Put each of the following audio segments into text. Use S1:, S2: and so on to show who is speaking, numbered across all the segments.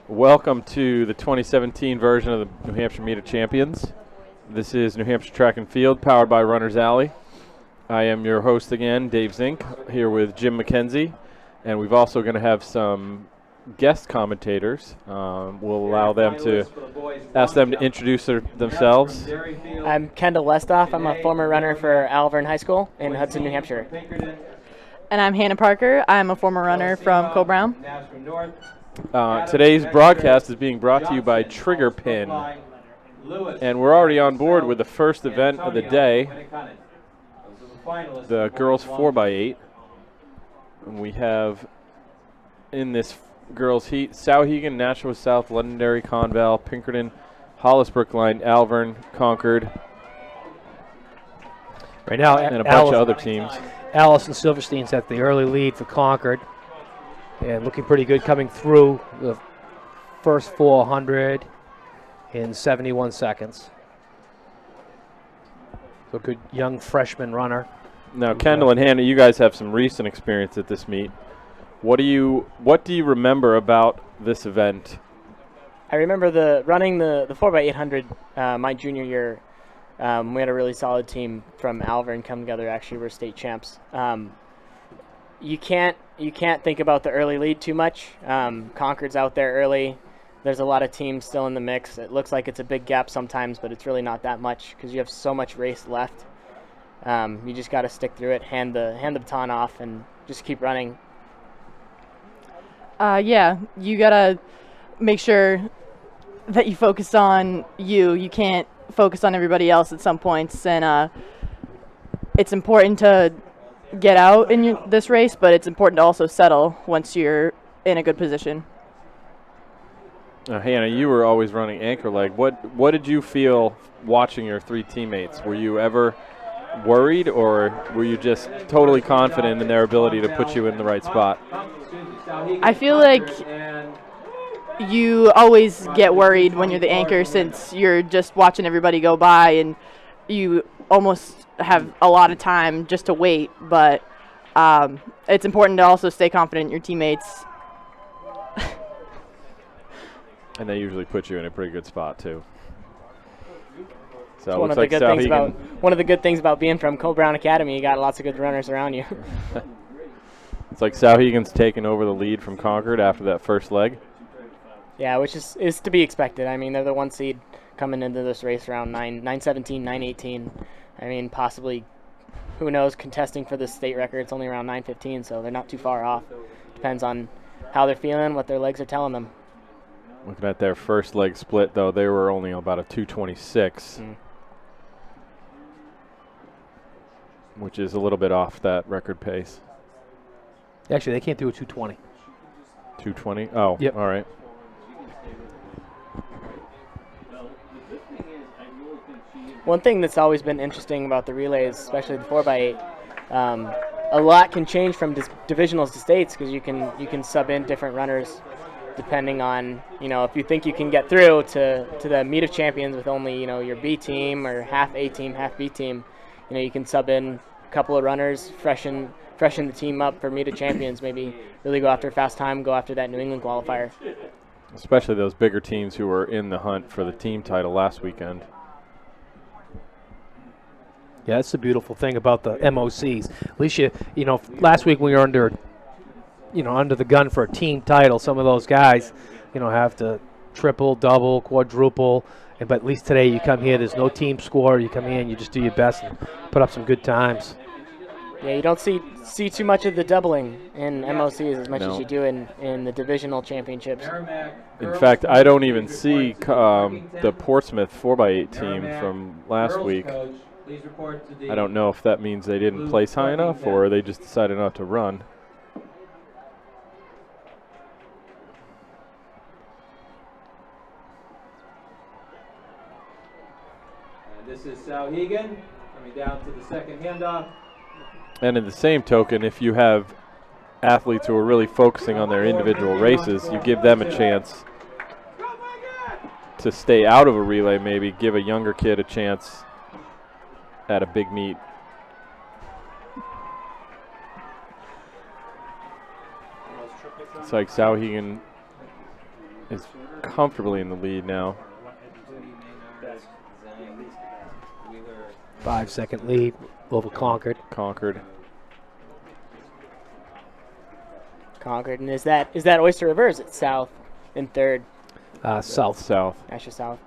S1: Welcome to the 2017 version of the New Hampshire Meet of Champions. This is New Hampshire Track and Field, powered by Runner's Alley. I am your host again, Dave Zink, here with Jim McKenzie, and we've also going to have some guest commentators. We'll allow them to ask them to introduce themselves.
S2: I'm Kendall Lestoff. I'm a former runner for Alvern High School in Hudson, New Hampshire.
S3: And I'm Hannah Parker. I'm a former runner from Co-Brown.
S1: Today's broadcast is being brought to you by Trigger Pin, and we're already on board with the first event of the day, the girls 4x8. And we have in this girls heat Souhegan, Nashua South, Londonderry, Conval, Pinkerton, Hollis Brookline, Alvern, Concord,
S4: right now,
S1: and a bunch of other teams.
S4: Allison Silverstein's at the early lead for Concord, and looking pretty good coming through the first 400 in 71 seconds. So good young freshman runner.
S1: Now, Kendall and Hannah, you guys have some recent experience at this meet. What do you remember about this event?
S2: I remember running the 4x800 my junior year. We had a really solid team from Alvern come together. Actually, we're state champs. You can't think about the early lead too much. Concord's out there early. There's a lot of teams still in the mix. It looks like it's a big gap sometimes, but it's really not that much because you have so much race left. You just got to stick through it, hand the baton off, and just keep running.
S3: Yeah, you gotta make sure that you focus on you. You can't focus on everybody else at some points, and it's important to get out in this race, but it's important to also settle once you're in a good position.
S1: Hannah, you were always running anchor leg. What did you feel watching your three teammates? Were you ever worried, or were you just totally confident in their ability to put you in the right spot?
S3: I feel like you always get worried when you're the anchor, since you're just watching everybody go by and you almost have a lot of time just to wait, but it's important to also stay confident in your teammates.
S1: And they usually put you in a pretty good spot too. So
S2: one of the good things about being from Co-Brown Academy, you got lots of good runners around you.
S1: It's like Souhegan's taken over the lead from Concord after that first leg.
S2: Yeah, which is to be expected. I mean, they're the one seed coming into this race around 9:17, 9:18. I mean, possibly, who knows, contesting for the state record. It's only around 9:15, so they're not too far off. Depends on how they're feeling, what their legs are telling them.
S1: Looking at their first leg split, though, they were only about a 2:26, which is a little bit off that record pace.
S4: Actually, they can't do a 2:20.
S1: 2:20? Oh,
S4: yep.
S1: All right.
S2: One thing that's always been interesting about the relays, especially the 4x8, a lot can change from divisionals to states because you can sub in different runners depending on, if you think you can get through to the Meet of Champions with only, your B team or half A team, half B team, you can sub in a couple of runners, freshen the team up for Meet of Champions, maybe really go after a fast time, go after that New England qualifier.
S1: Especially those bigger teams who were in the hunt for the team title last weekend.
S4: Yeah, that's the beautiful thing about the MOCs. At least last week when we were under the gun for a team title, some of those guys, have to triple, double, quadruple. But at least today you come here, there's no team score. You come in, you just do your best and put up some good times.
S2: Yeah, you don't see too much of the doubling in MOCs as much as you do in the divisional championships.
S1: In fact, I don't even see the Portsmouth 4x8 team from last week. I don't know if that means they didn't place high enough or they just decided not to run.
S5: This is Souhegan coming down to the second handoff.
S1: And in the same token, if you have athletes who are really focusing on their individual races, you give them a chance to stay out of a relay, maybe give a younger kid a chance at a big meet. It's like Souhegan is comfortably in the lead now.
S4: 5-second lead over Concord.
S1: Concord.
S2: Concord, and is that Oyster River? Or is it South in third?
S4: South.
S1: South.
S2: Actually, South.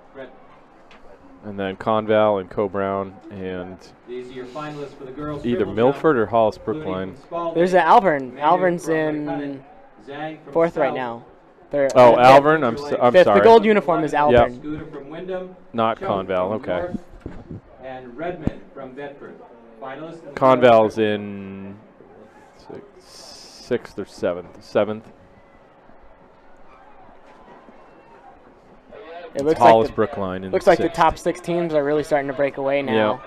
S1: And then Conval and Co-Brown and
S5: These are your finalists for the girls.
S1: either
S5: triple
S1: Milford or
S5: jump,
S1: Hollis
S5: including
S1: Brookline.
S5: Spalding,
S2: There's an Alvern.
S5: Maynard
S2: Alvern's
S5: from
S2: in
S5: McCutcheon, Zhang from
S2: fourth right
S5: South,
S2: now. They're,
S1: Oh,
S2: fifth.
S1: Alvern. I'm
S2: Fifth.
S1: sorry.
S2: The gold uniform is
S1: Yep.
S2: Alvern.
S5: Scooter from Wyndham,
S1: Not
S5: Choate
S1: Conval.
S5: from
S1: Okay.
S5: North, and Redmond from Bedford. Finalists. in the
S1: Conval's
S5: girls'
S1: in sixth or seventh.
S2: It looks
S1: Hollis
S2: like
S1: Brookline in
S2: looks like the
S1: sixth.
S2: top 6 teams are really starting to break away now.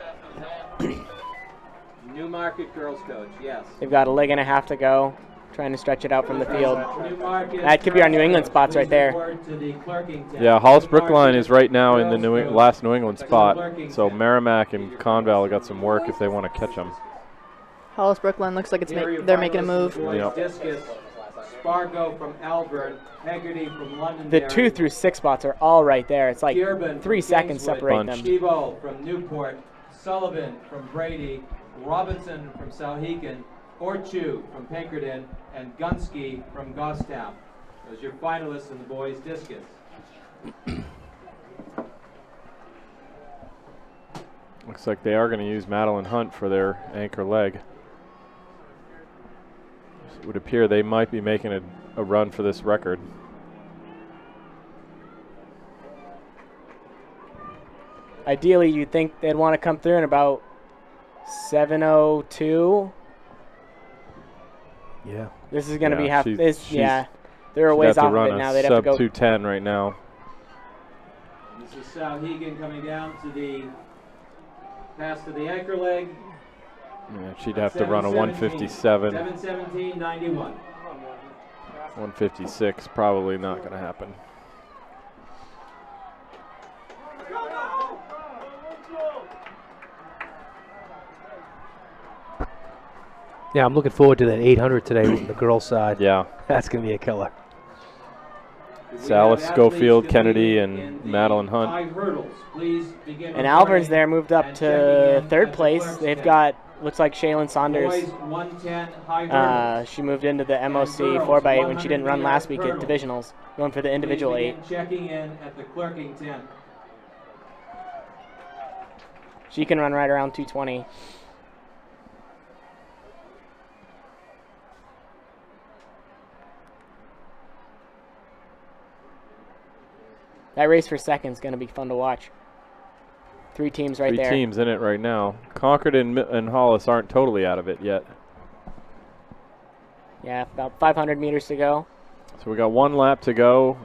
S5: Newmarket girls coach, yes.
S2: They've got a leg and a half to go, trying to stretch it out from the field.
S5: Newmarket
S2: That could be our New England spots right there.
S5: report to the clerking tent.
S1: Yeah, Hollis
S5: Newmarket
S1: Brookline is right now in the
S5: girls coach
S1: last New England
S5: to the
S1: spot.
S5: clerking
S1: So
S5: tent.
S1: Merrimack and Conval got some work if they want to catch them.
S3: Hollis Brookline looks like
S5: Here are your
S3: they're making a
S5: finalists
S3: move.
S5: in the boys'
S1: Yep.
S5: discus. Spargo from Alvern, Hegarty from Londonderry.
S2: The 2 through 6 spots are all right there. It's like
S5: Kierban
S2: 3
S5: from
S2: seconds
S5: Kingswood,
S2: separate
S1: Bunch.
S2: them.
S5: Thibault from Newport, Sullivan from Brady, Robinson from Souhegan, Orchu from Pinkerton, and Gunsky from Gostown. Those are your finalists in the boys' discus.
S1: Looks like they are going to use Madeline Hunt for their anchor leg. It would appear they might be making a run for this record.
S2: Ideally, you'd think they'd want to come through in about 7:02.
S4: Yeah.
S2: This is going to
S1: Yeah,
S2: be half.
S1: she's-
S2: Yeah, they're a
S1: She'd
S2: ways
S1: have to
S2: off of
S1: run
S2: it
S1: a
S2: now. They'd have to
S1: sub
S2: go.
S1: 210 right now.
S5: This is Souhegan coming down to the pass to the anchor leg.
S1: Yeah, she'd have to run a 157,
S5: 7:17.91.
S1: 156. Probably not going to happen.
S4: Yeah, I'm looking forward to that 800 today with the girls' side.
S1: Yeah.
S4: That's going to be a killer.
S1: Salas,
S5: We have
S1: Schofield,
S5: athletes
S1: Kennedy,
S5: competing
S1: and
S5: in
S1: Madeline
S5: the
S1: Hunt.
S5: high hurdles. Please begin
S2: And
S5: reporting
S2: Alvern's there, moved up
S5: and
S2: to
S5: checking in
S2: 3rd
S5: at the
S2: place.
S5: clerk's
S2: They've
S5: tent.
S2: got, looks like Shaylin Saunders.
S5: Boys 110 high hurdles.
S2: She moved into the MOC
S5: girls,
S2: 4x8 when she didn't run
S5: 100
S2: last week at
S5: hurdles.
S2: divisionals, going for the individual
S5: Please
S2: 8.
S5: begin checking in at the clerking tent.
S2: She can run right around 220. That race for second is going to be fun to watch. 3 teams right
S1: Three
S2: there.
S1: teams in it right now. Concord and Hollis aren't totally out of it yet.
S2: Yeah, about 500 meters to go.
S1: So we got 1 lap to go.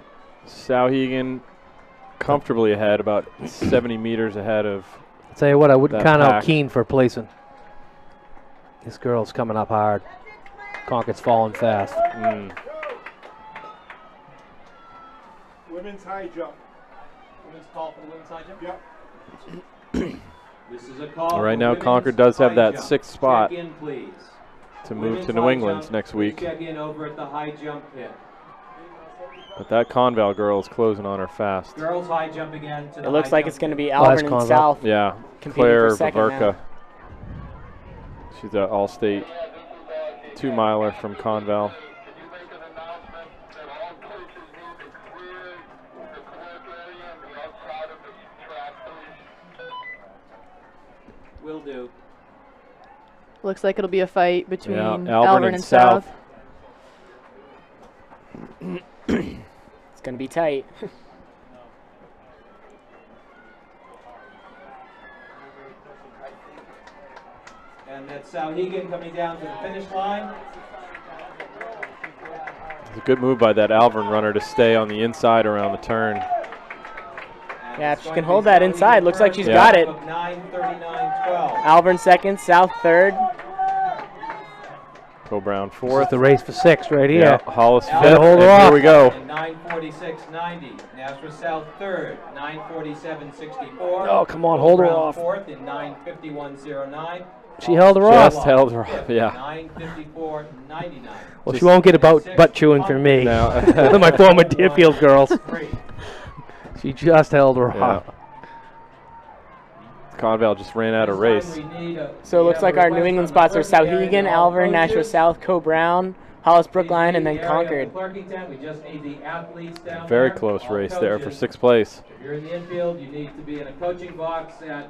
S1: Souhegan comfortably ahead, about 70 meters ahead of.
S4: I'll tell you what, I wouldn't
S1: That
S4: count out
S1: pack.
S4: Keene for placing. This girl's coming up hard. Concord's falling fast.
S6: Women's high jump.
S5: Women's call for the women's high jump?
S6: Yep.
S5: This is a call
S1: Right
S5: for
S1: now,
S5: women's
S1: Concord does have
S5: high
S1: that
S5: jump.
S1: 6th spot
S5: Check in, please.
S1: to move
S5: Women's
S1: to New
S5: high
S1: England
S5: jump,
S1: next
S5: please
S1: week.
S5: Check in over at the high jump pit.
S1: But that Conval girl is closing on her fast.
S5: Girls high jump again to the
S2: It looks
S5: high
S2: like
S5: jump
S2: it's going to
S5: pit.
S2: be
S4: Oh, that's
S2: Alvern and
S4: Conval.
S2: South.
S1: Yeah,
S2: Competing
S1: Claire
S2: for second
S1: Vaverka.
S2: now.
S1: She's an all-state 2-miler from Conval.
S5: Will do.
S3: Looks like it'll be a fight between
S1: Yeah,
S3: Alvern and South.
S2: It's going to be tight.
S5: And that's Souhegan coming down to the finish line.
S1: It's a good move by that Alvern runner to stay on the inside around the turn.
S5: And
S2: Yeah,
S5: it's
S2: if she
S5: going
S2: can
S5: to be
S2: hold that
S5: Souhegan
S2: inside, looks like
S5: first,
S2: she's
S1: Yeah.
S2: got it.
S5: of 9:39.12.
S2: Alvern second, South third.
S1: Co-Brown
S4: This is
S1: 4th.
S4: the race for 6 right here.
S1: Yeah, Hollis
S5: Gotta
S1: 5th.
S4: hold her
S1: And
S4: off.
S1: here we go.
S5: And 9:46.90. Nashua South third, 9:47.64.
S4: Oh, come on, hold her
S5: Brown
S4: off.
S5: fourth in 9:51.09.
S4: She held her
S1: Just
S4: off.
S1: held her off, yeah.
S5: 9:54.99.
S4: Well, she won't get about butt chewing from me.
S1: No.
S4: My former Deerfield girls. She just held her off.
S1: Conval just ran out of race.
S2: So it looks like our New England spots are Souhegan, Alvern, Nashua South, Co-Brown, Hollis Brookline, and then Concord.
S1: Very close race there for 6th place.
S5: If you're in the infield, you need to be in a coaching box at.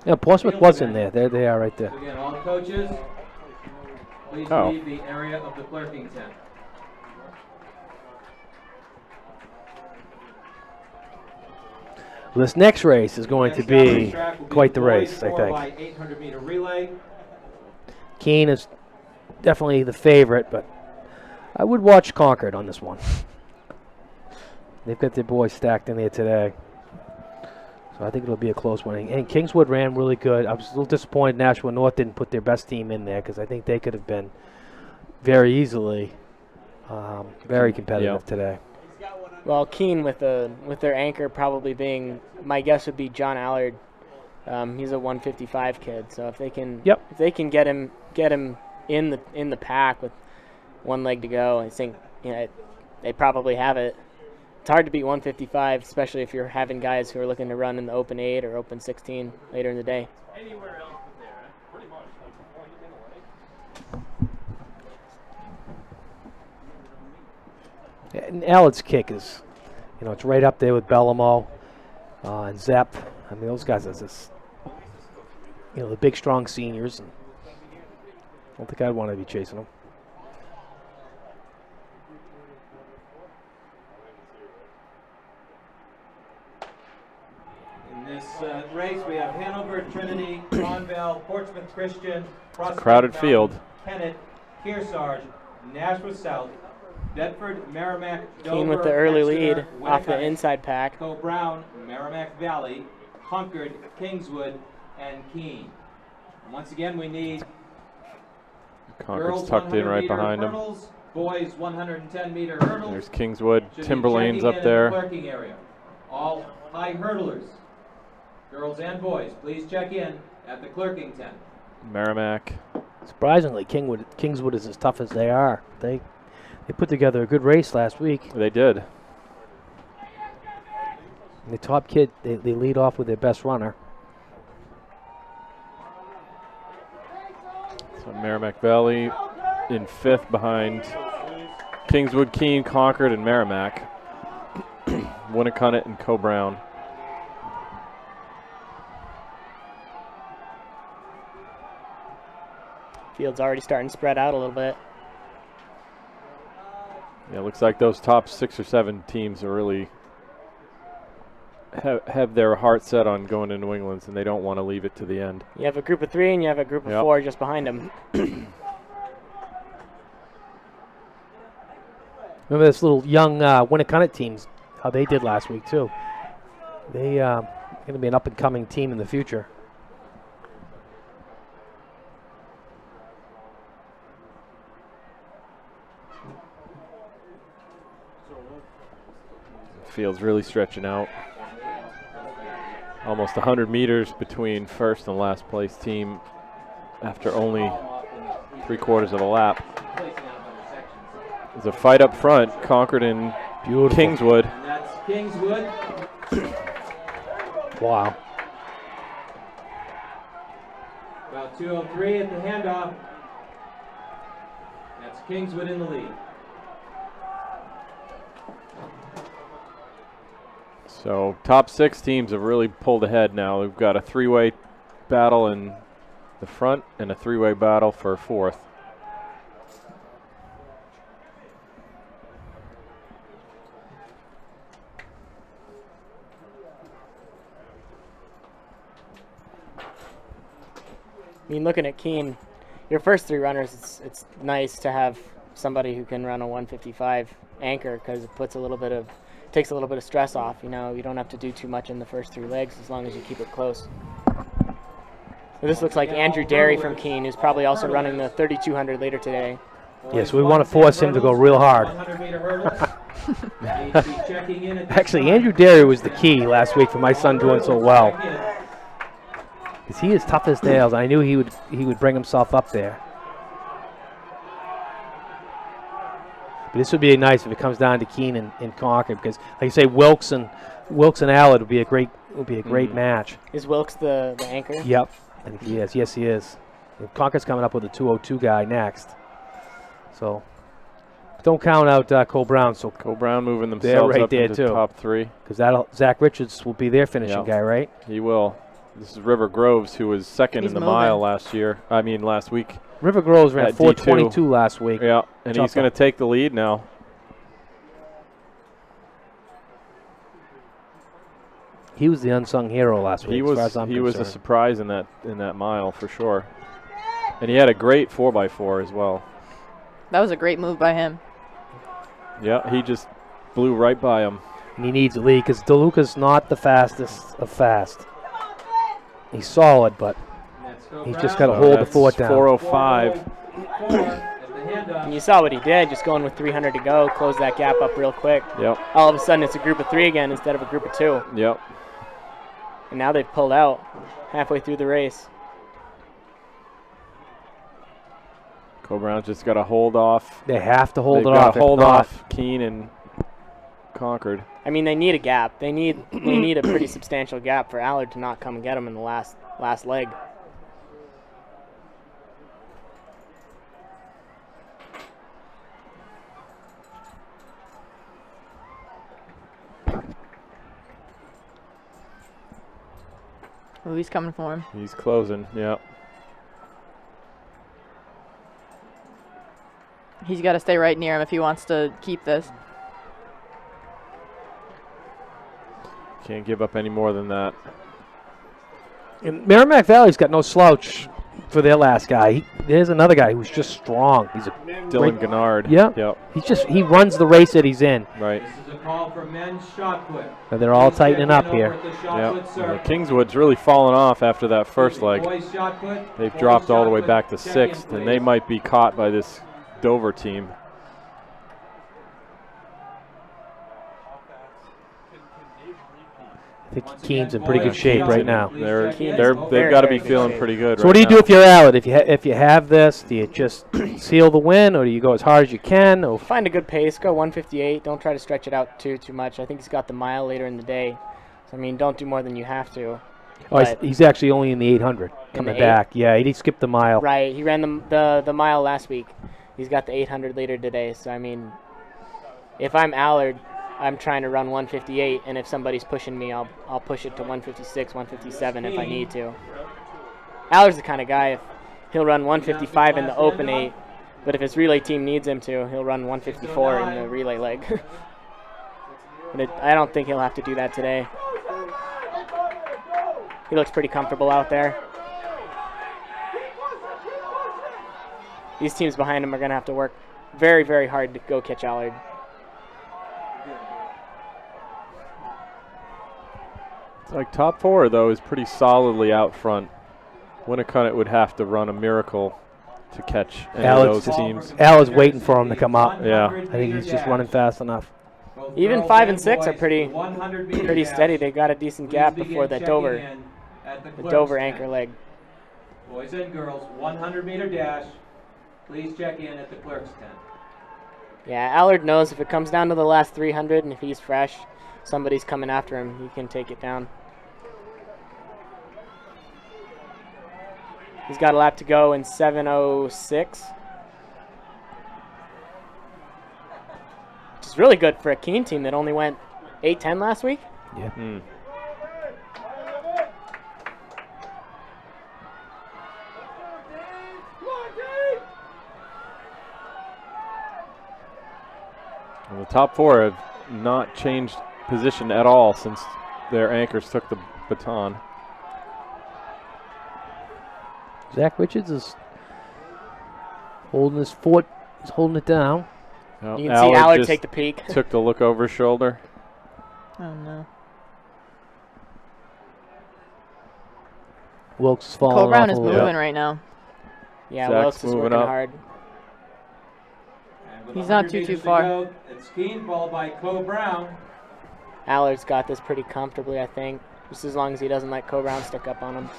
S4: Yeah, Portsmouth was in there. There they are right there.
S5: So again, all coaches, please leave the area of the clerking tent.
S4: This next race is going to be quite the race, I think.
S5: 800-meter relay.
S4: Keene is definitely the favorite, but I would watch Concord on this one. They've got their boys stacked in there today. So I think it'll be a close one. And Kingswood ran really good. I was a little disappointed Nashua North didn't put their best team in there because I think they could have been very easily very competitive today.
S2: Well, Keene with their anchor probably being, my guess would be John Allard. He's a 155 kid, so if they can get him in the pack with one leg to go, I think they probably have it. It's hard to beat 155, especially if you're having guys who are looking to run in the Open 8 or Open 16 later in the day.
S6: Anywhere else but there, pretty much.
S4: And Allard's kick is, it's right up there with Bellamo and Zepp. I mean, those guys are just, the big, strong seniors. And I don't think I'd want to be chasing them.
S5: In this race, we have Hanover, Trinity, Conval, Portsmouth Christian, Prospect
S1: Crowded
S5: Mountain,
S1: field.
S5: Kennett, Kearsarge, Nashua South, Bedford, Merrimack, Dover,
S2: Keene with the early
S5: Exeter,
S2: lead off the
S5: Winnicott,
S2: inside pack.
S5: Co-Brown, Merrimack Valley, Concord, Kingswood, and Keene. And once again, we need
S1: Concord's
S5: girls
S1: tucked in right
S5: 100-meter
S1: behind him.
S5: hurdles, boys 110-meter hurdles.
S1: There's Kingswood.
S5: Should be
S1: Timberlane's
S5: checking
S1: up
S5: in
S1: there.
S5: In the clerking area. All high hurdlers, girls and boys, please check in at the clerking tent.
S1: Merrimack.
S4: Surprisingly, Kingswood is as tough as they are. They put together a good race last week.
S1: They did.
S4: And the top kid, they lead off with their best runner.
S1: So Merrimack Valley in 5th behind Kingswood, Keene, Concord, and Merrimack. Winnicott and Co-Brown.
S2: Field's already starting to spread out a little bit.
S1: Yeah, it looks like those top 6 or 7 teams are really have their heart set on going to New England, and they don't want to leave it to the end.
S2: You have a group of 3 and you have a group of 4 just behind them.
S4: Remember this little young Winnicott teams, how they did last week too. They going to be an up-and-coming team in the future.
S1: Field's really stretching out. Almost 100 meters between first and last place team after only 3/4 of a lap. There's a fight up front, Concord and Kingswood.
S5: And that's Kingswood.
S4: Wow.
S5: About 2:03 at the handoff. That's Kingswood in the lead.
S1: So top 6 teams have really pulled ahead now. We've got a 3-way battle in the front and a 3-way battle for 4th.
S2: I mean, looking at Keene, your first 3 runners, it's nice to have somebody who can run a 155 anchor because it takes a little bit of stress off. You don't have to do too much in the first 3 legs as long as you keep it close. So this looks like Andrew Derry from Keene, who's probably also running the 3200 later today.
S4: Yes, we want to force him to go real hard. Actually, Andrew Derry was the key last week for my son doing so well. Because he is tough as nails. I knew he would bring himself up there. But this would be nice if it comes down to Keene and Concord, because like you say, Wilkes and Allard would be a great match.
S2: Is Wilkes the anchor?
S4: Yep, I think he is. Yes, he is. And Concord's coming up with a 202 guy next. So don't count out Cole Brown. So
S1: Cole Brown moving themselves
S4: right
S1: up
S4: there
S1: into
S4: too.
S1: top 3.
S4: Because Zach Richards will be their finishing guy, right?
S1: He will. This is River Groves, who was second in the mile last week.
S4: River Groves ran
S1: At
S4: 4:22 last week.
S1: Yeah, and he's going to take the lead now.
S4: He was the unsung hero last week.
S1: He was a surprise in that mile for sure. And he had a great 4x4 as well.
S3: That was a great move by him.
S1: Yeah, he just blew right by him.
S4: And he needs a lead because DeLuca's not the fastest of fast. He's solid, but he's just got to hold the fort down.
S1: 4:05.
S2: And you saw what he did, just going with 300 to go, close that gap up real quick.
S1: Yep.
S2: All of a sudden, it's a group of 3 again instead of a group of 2.
S1: Yep.
S2: And now they've pulled out halfway through the race.
S1: Cole Brown's just got to hold off.
S4: They have to hold
S1: They've
S4: it
S1: gotta
S4: off.
S1: Hold off Keene and Concord.
S2: I mean, they need a gap. They need a pretty substantial gap for Allard to not come and get him in the last leg.
S3: Oh, he's coming for him.
S1: He's closing, yeah.
S3: He's got to stay right near him if he wants to keep this.
S1: Can't give up any more than that.
S4: And Merrimack Valley's got no slouch for their last guy. There's another guy who's just strong. He's a
S1: Dylan Gennard.
S4: Yeah.
S1: Yep.
S4: He runs the race that he's in.
S1: Right.
S5: This is a call for men's shot put.
S4: And they're all tightening up here.
S1: Yep. Kingswood's really fallen off after that first leg. They've dropped all the way back to 6th, and they might be caught by this Dover team.
S4: I think Keene's in pretty good shape right now.
S1: They've got to be feeling pretty good.
S4: So what do you do if you're Allard? If you have this, do you just seal the win, or do you go as hard as you can? Or
S2: Find a good pace. Go 158. Don't try to stretch it out too much. I think he's got the mile later in the day. So, I mean, don't do more than you have to.
S4: Oh, he's actually only in the 800 coming back. Yeah, he skipped the mile.
S2: Right. He ran the mile last week. He's got the 800 later today. So, I mean, if I'm Allard, I'm trying to run 158, and if somebody's pushing me, I'll push it to 156, 157 if I need to. Allard's the kind of guy, he'll run 155 in the open 8, but if his relay team needs him to, he'll run 154 in the relay leg. But I don't think he'll have to do that today. He looks pretty comfortable out there. These teams behind him are going to have to work very, very hard to go catch Allard.
S1: Like top 4 though is pretty solidly out front. Winnicott would have to run a miracle to catch any of those teams.
S4: Allard's waiting for him to come up.
S1: Yeah,
S4: I think he's just running fast enough.
S2: Even 5 and 6 are pretty steady. They got a decent gap before the Dover anchor leg.
S5: Boys and girls, 100-meter dash. Please check in at the clerk's tent.
S2: Yeah, Allard knows if it comes down to the last 300 and if he's fresh, somebody's coming after him, he can take it down. He's got a lap to go in 7:06. Which is really good for a Keene team that only went 8:10 last week.
S4: Yeah.
S1: Well, the top 4 have not changed position at all since their anchors took the baton.
S4: Zach Richards is holding his fort. He's holding it down.
S1: Well,
S2: You can see Allard take the peak.
S1: Took the look over his shoulder.
S3: Oh, no.
S4: Wilkes is falling
S3: Cole Brown
S4: off
S3: is
S4: a little
S3: moving
S4: bit.
S3: right now.
S2: Yeah,
S1: Zach's
S2: Wilkes is
S1: moving
S2: working
S1: up.
S2: hard.
S5: And with
S3: He's not
S5: 100
S3: too
S5: meters to
S3: far.
S5: go, it's Keene followed by Cole Brown.
S2: Allard's got this pretty comfortably, I think, just as long as he doesn't let Co Brown stick up on him.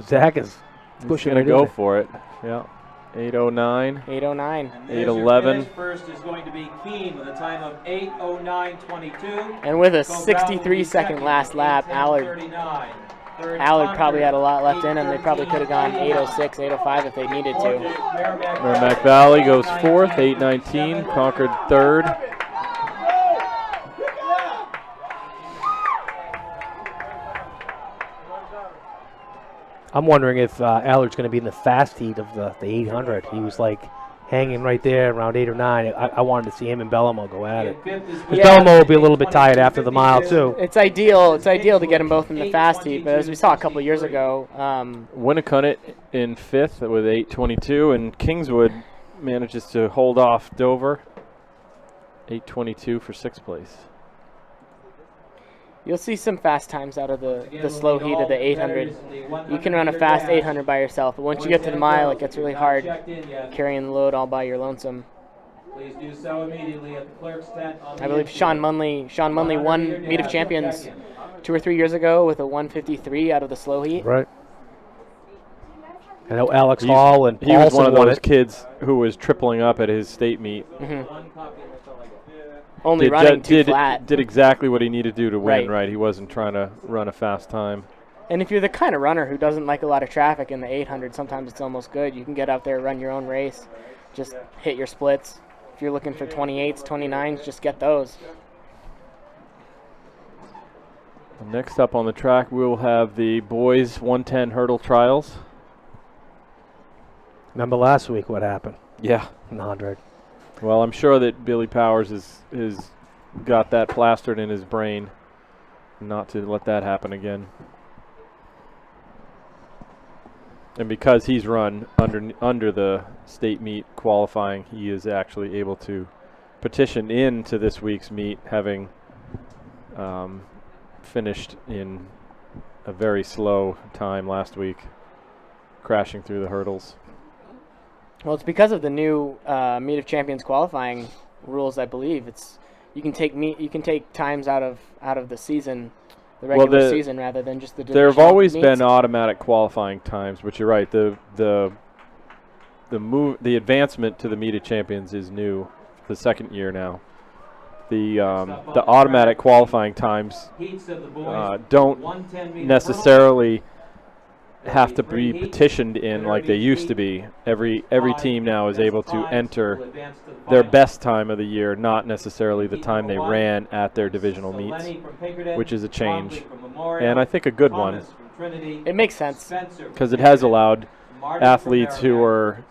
S4: Zach is
S1: He's
S4: pushing
S1: going
S4: it
S1: to go
S4: in.
S1: for it. Yeah. 8:09.
S2: 8:09.
S5: And there's your
S1: 8:11.
S5: finish. First is going to be Keene with a time of 8:09.22.
S2: And with a
S5: Cole Brown will be
S2: 63-second
S5: second,
S2: last lap, Allard
S5: 8:10.39. Third,
S2: probably had a lot left in him. They
S5: 8:13.89.
S2: probably could have gone 8:06, 8:05 if they needed
S5: Fourth
S2: to.
S5: is Merrimack
S1: Merrimack Valley goes fourth, 8:19. Concord third.
S4: I'm wondering if Allard's going to be in the fast heat of the 800. He was like hanging right there around 8 or 9. I wanted to see him and Bellamo go at it. Because Bellamo will be a little bit tired after the mile, too.
S2: It's ideal. It's ideal to get them both in the fast heat, but as we saw a couple years ago,
S1: Winnicott in fifth with 8:22, and Kingswood manages to hold off Dover. 8:22 for sixth place.
S2: you'll see some fast times out of the slow heat of the 800. You can run a fast 800 by yourself, but once you get to the mile, it gets really hard carrying the load all by your lonesome.
S5: Please do so immediately at the clerk's tent.
S2: I believe Sean Munley won Meet of Champions 2 or 3 years ago with a 153 out of the slow heat.
S4: Right. I know Alex Hall and
S1: He was
S4: Paulson
S1: one of
S4: won
S1: those
S4: it.
S1: kids who was tripling up at his state meet.
S2: Only running too flat.
S1: Did exactly what he needed to do to win,
S2: Right.
S1: right? He wasn't trying to run a fast time.
S2: And if you're the kind of runner who doesn't like a lot of traffic in the 800, sometimes it's almost good. You can get out there, run your own race, just hit your splits. If you're looking for 28s, 29s, just get those.
S1: Next up on the track, we'll have the boys 110 hurdle trials.
S4: Remember last week what happened?
S1: Yeah.
S4: 100.
S1: Well, I'm sure that Billy Powers is got that plastered in his brain, not to let that happen again. And because he's run under the state meet qualifying, he is actually able to petition into this week's meet, having finished in a very slow time last week, crashing through the hurdles.
S2: Well, it's because of the new Meet of Champions qualifying rules, I believe. You can take times out of the season, the regular season, rather than just the
S1: There have
S2: divisional
S1: always
S2: meets.
S1: been automatic qualifying times, but you're right. The advancement to the Meet of Champions is new, the second year now. The automatic qualifying times don't necessarily have to be petitioned in like they used to be. Every team now is able to enter their best time of the year, not necessarily the time they ran at their divisional meets, which is a change, and I think a good one,
S2: It makes sense.
S1: because it has allowed athletes who are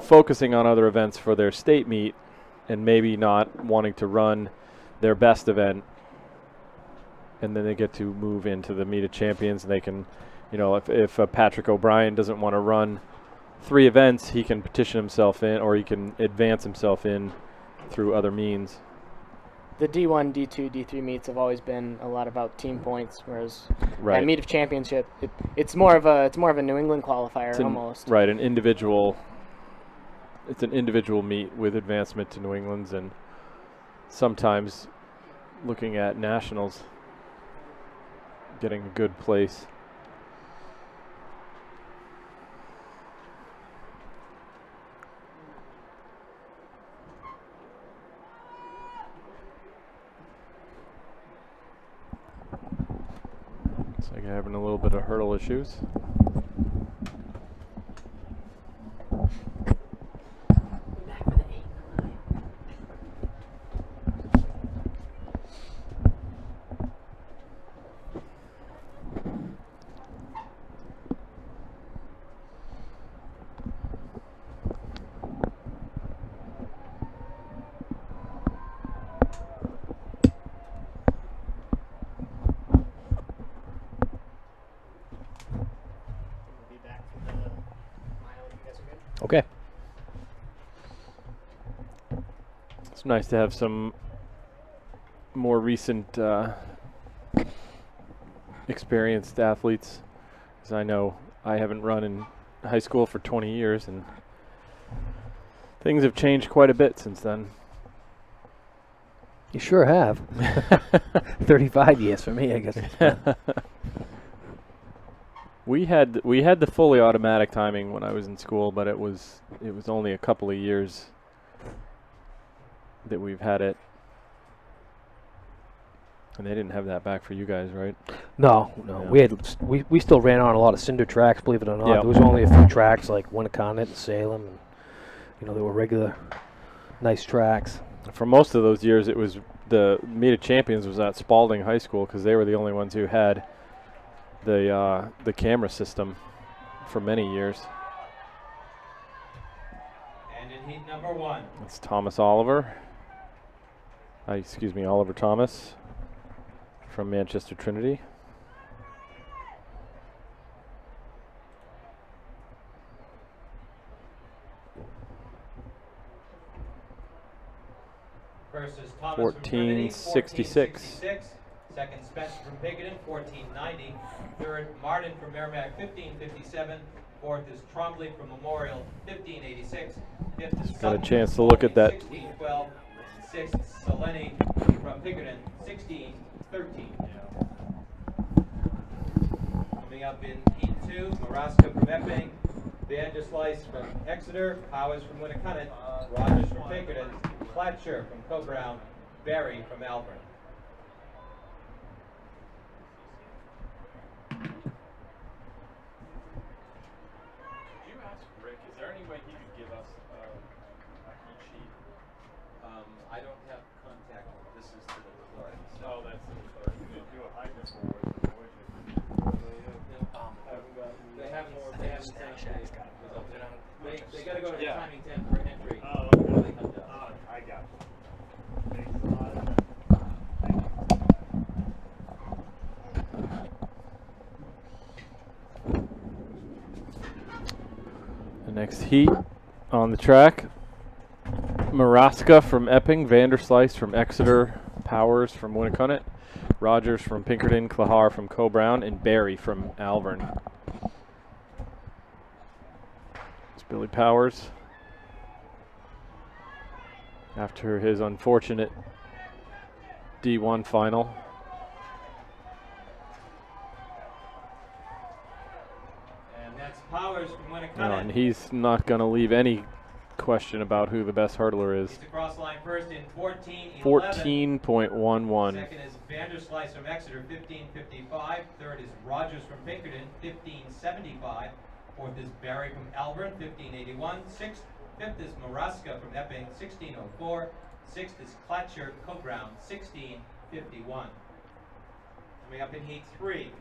S1: focusing on other events for their state meet and maybe not wanting to run their best event, and then they get to move into the Meet of Champions, and they can, if Patrick O'Brien doesn't want to run 3 events, he can petition himself in, or he can advance himself in through other means.
S2: The D1, D2, D3 meets have always been a lot about team points, whereas
S1: Right.
S2: at Meet of Championship, it's more of a New England qualifier almost.
S1: Right, an individual. It's an individual meet with advancement to New England's, and sometimes looking at nationals, getting a good place. Looks like you're having a little bit of hurdle issues.
S4: Okay.
S1: It's nice to have some more recent experienced athletes, because I know I haven't run in high school for 20 years, and things have changed quite a bit since then.
S4: You sure have. 35 years for me, I guess.
S1: We had the fully automatic timing when I was in school, but it was only a couple of years that we've had it. And they didn't have that back for you guys, right?
S4: No.
S1: Yeah.
S4: We still ran on a lot of cinder tracks, believe it or not.
S1: Yeah.
S4: There was only a few tracks like Winnicott and Salem, and they were regular, nice tracks.
S1: For most of those years, it was the Meet of Champions was at Spalding High School because they were the only ones who had the camera system for many years.
S5: And in heat number 1.
S1: It's Thomas Oliver. Oliver Thomas from Manchester Trinity.
S5: First is Thomas from Trinity,
S1: 1466.
S5: 1466. Second, Spencer from Pinkerton, 1490. Third, Martin from Merrimack, 1557. Fourth is Trombley from Memorial, 1586. Fifth is
S1: Got a
S5: Sutton,
S1: chance to look at that.
S5: 1612. Sixth, Selene from Pinkerton, 1613. Coming up in Heat 2, Maraska from Epping, Vanderslice from Exeter, Powers from Winnicott, Rogers from Pinkerton, Fletcher from Co-Brown, Berry from Alburn.
S6: Could you ask Rick, is there any way he could give us a heat sheet?
S5: I don't have contact. This is to the clerk.
S6: Oh, that's the clerk. They do a high for the boys.
S5: They got to go to the
S6: Yeah.
S5: timing tent for entry.
S6: Oh,
S5: Before they come down.
S6: I got you. Thanks a lot.
S1: The next heat on the track, Maraska from Epping, Vanderslice from Exeter, Powers from Winnicott, Rogers from Pinkerton, Clahar from Co-Brown, and Barry from Alvern. It's Billy Powers. After his unfortunate D1 final.
S5: And that's Powers from Winnicott.
S1: No, and he's not going to leave any question about who the best hurdler is.
S5: He's across the line first in 14:11.
S1: 14.11.
S5: Second is Vanderslice from Exeter, 15:55. Third is Rogers from Pinkerton, 15:75. Fourth is Barry from Alburn, 15:81. Fifth is Maraska from Epping, 16:04. Sixth is Clatcher, Co-Brown, 16:51. Coming up in Heat 3,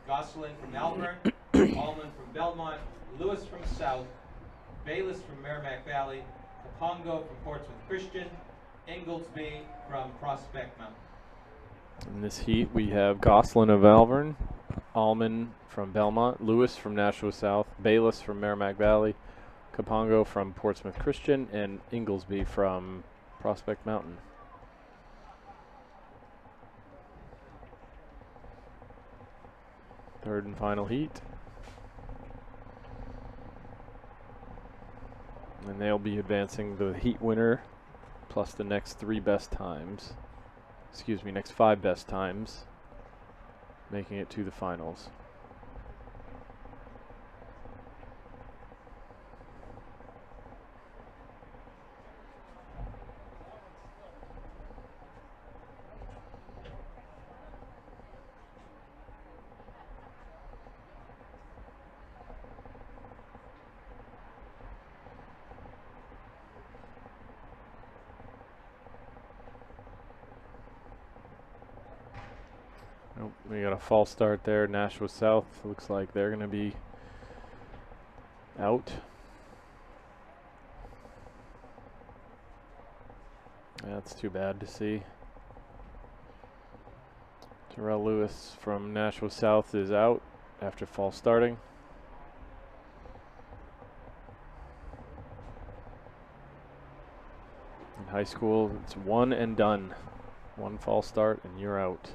S5: Gosselin from Alburn, Allman from Belmont, Lewis from South, Bayless from Merrimack Valley, Kapongo from Portsmouth Christian, Inglesby from Prospect Mountain.
S1: In this heat, we have Gosselin of Alvern, Allman from Belmont, Lewis from Nashua South, Bayless from Merrimack Valley, Kapongo from Portsmouth Christian, and Inglesby from Prospect Mountain. Third and final heat. And they'll be advancing the heat winner plus the next three best times. Excuse me, next five best times, making it to the finals. Nope, we got a false start there. Nashua South looks like they're going to be out. That's too bad to see. Terrell Lewis from Nashua South is out after false starting. In high school, it's one and done. One false start and you're out.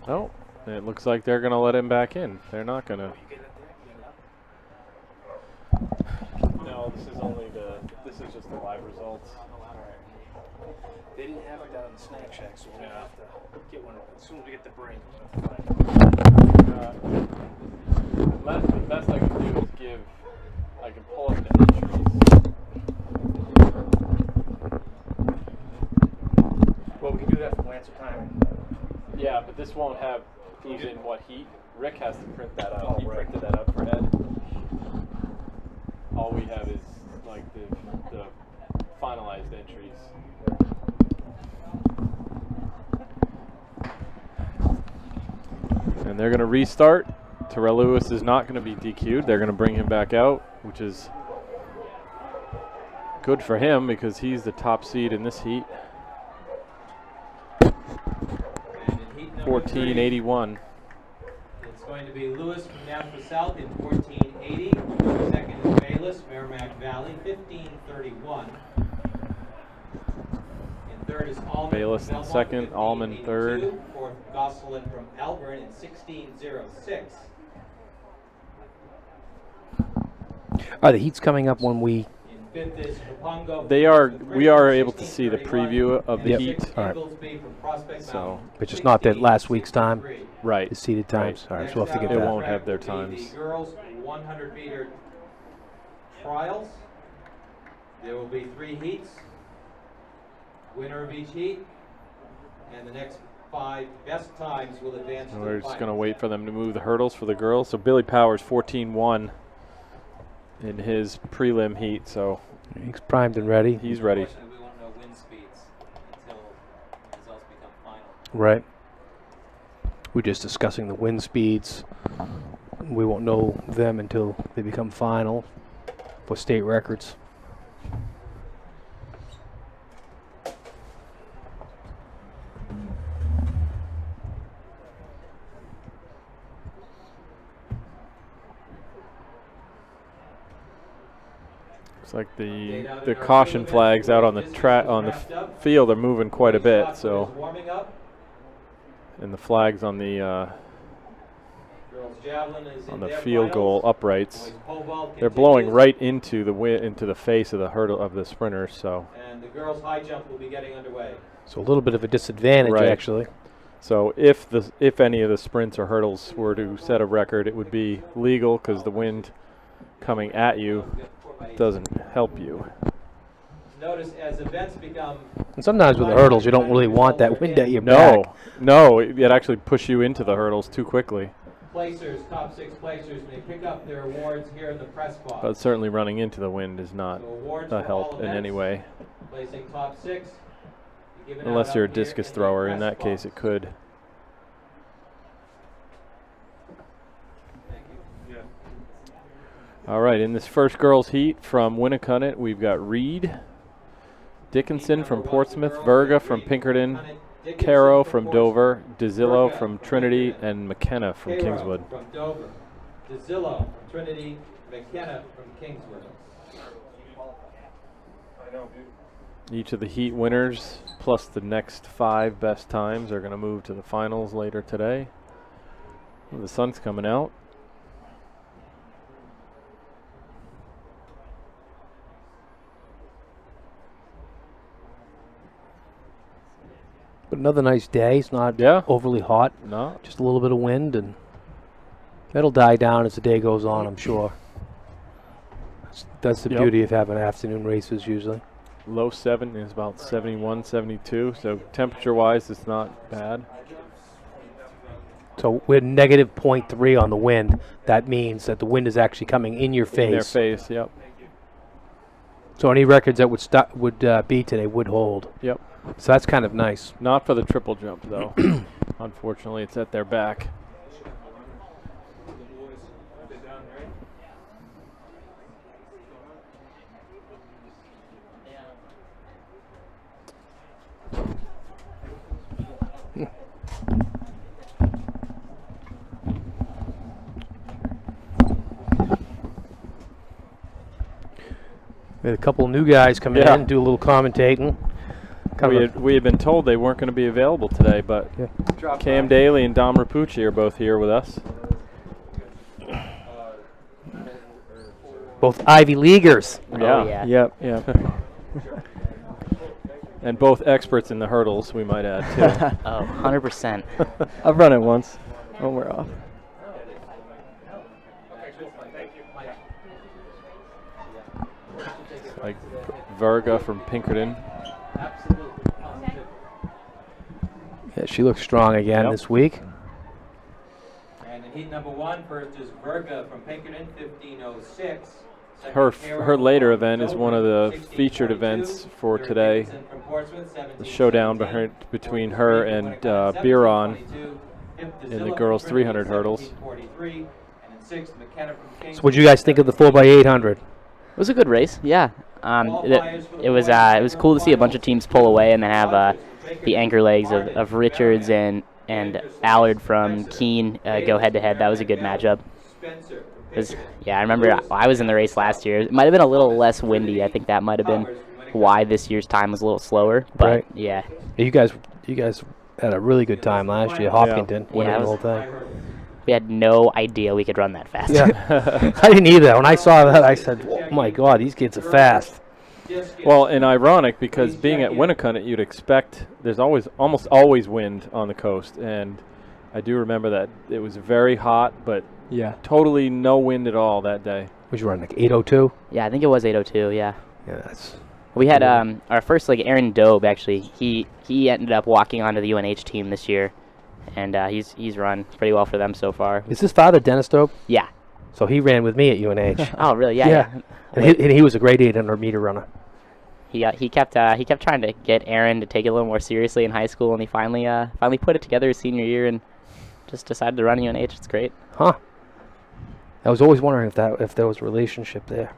S1: Oh, it looks like they're going to let him back in. They're not going to. No, this is just the live results.
S4: They didn't have it down in the snack shack, so we're gonna have to get one as soon as we get the break.
S1: The best I can do is I can pull up the entries.
S4: Well, we can do that from Lancer Timing.
S1: Yeah, but this won't have who's in what heat. Rick has to print that out.
S4: Oh,
S1: He
S4: right.
S1: printed that out for Ed. All we have is like the finalized entries. And they're going to restart. Terrell Lewis is not going to be DQ'd. They're going to bring him back out, which is good for him because he's the top seed in this heat.
S5: And in heat number
S1: 1481.
S5: it's going to be Lewis from Nashville South in 1480. Second is Bayless, Merrimack Valley, 1531. In third is Allman.
S1: Bayless in
S5: from Belmont,
S1: second, Allman
S5: 1582.
S1: third.
S5: Fourth, Gosselin from Elburn in 1606.
S4: Are the heats coming up when we?
S5: In fifth is Kapungo.
S1: They are. We are able to see the preview of the
S4: Yep.
S1: heat.
S4: All right.
S5: Inglesby from Prospect
S1: So,
S5: Mountain,
S4: Which is not that last week's time.
S5: 1663.
S1: right.
S4: The seated times. All right, so we'll have to get
S1: It
S4: that.
S1: won't have their
S5: Next out will be
S1: times.
S5: The girls 100-meter trials. There will be 3 heats. Winner of each heat, and the next 5 best times will advance to
S1: And
S5: the
S1: we're just going to
S5: finals.
S1: wait for them to move the hurdles for the girls. So Billy Powers 14-1 in his prelim heat. So
S4: He's primed and ready.
S1: he's ready.
S5: Unfortunately, we won't know wind speeds until the results become final.
S4: Right. We're just discussing the wind speeds. We won't know them until they become final for state records.
S1: Looks like the caution flags out on the field are moving quite a bit. So
S5: Warming up.
S1: and the flags on the
S5: Girls javelin is in
S1: on the
S5: their
S1: field goal
S5: finals.
S1: uprights.
S5: Boys pole vault
S1: They're blowing
S5: continues,
S1: right into the face of the hurdle of the sprinters. So
S5: and the girls high jump will be getting underway.
S4: So a little bit of a disadvantage,
S1: Right.
S4: actually.
S1: so if any of the sprints or hurdles were to set a record, it would be legal because the wind coming at you doesn't help you.
S5: Notice as events become
S4: And sometimes with the hurdles, you don't really want that wind at your
S1: No,
S4: back.
S1: no, it actually push you into the hurdles too quickly.
S5: placers, top 6 placers may pick up their awards here in the press box.
S1: But certainly running into the wind is not
S5: So awards
S1: a
S5: for
S1: help
S5: all
S1: in any
S5: events,
S1: way,
S5: placing top 6. Be given out
S1: unless
S5: up
S1: you're a
S5: here
S1: discus
S5: in the
S1: thrower. In
S5: press
S1: that case,
S5: box.
S1: it could.
S5: Thank you.
S1: All right, in this first girls' heat from Winnicott, we've got Reed, Dickinson
S5: Heat
S1: from
S5: number 1 for
S1: Portsmouth,
S5: girls,
S1: Verga
S5: Reed
S1: from
S5: from
S1: Pinkerton,
S5: Winnicott, Dickinson
S1: Caro
S5: from
S1: from
S5: Portsmouth,
S1: Dover, DeZillo
S5: Verga
S1: from
S5: from
S1: Trinity,
S5: Pinkerton,
S1: and McKenna from
S5: Caro
S1: Kingswood.
S5: from Dover, DeZillo from Trinity, McKenna from Kingswood.
S1: Each of the heat winners, plus the next 5 best times, are going to move to the finals later today. Ooh, the sun's coming out.
S4: But another nice day. It's not
S1: Yeah.
S4: overly hot.
S1: No,
S4: Just a little bit of wind, and that'll die down as the day goes on, I'm sure. That's the
S1: Yep.
S4: beauty of having afternoon races usually.
S1: low 7 is about 71, 72. So temperature-wise, it's not bad.
S4: So we're negative 0.3 on the wind. That means that the wind is actually coming in your face.
S1: In their face, yep.
S4: So any records that would be today would hold.
S1: Yep.
S4: So that's kind of nice.
S1: Not for the triple jump, though. Unfortunately, it's at their back.
S4: We had a couple of new guys come
S1: Yeah.
S4: in, do a little commentating.
S1: We had been told they weren't going to be available today, but Cam Daly and Dom Rapucci are both here with us.
S4: Both Ivy Leaguers.
S2: Yeah.
S7: Yep.
S1: And both experts in the hurdles, we might add, too.
S8: Oh, 100%.
S7: I've run it once when we're off.
S1: Like Verga from Pinkerton.
S4: Yeah, she looks strong again this week.
S5: And in heat number 1, first is Verga from Pinkerton, 15:06.
S1: Her later event is one of the featured events for today. The showdown between her and Biron in the girls 300 hurdles.
S4: So what do you guys think of the 4x800?
S8: It was a good race, yeah. It was cool to see a bunch of teams pull away and then have the anchor legs of Richards and Allard from Keene go head-to-head. That was a good matchup. I remember I was in the race last year. It might have been a little less windy. I think that might have been why this year's time was a little slower. But
S4: Right.
S8: yeah,
S4: You guys had a really good time last year. Hopkinton winning
S8: Yeah, it
S4: the whole
S8: was-
S4: thing.
S8: we had no idea we could run that fast.
S4: Yeah, I didn't either. When I saw that, I said, "Oh my God, these kids are fast."
S1: Well, and ironic because being at Winnicott, you'd expect there's almost always wind on the coast, and I do remember that it was very hot, but
S7: Yeah.
S1: totally no wind at all that day.
S4: Was you running like 8:02?
S8: Yeah, I think it was 8:02. Yeah.
S4: Yeah, that's.
S8: We had our first Aaron Dobe actually. He ended up walking onto the UNH team this year, and he's run pretty well for them so far.
S4: Is his father Dennis Dope?
S8: Yeah.
S4: So he ran with me at UNH.
S8: Oh really? Yeah.
S4: Yeah. And he was a great 800 meter runner.
S8: He kept trying to get Aaron to take it a little more seriously in high school, and he finally put it together his senior year and just decided to run UNH. It's great.
S4: Huh. I was always wondering if there was a relationship there.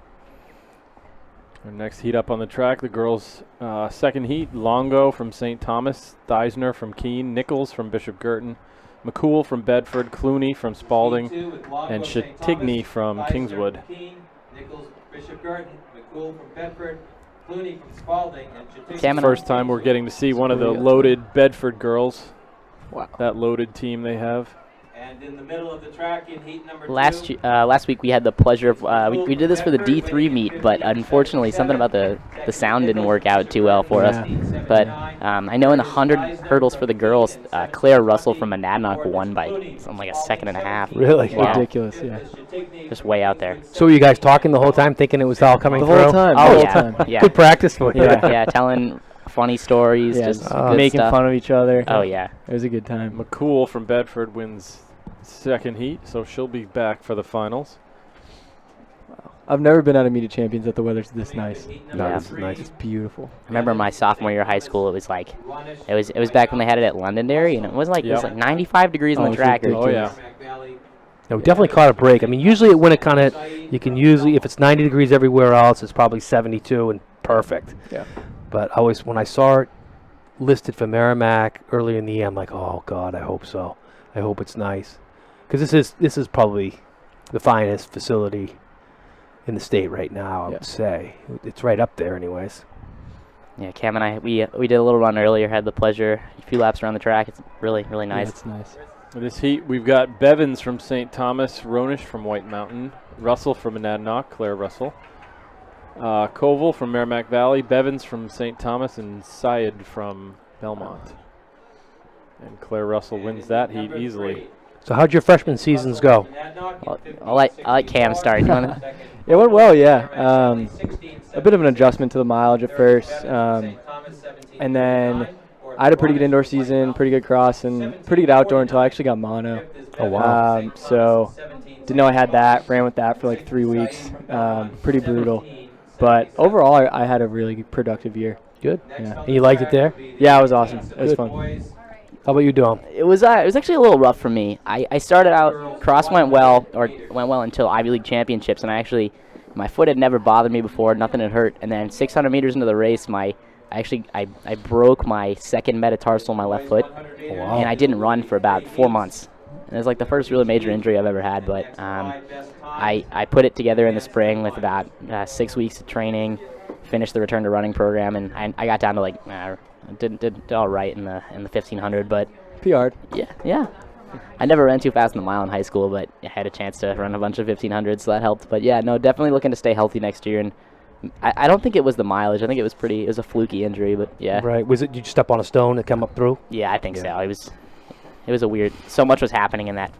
S1: Our next heat up on the track, the girls' second heat, Longo from St. Thomas, Theisner from Keene, Nichols from Bishop Girton, McCool from Bedford, Clooney from Spalding, and Chatigny from Kingswood. First time we're getting to see one of the loaded Bedford girls.
S7: Wow.
S1: That loaded team they have.
S5: And in the middle of the track in heat number 2.
S8: Last week we had the pleasure of we did this for the D3 meet, but unfortunately something about the sound didn't work out too well for us. But I know in the 100 hurdles for the girls, Claire Russell from Monadnock won by something like a second and a half.
S4: Really?
S8: Yeah.
S7: Ridiculous, yeah.
S8: Just way out there.
S4: So were you guys talking the whole time, thinking it was all coming
S7: The
S4: through?
S7: whole time.
S8: Oh
S7: the whole
S8: yeah,
S7: time.
S8: yeah,
S4: Good practice for you.
S8: yeah, telling funny stories,
S7: Yeah,
S8: just
S7: just
S8: good
S7: making
S8: stuff.
S7: fun of each other.
S8: Oh yeah.
S7: It was a good time.
S1: McCool from Bedford wins second heat, so she'll be back for the finals.
S7: I've never been at a meet of champions that the weather's this nice.
S8: Yeah.
S4: It's nice.
S7: It's beautiful.
S8: I remember my sophomore year of high school. It was it was back when they had it at Londonderry, and it was it was like 95 degrees on
S7: Oh,
S8: the
S7: it's
S8: track.
S1: Oh yeah.
S4: No, we definitely caught a break. I mean, usually at Winnicott, you can usually, if it's 90 degrees everywhere else, it's probably 72 and perfect.
S7: Yeah.
S4: But when I saw it listed for Merrimack earlier in the year, I'm like, oh God, I hope so. I hope it's nice, because this is probably the finest facility in the state right now. I would say it's right up there, anyways.
S8: Yeah, Cam and I we did a little run earlier. Had the pleasure a few laps around the track. It's really
S7: Yeah,
S8: nice.
S7: it's nice.
S1: In this heat, we've got Bevins from St. Thomas, Ronish from White Mountain, Russell from Monadnock, Claire Russell, Koval from Merrimack Valley, Bevins from St. Thomas, and Syed from Belmont. And Claire Russell wins that heat easily.
S4: So how'd your freshman seasons go?
S8: I'll let Cam start. You wanna?
S7: It went well, yeah. A bit of an adjustment to the mileage at first. And then I had a pretty good indoor season, pretty good cross, and pretty good outdoor until I actually got mono.
S4: Oh, wow.
S7: So didn't know I had that. Ran with that for like 3 weeks. Pretty brutal. But overall, I had a really productive year.
S4: Good.
S7: Yeah.
S4: And you liked it there?
S7: Yeah, it was awesome. It was
S4: Good.
S7: fun.
S4: How about you, Dom?
S8: It was actually a little rough for me. I started out cross went well until Ivy League championships, and my foot had never bothered me before. Nothing had hurt, and then 600 meters into the race, I broke my second metatarsal in my left foot,
S4: Wow.
S8: and I didn't run for about 4 months. It was like the first really major injury I've ever had, but I put it together in the spring with about 6 weeks of training, finished the return to running program, and I got down to like did all right in the 1500, but
S7: PR.
S8: yeah. I never ran too fast in the mile in high school, but I had a chance to run a bunch of 1500s, so that helped. But yeah, no, definitely looking to stay healthy next year. And I don't think it was the mileage. I think it was a fluky injury, but yeah.
S4: Right. Was it? Did you step on a stone to come up through?
S8: Yeah, I think so. It was a weird. So much was happening in that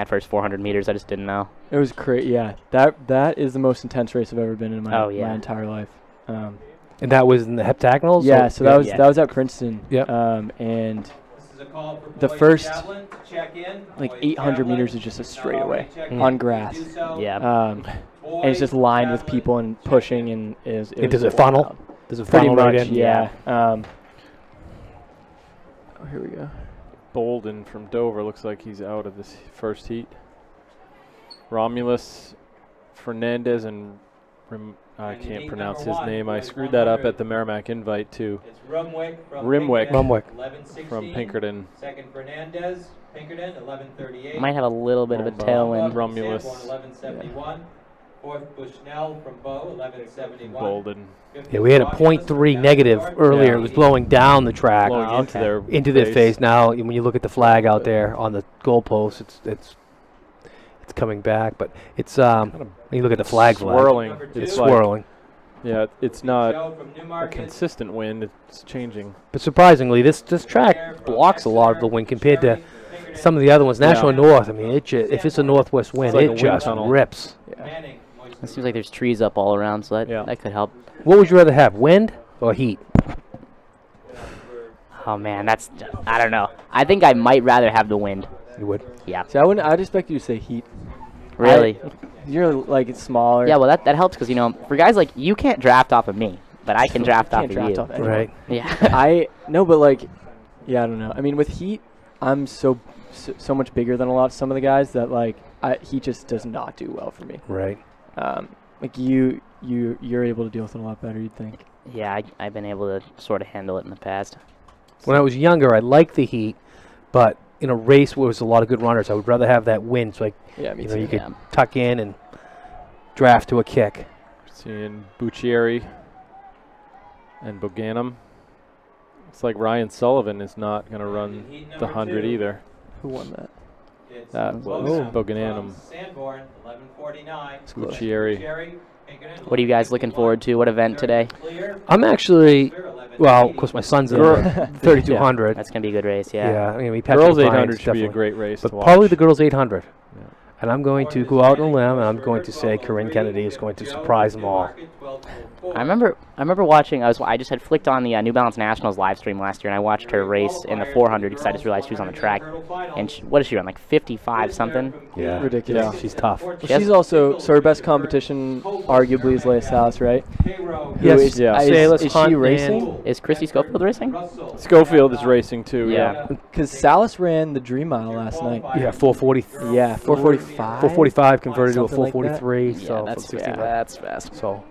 S8: first 400 meters. I just didn't know.
S7: It was great. Yeah, that is the most intense race I've ever been in my entire life.
S4: And that was in the heptagonals.
S7: Yeah. So that was at Princeton.
S4: Yeah.
S7: And the first like 800 meters is just a straightaway on grass.
S8: Yeah.
S7: And it's just lined with people and pushing, and does
S4: it funnel? Does it
S7: pretty
S4: funnel
S7: much?
S4: right in?
S7: Yeah. Here we go.
S1: Bolden from Dover looks like he's out of this first heat. Romulus Fernandez and I can't pronounce his name. I screwed that up at the Merrimack invite too.
S5: It's Rumwick
S1: from Pinkerton.
S5: Second Fernandez, Pinkerton, 11:38.
S8: Might have a little bit of a tailwind.
S1: Romulus.
S5: 11:71. Fourth Bushnell from Bow, 11:71.
S1: Bolden.
S4: Yeah, we had a .3 negative earlier.
S1: Yeah.
S4: It was blowing down the track
S1: Blowing
S4: into their face. Now, when you look at the flag out there on the goalpost, it's coming back. But it's when you look at the flag,
S1: swirling.
S4: It's swirling.
S1: Yeah, it's not a consistent wind. It's changing.
S4: But surprisingly, this track blocks a lot of the wind compared to some of the other ones. National North, I mean, if it's a northwest wind,
S1: like a
S4: it
S1: wind
S4: just
S1: tunnel.
S4: rips.
S5: Manning,
S8: It seems like there's trees up all around, so that could help.
S4: What would you rather have, wind or heat?
S8: Oh man, I don't know. I think I might rather have the wind.
S4: You would.
S8: Yeah.
S7: See, I'd expect you to say heat.
S8: Really?
S7: You're like it's smaller.
S8: Yeah, well that helps because for guys like you can't draft off of me, but I can draft off of
S7: draft
S8: you.
S7: off anyone.
S4: Right.
S8: Yeah.
S7: But like, yeah, I don't know. I mean, with heat, I'm so much bigger than some of the guys that like heat just does not do well for me.
S4: Right.
S7: Like you're able to deal with it a lot better, you'd think.
S8: Yeah, I've been able to sort of handle it in the past.
S4: When I was younger, I liked the heat, but in a race where there was a lot of good runners, I would rather have that wind. So
S7: Me too.
S4: you could tuck in and draft to a kick.
S1: Seeing Buccieri and Boganum. It's like Ryan Sullivan is not going to run the 100 either.
S7: Who won that?
S1: That was Boganum.
S5: Sanborn, 11:49.
S1: Buccieri.
S8: What are you guys looking forward to? What event today?
S4: I'm actually, well, of course, my son's in the 3200.
S8: That's gonna be a good race. Yeah.
S4: Yeah, I mean, Patrick
S1: Girls
S4: Bryan's
S1: 800 should be a
S4: definitely-
S1: great race
S4: But
S1: to watch.
S4: probably the girls 800. And I'm going to go out on a limb, and I'm going to say Corinne Kennedy is going to surprise them all.
S8: I remember watching. I just had flicked on the New Balance Nationals live stream last year, and I watched her race in the 400 because I just realized she was on the track. And what did she run? Like 55 something?
S4: Yeah,
S7: Ridiculous.
S4: She's tough.
S7: She's also her best competition arguably is Leia Salas, right?
S4: Yes, Salas,
S7: is
S4: Hunt,
S7: she
S4: and-
S7: racing?
S8: Is Christy Schofield racing?
S1: Schofield is racing too. Yeah.
S7: Because Salas ran the Dream Mile last night.
S4: Yeah, 440.
S7: Yeah, 4:45.
S4: 445 converted to a
S7: Something like that.
S4: 443.
S8: Yeah,
S4: So
S8: that's
S4: from 16
S8: that's fast.
S4: So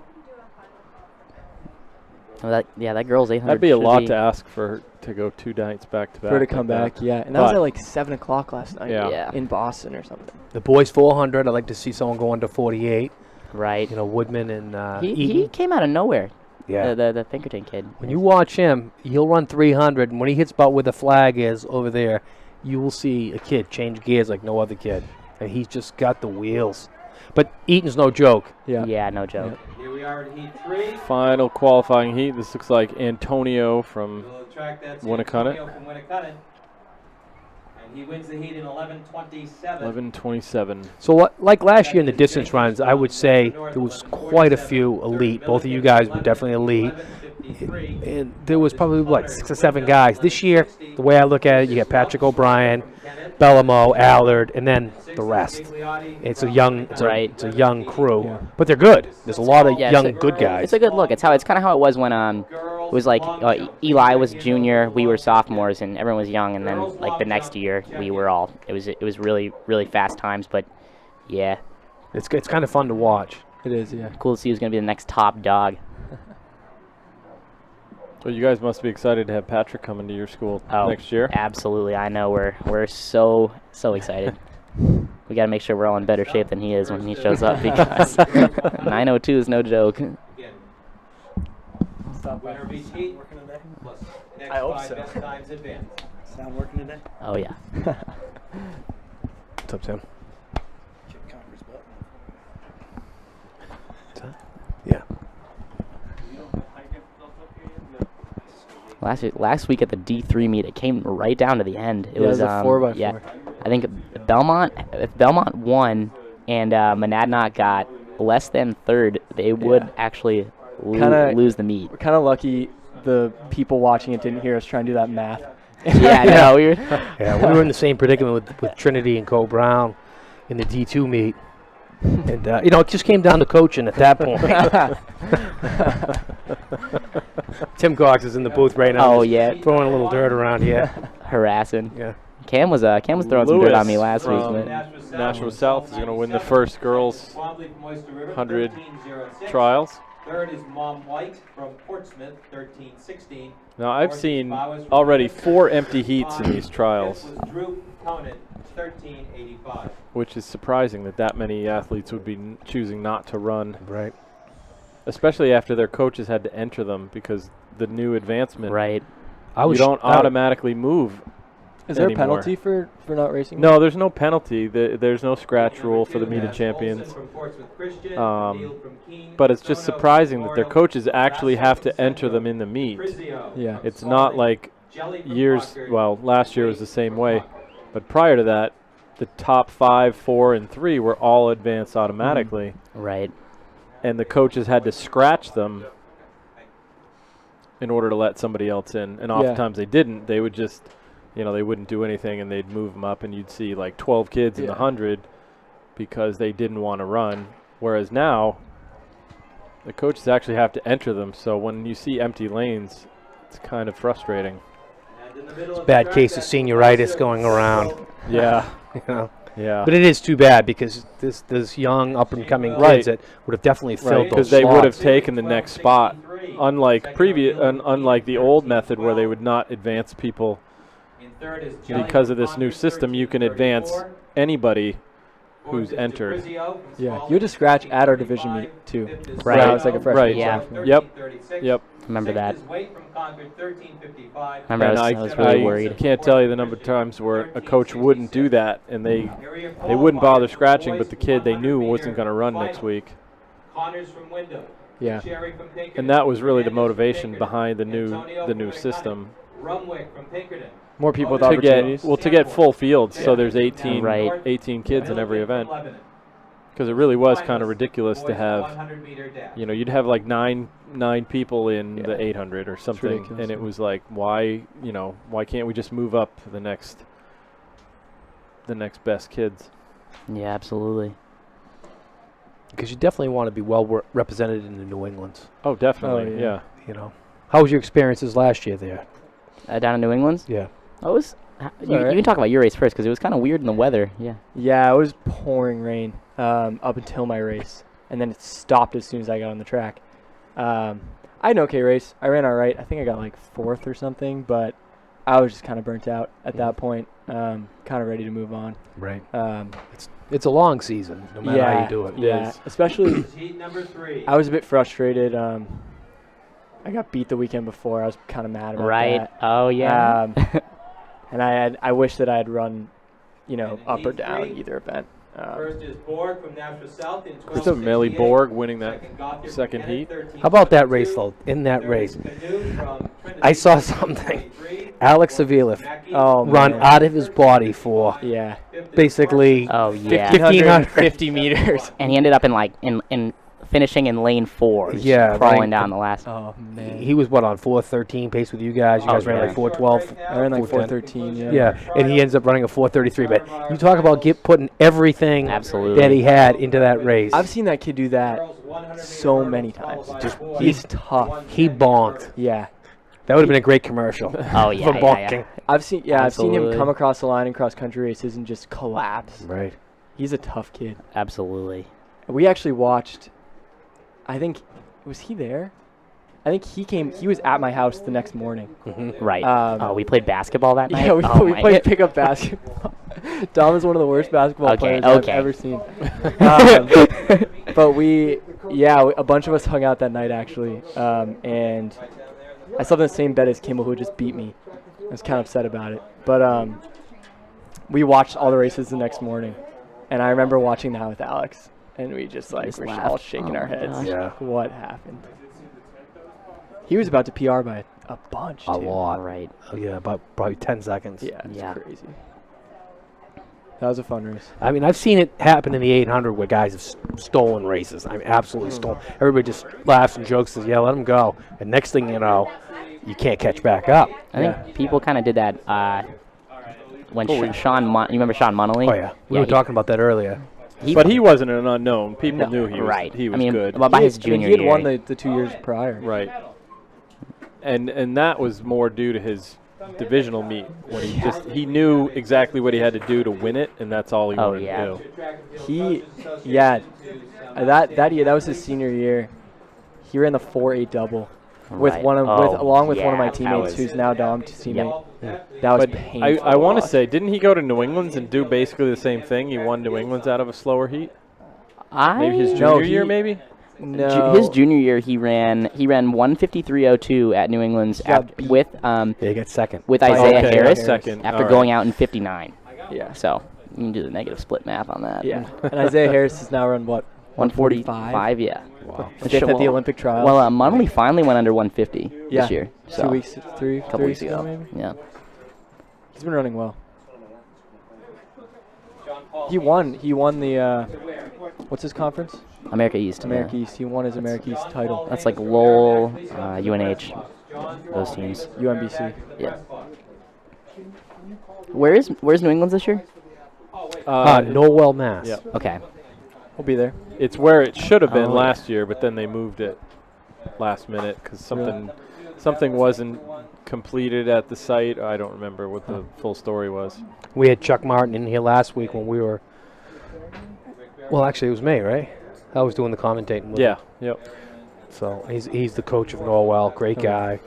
S8: Well, that girl's 800.
S1: That'd be a
S8: should
S1: lot to ask for her to go 2 nights back to back.
S7: For her to
S1: like
S7: come
S1: that.
S7: back, yeah. And that was
S1: But-
S7: at like 7 o'clock last night.
S1: Yeah.
S7: In Boston or something.
S4: the boys 400. I'd like to see someone go under 48.
S8: Right.
S4: You know, Woodman and
S8: He
S4: Eaton.
S8: came out of nowhere.
S4: Yeah.
S8: The Pinkerton kid.
S4: When you watch him, he'll run 300, and when he hits about where the flag is over there, you will see a kid change gears like no other kid. And he's just got the wheels. But Eaton's no joke.
S7: Yeah.
S8: Yeah, no joke.
S5: Here we are in Heat 3.
S1: Final qualifying heat. This looks like Antonio from
S5: Middle of the track, that's
S1: Winnicott.
S5: Antonio from Winnicott. And he wins the heat in 11:27.
S1: 11:27.
S4: So like last year in the distance runs, I would say there was quite a few elite. Both of you guys were definitely elite.
S5: 11:53.
S4: And there was probably like 6 or 7 guys. This year, the way I look at it, you got Patrick O'Brien, Bellamo, Allard, and then the rest. It's a young, it's a young crew, but they're good. There's a lot of
S8: Yeah,
S4: young,
S8: it's
S4: good guys.
S8: It's a good look. It's kind of how it was when it was like Eli was junior, we were sophomores, and everyone was young, and then like the next year we were all. It was really really fast times, but yeah,
S4: It's kind of fun to watch.
S7: It is, yeah.
S8: cool to see who's gonna be the next top dog.
S1: Well, you guys must be excited to have Patrick come into your school next year.
S8: Absolutely. I know we're so excited. We got to make sure we're all in better shape than he is when he shows up because 902 is no joke.
S5: Again, winner of each heat, plus next
S7: I hope
S5: 5
S7: so.
S5: best times advance.
S7: Sound working today?
S8: Oh yeah.
S4: What's up, Tim? Yeah.
S8: Last week at the D3 meet, it came right down to the end. It
S7: Yeah,
S8: was
S7: it was a 4x4.
S8: Yeah, I think if Belmont won and Monadnock got less than third, they would actually lose the meet.
S7: We're kind of lucky the people watching it didn't hear us try and do that math.
S8: Yeah, no, we were.
S4: Yeah, we were in the same predicament with Trinity and Cole Brown in the D2 meet. And, it just came down to coaching at that point. Tim Cox is in the booth right now.
S8: Oh, yeah.
S4: Throwing a little dirt around here.
S8: Harassing.
S4: Yeah.
S8: Cam was throwing some dirt on me last week.
S1: from
S8: But
S1: Nashua South is going to win the first girls 100 trials.
S5: Third is Mom White from Portsmouth, 13-16.
S1: Now, I've seen already 4 empty heats in these trials,
S5: Fifth was Drew Conant, 13-85.
S1: which is surprising that many athletes would be choosing not to run,
S4: Right.
S1: especially after their coaches had to enter them because the new advancement.
S8: right.
S1: You don't automatically move.
S7: Is there a
S1: anymore.
S7: penalty for not racing?
S1: No, there's no penalty. There's no scratch rule for the meeted champions. But it's just surprising that their coaches actually have to enter them in the meet.
S7: Yeah.
S1: It's not like last year was the same way. But prior to that, the top 5, 4, and 3 were all advanced automatically.
S8: Right.
S1: And the coaches had to scratch them in order to let somebody else in. And oftentimes they didn't. They would just, they wouldn't do anything and they'd move them up and you'd see like 12 kids in the 100 because they didn't want to run. Whereas now, the coaches actually have to enter them. So when you see empty lanes, it's kind of frustrating.
S4: It's a bad case of senioritis going around.
S1: Yeah.
S4: Yeah. But it is too bad because there's young up-and-coming kids that would have definitely filled those
S1: because they would have
S4: slots.
S1: taken the next spot. Unlike unlike the old method where they would not advance people. Because of this new system, you can advance anybody who's entered.
S7: Yeah, you had to scratch at our division meet too.
S8: Right.
S7: When I was like a freshman.
S1: Right.
S8: Yeah.
S1: Yep.
S8: Remember that.
S1: And
S8: Remember, I was really worried.
S1: can't tell you the number of times where a coach wouldn't do that, and they wouldn't bother scratching, but the kid they knew wasn't going to run next week.
S7: Yeah.
S1: And that was really the motivation behind the new system.
S7: More people with
S1: To
S7: opportunities.
S1: get full fields, so there's 18,
S8: Right.
S1: 18 kids in every event. Because it really was kind of ridiculous to have, you'd have like nine people in the 800 or something,
S7: ridiculous,
S1: and it was like, why can't we just move up the next best kids?
S8: Yeah, absolutely.
S4: Because you definitely want to be well represented in the New Englands.
S1: Oh, definitely,
S7: yeah.
S1: yeah.
S4: How was your experiences last year there?
S8: Down in New England?
S4: Yeah.
S8: Oh, you can talk about your race first because it was kind of weird in the weather. Yeah.
S7: Yeah, it was pouring rain up until my race, and then it stopped as soon as I got on the track. I had an okay race. I ran all right. I think I got like 4th or something, but I was just kind of burnt out at that point. Kind of ready to move on.
S4: Right. It's a long season, no matter how you do it.
S7: Yeah, especially
S5: Heat number 3.
S7: I was a bit frustrated. I got beat the weekend before. I was kind of mad about that.
S8: Oh, yeah.
S7: And I wish that I had run, up or down either event.
S5: First is Borg from Nashua South in 12.
S1: So Melly Borg winning that second heat.
S4: How about that race, though? In that race, I saw something. Alex Avila run
S7: man.
S4: out of his body for basically
S8: Oh, yeah.
S7: 1,550 meters.
S8: And he ended up in finishing in lane 4. just
S4: Yeah,
S8: crawling
S4: right.
S8: down the last.
S7: Oh man.
S4: He was on 4:13 pace with you guys. You guys ran like 4:12.
S7: I ran like
S4: 4:10.
S7: 4:13.
S4: Yeah, and he ends up running a 4:33. But you talk about putting everything
S8: Absolutely.
S4: that he had into that race.
S7: I've seen that kid do that so many times. He's tough.
S4: He bonked.
S7: Yeah.
S4: That would have been a great commercial.
S8: Oh, yeah,
S4: for
S8: yeah,
S4: bonking.
S8: yeah.
S7: I've seen him
S8: Absolutely.
S7: come across the line in cross country races and just collapse.
S4: Right.
S7: He's a tough kid.
S8: Absolutely.
S7: We actually watched. I think was he there? I think he was at my house the next morning.
S8: Right.
S7: Um,
S8: We played basketball that night.
S7: Yeah, we
S8: my
S7: played
S8: God.
S7: pickup basketball. Dom is one of the worst basketball
S8: Okay,
S7: players I've
S8: okay.
S7: ever seen. But a bunch of us hung out that night actually, and I slept in the same bed as Kimball, who just beat me. I was kind of upset about it, but we watched all the races the next morning, and I remember watching that with Alex, and we just
S8: Just
S7: were
S8: laughed.
S7: all shaking
S8: Oh
S7: our
S8: my
S7: heads.
S8: gosh.
S4: Yeah.
S7: What happened? He was about to PR by a bunch.
S4: A
S7: too.
S4: lot.
S8: Right.
S4: Oh, yeah, about probably 10 seconds.
S7: Yeah, it's
S8: Yeah.
S7: crazy. That was a fun race.
S4: I mean, I've seen it happen in the 800 where guys have stolen races. I mean, absolutely stolen. Everybody just laughs and jokes, says, yeah, let them go. And next thing you know, you can't catch back up.
S8: I think people kind of did that when Sean. You remember Sean Munnelly?
S4: Oh, yeah. We were talking about that earlier.
S1: But he wasn't an unknown. People
S7: No.
S1: knew he was,
S8: Right.
S1: he was
S8: I mean,
S1: good.
S8: about by his junior
S7: he had
S8: year.
S7: won the 2 years prior.
S1: Right. And that was more due to his divisional meet when he knew exactly what he had to do to win it, and that's all he wanted
S8: yeah.
S1: to do.
S7: That year, that was his senior year. He ran the 4.8 double with
S8: Right.
S7: along with one of my
S8: Yeah, that
S7: teammates,
S8: was-
S7: who's now Dom's teammate. That was
S1: But
S7: painful.
S1: I want to
S7: watch.
S1: say, didn't he go to New England's and do basically the same thing? He won New England's out of a slower heat. Maybe his
S7: No,
S1: junior year,
S7: he-
S1: maybe.
S7: no.
S8: His junior year, he ran 1:53.02 at New England's
S7: got beat.
S8: with
S4: They get second.
S8: Isaiah
S1: Okay,
S8: Harris
S1: second.
S8: after
S1: All
S8: going
S1: right.
S8: out in 59.
S7: Yeah.
S8: So you can do the negative split math on that.
S7: Yeah. And Isaiah Harris has now run what?
S8: 145. Yeah.
S7: Fifth at the Olympic trials.
S8: Well, Munnelly finally went under 150
S7: yeah.
S8: this year. So
S7: 2 weeks,
S8: a couple
S7: 3
S8: weeks ago.
S7: maybe.
S8: Yeah.
S7: He's been running well. He won the what's his conference?
S8: America East.
S7: America
S8: yeah.
S7: East. He won his America East title.
S8: That's like Lowell, UNH, those teams.
S7: UMBC.
S8: Yeah. Where's New England's this year?
S4: Norwell, Mass.
S1: Yeah.
S8: Okay.
S7: We'll be there.
S1: It's where it should have been
S8: Oh,
S1: last year, but then they moved it last minute because something wasn't completed at the site. I don't remember what the full story was.
S4: We had Chuck Martin in here last week when we were. Well, actually, it was me, right? I was doing the commentating with him.
S1: Yep.
S4: So he's the coach of Norwell. Great guy.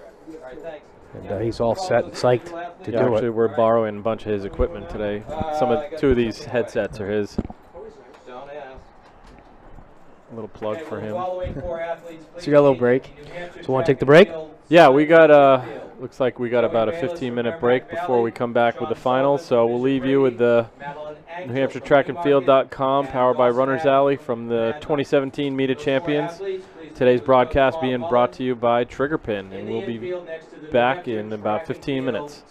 S4: And he's all set and psyched to
S1: Yeah,
S4: do
S1: actually,
S4: it.
S1: we're borrowing a bunch of his equipment today. Two of these headsets are his. A little plug for him.
S7: So you got a little break.
S4: So want to take the break?
S1: Yeah, we got looks like we got about a 15-minute break before we come back with the finals. So we'll leave you with the NewHampshireTrackandField.com, powered by Runners Alley, from the 2017 Meet of Champions. Today's broadcast being brought to you by Triggerpin, and we'll be back in about 15 minutes.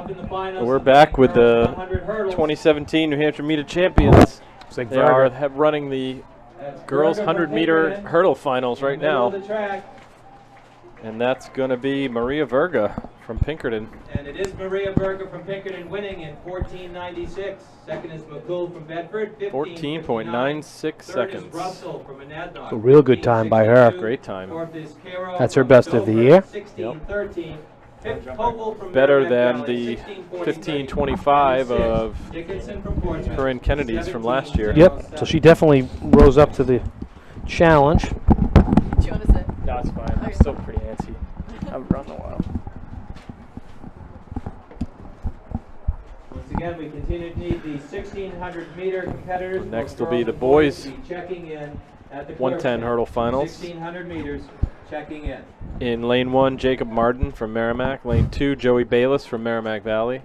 S5: off in the finals.
S1: We're back with the
S5: 100 hurdles.
S1: 2017 New Hampshire Meet Champions.
S4: It's like
S1: They are
S4: Verga.
S1: running the
S5: That's
S1: girls'
S5: Berger from
S1: 100-meter
S5: Pinkerton,
S1: hurdle finals right
S5: middle of
S1: now.
S5: the track.
S1: And that's going to be Maria Verga from Pinkerton.
S5: And it is Maria Berger from Pinkerton winning in 14.96. Second is McCool from Bedford,
S1: 14.96
S5: Third is
S1: seconds.
S5: Russell from Monadnock,
S4: A real good time by her.
S5: 15.62.
S1: Great time.
S5: Fourth is Caro
S4: That's her
S5: from
S4: best of the
S5: Dover,
S4: year.
S5: 16.13. Fifth, Povil from
S1: Better
S5: Merrimack
S1: than
S5: Valley,
S1: the
S5: 16.40.
S1: 15.25 of
S5: Dickinson from Portsmouth,
S1: Corinne Kennedy's from last year.
S4: Yep. So she definitely rose up to the challenge.
S3: Do you want to say?
S7: No, it's fine. I'm
S3: Okay.
S7: still pretty antsy. I've run a while.
S5: Once again, we continue to need the 1,600-meter competitors.
S1: Next
S5: For
S1: will be
S5: girls
S1: the
S5: and
S1: boys'
S5: will be checking in at the
S1: 110
S5: clerk
S1: hurdle
S5: stand.
S1: finals.
S5: 1,600 meters, checking in.
S1: In lane 1, Jacob Martin from Merrimack. Lane 2, Joey Bayless from Merrimack Valley.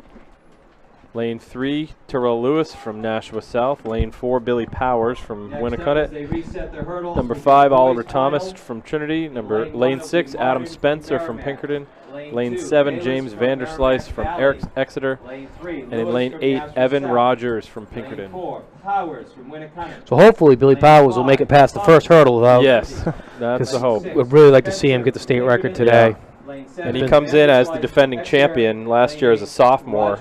S1: Lane 3, Terrell Lewis from Nashua South. Lane 4, Billy Powers from
S5: Next up, as
S1: Winnicott.
S5: they reset their hurdles,
S1: Number
S5: we
S1: 5,
S5: got
S1: Oliver
S5: boys
S1: Thomas
S5: final.
S1: from Trinity.
S5: Lane
S1: Lane
S5: 1 will
S1: 6,
S5: be
S1: Adam
S5: Martin
S1: Spencer from
S5: Merrimack.
S1: Pinkerton. Lane
S5: Two,
S1: 7,
S5: Bayless
S1: James
S5: from
S1: Vanderslice
S5: Merrimack
S1: from
S5: Valley.
S1: Exeter.
S5: Lane 3,
S1: And in
S5: Lewis
S1: lane
S5: from
S1: 8,
S5: Nashua
S1: Evan
S5: South.
S1: Rogers from
S5: Lane
S1: Pinkerton.
S5: 4, Powers from Winnicott.
S4: So hopefully Billy Powers will make it past the first hurdle, though.
S1: Yes, that's the hope.
S4: We'd really like to see him get the state record today.
S1: And he comes in as the defending champion last year as a sophomore,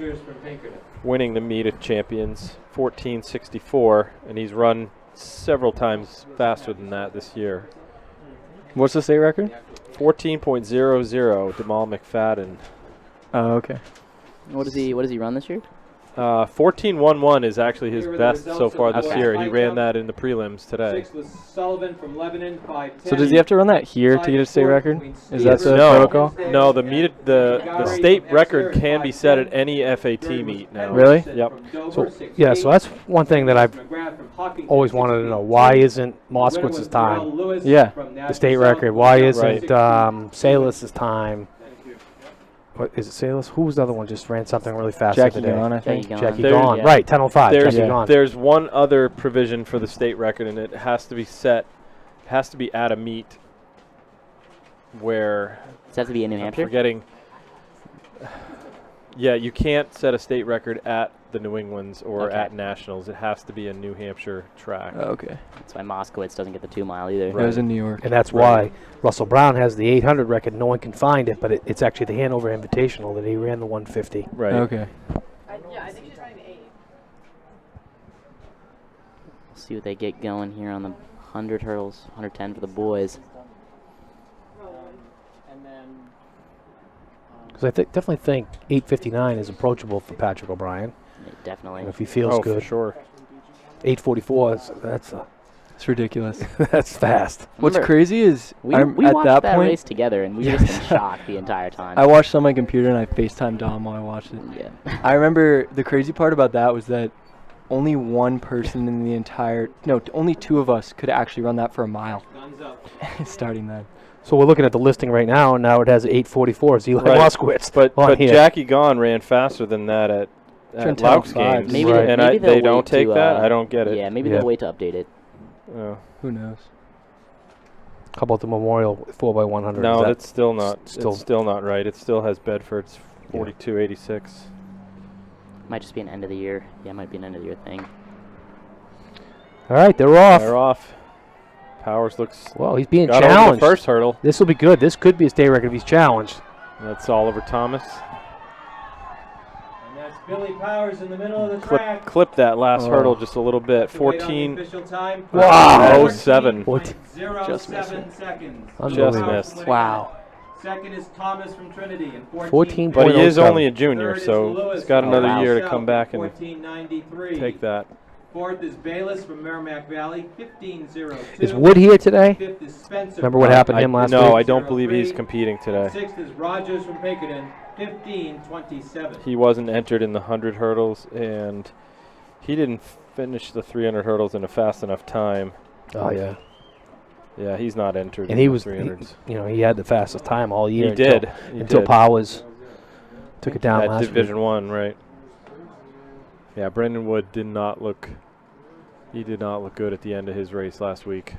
S1: winning the Meet of Champions, 14.64, and he's run several times faster than that this year.
S7: What's the state record?
S1: 14.00, Demal McFadden.
S7: Oh, okay.
S8: What does he run this year?
S1: 14.11 is actually his best so far this
S8: Okay.
S1: year. He ran that in the prelims today.
S5: Sixth was Sullivan from Lebanon, 5'10".
S7: So does he have to run that here to get a state record? Is that the
S1: No,
S7: protocol?
S1: no. The state record can be set at any FAT meet now.
S7: Really?
S1: Yep.
S4: So, yeah, so that's one thing that I've always wanted to know. Why isn't Moskowitz's time
S7: Yeah.
S4: the state record? Why isn't Salas's time? What is it, Salas? Who was the other one just ran something really fast
S7: Jackie
S4: today?
S7: Gahn, I think.
S4: Jackie
S1: There-
S4: Gahn.
S8: yeah.
S4: Right, 10:05.
S1: There's
S4: Jackie Gahn.
S1: there's one other provision for the state record, and it has to be set, has to be at a meet where
S8: Does that have to be in New
S1: I'm
S8: Hampshire?
S1: forgetting. Yeah, you can't set a state record at the New Englands or
S8: Okay.
S1: at nationals. It has to be a New Hampshire track.
S7: Oh, okay.
S8: That's why Moskowitz doesn't get the 2 mile either.
S7: It was in New York.
S4: And that's why Russell Brown has the 800 record. No one can find it, but it's actually the Hanover Invitational that he ran the 150.
S1: Right.
S7: Okay.
S3: Yeah, I think she's running 8.
S8: See what they get going here on the 100 hurdles, 110 for the boys.
S4: Because I definitely think 8:59 is approachable for Patrick O'Brien.
S8: Yeah, definitely.
S4: And if he feels
S1: Oh,
S4: good.
S1: for sure.
S4: 8:44
S7: It's ridiculous.
S4: that's fast.
S7: What's
S8: Remember,
S7: crazy is
S8: We
S7: I'm
S8: watched
S7: at that point.
S8: race together, and we were just in shock the entire time.
S7: I watched on my computer and I FaceTimed Dom while I watched it.
S8: Yeah.
S7: I remember the crazy part about that was that only one person in the only 2 of us could actually run that for a mile.
S5: Guns up.
S7: Starting that.
S4: So we're looking at the listing right now, and now it has 8:44. It's Eli
S1: Right.
S4: Moskowitz.
S1: But
S4: on here.
S1: Jackie Gahn ran faster than that at
S7: Trenton
S1: Lauk's
S7: 5.
S1: games.
S8: Maybe
S4: Right.
S1: and
S8: maybe
S1: they
S8: they'll
S1: don't
S8: wait
S1: take
S8: to,
S1: that? I don't get it.
S8: Yeah, maybe
S4: Yeah.
S8: they'll wait to update it.
S1: Oh.
S7: Who knows?
S4: How about the Memorial 4x100?
S1: No,
S4: Is that
S1: that's still not.
S4: still-
S1: It's still not right. It still has Bedford's 42.86.
S8: Might just be an end of the year. Yeah, it might be an end of the year thing.
S4: all right. They're off.
S1: They're off. Powers looks
S4: Well, he's being
S1: got over
S4: challenged.
S1: the first hurdle.
S4: This will be good. This could be a state record if he's challenged.
S1: That's Oliver Thomas.
S5: And that's Billy Powers in the middle of the track.
S1: Clip that last
S4: Oh.
S1: hurdle just a little bit.
S5: To wait on the
S1: 14.
S5: official time.
S4: Wow.
S1: 07.
S5: 14.07
S7: Just missing.
S5: seconds.
S1: Just
S5: Powers
S1: missed.
S5: winning
S7: Wow.
S5: that. Second is Thomas from Trinity and
S4: 14.
S1: But he is
S4: 0.07.
S1: only a junior,
S5: Third is
S1: so
S5: Lewis
S1: he's got
S5: from
S1: another
S8: wow.
S1: year to
S5: South
S1: come back and
S5: 14.93.
S1: take that.
S5: Fourth is Bayless from Merrimack Valley, 15.02.
S4: Is Wood here today?
S5: Fifth is Spencer.
S4: Remember what happened to him last
S1: No,
S4: week?
S1: I don't believe he's competing today.
S5: Sixth is Rogers from Pinkerton, 15.27.
S1: He wasn't entered in the 100 hurdles, and he didn't finish the 300 hurdles in a fast enough time.
S4: Oh yeah.
S1: Yeah, he's not entered
S4: And
S1: in
S4: he
S1: the
S4: was,
S1: 300s.
S4: he had the fastest time all year.
S1: He did.
S4: Until Powers took it down
S1: at
S4: last
S1: Division
S4: week.
S1: 1, right? Yeah, Brendan Wood did not look. He did not look good at the end of his race last week.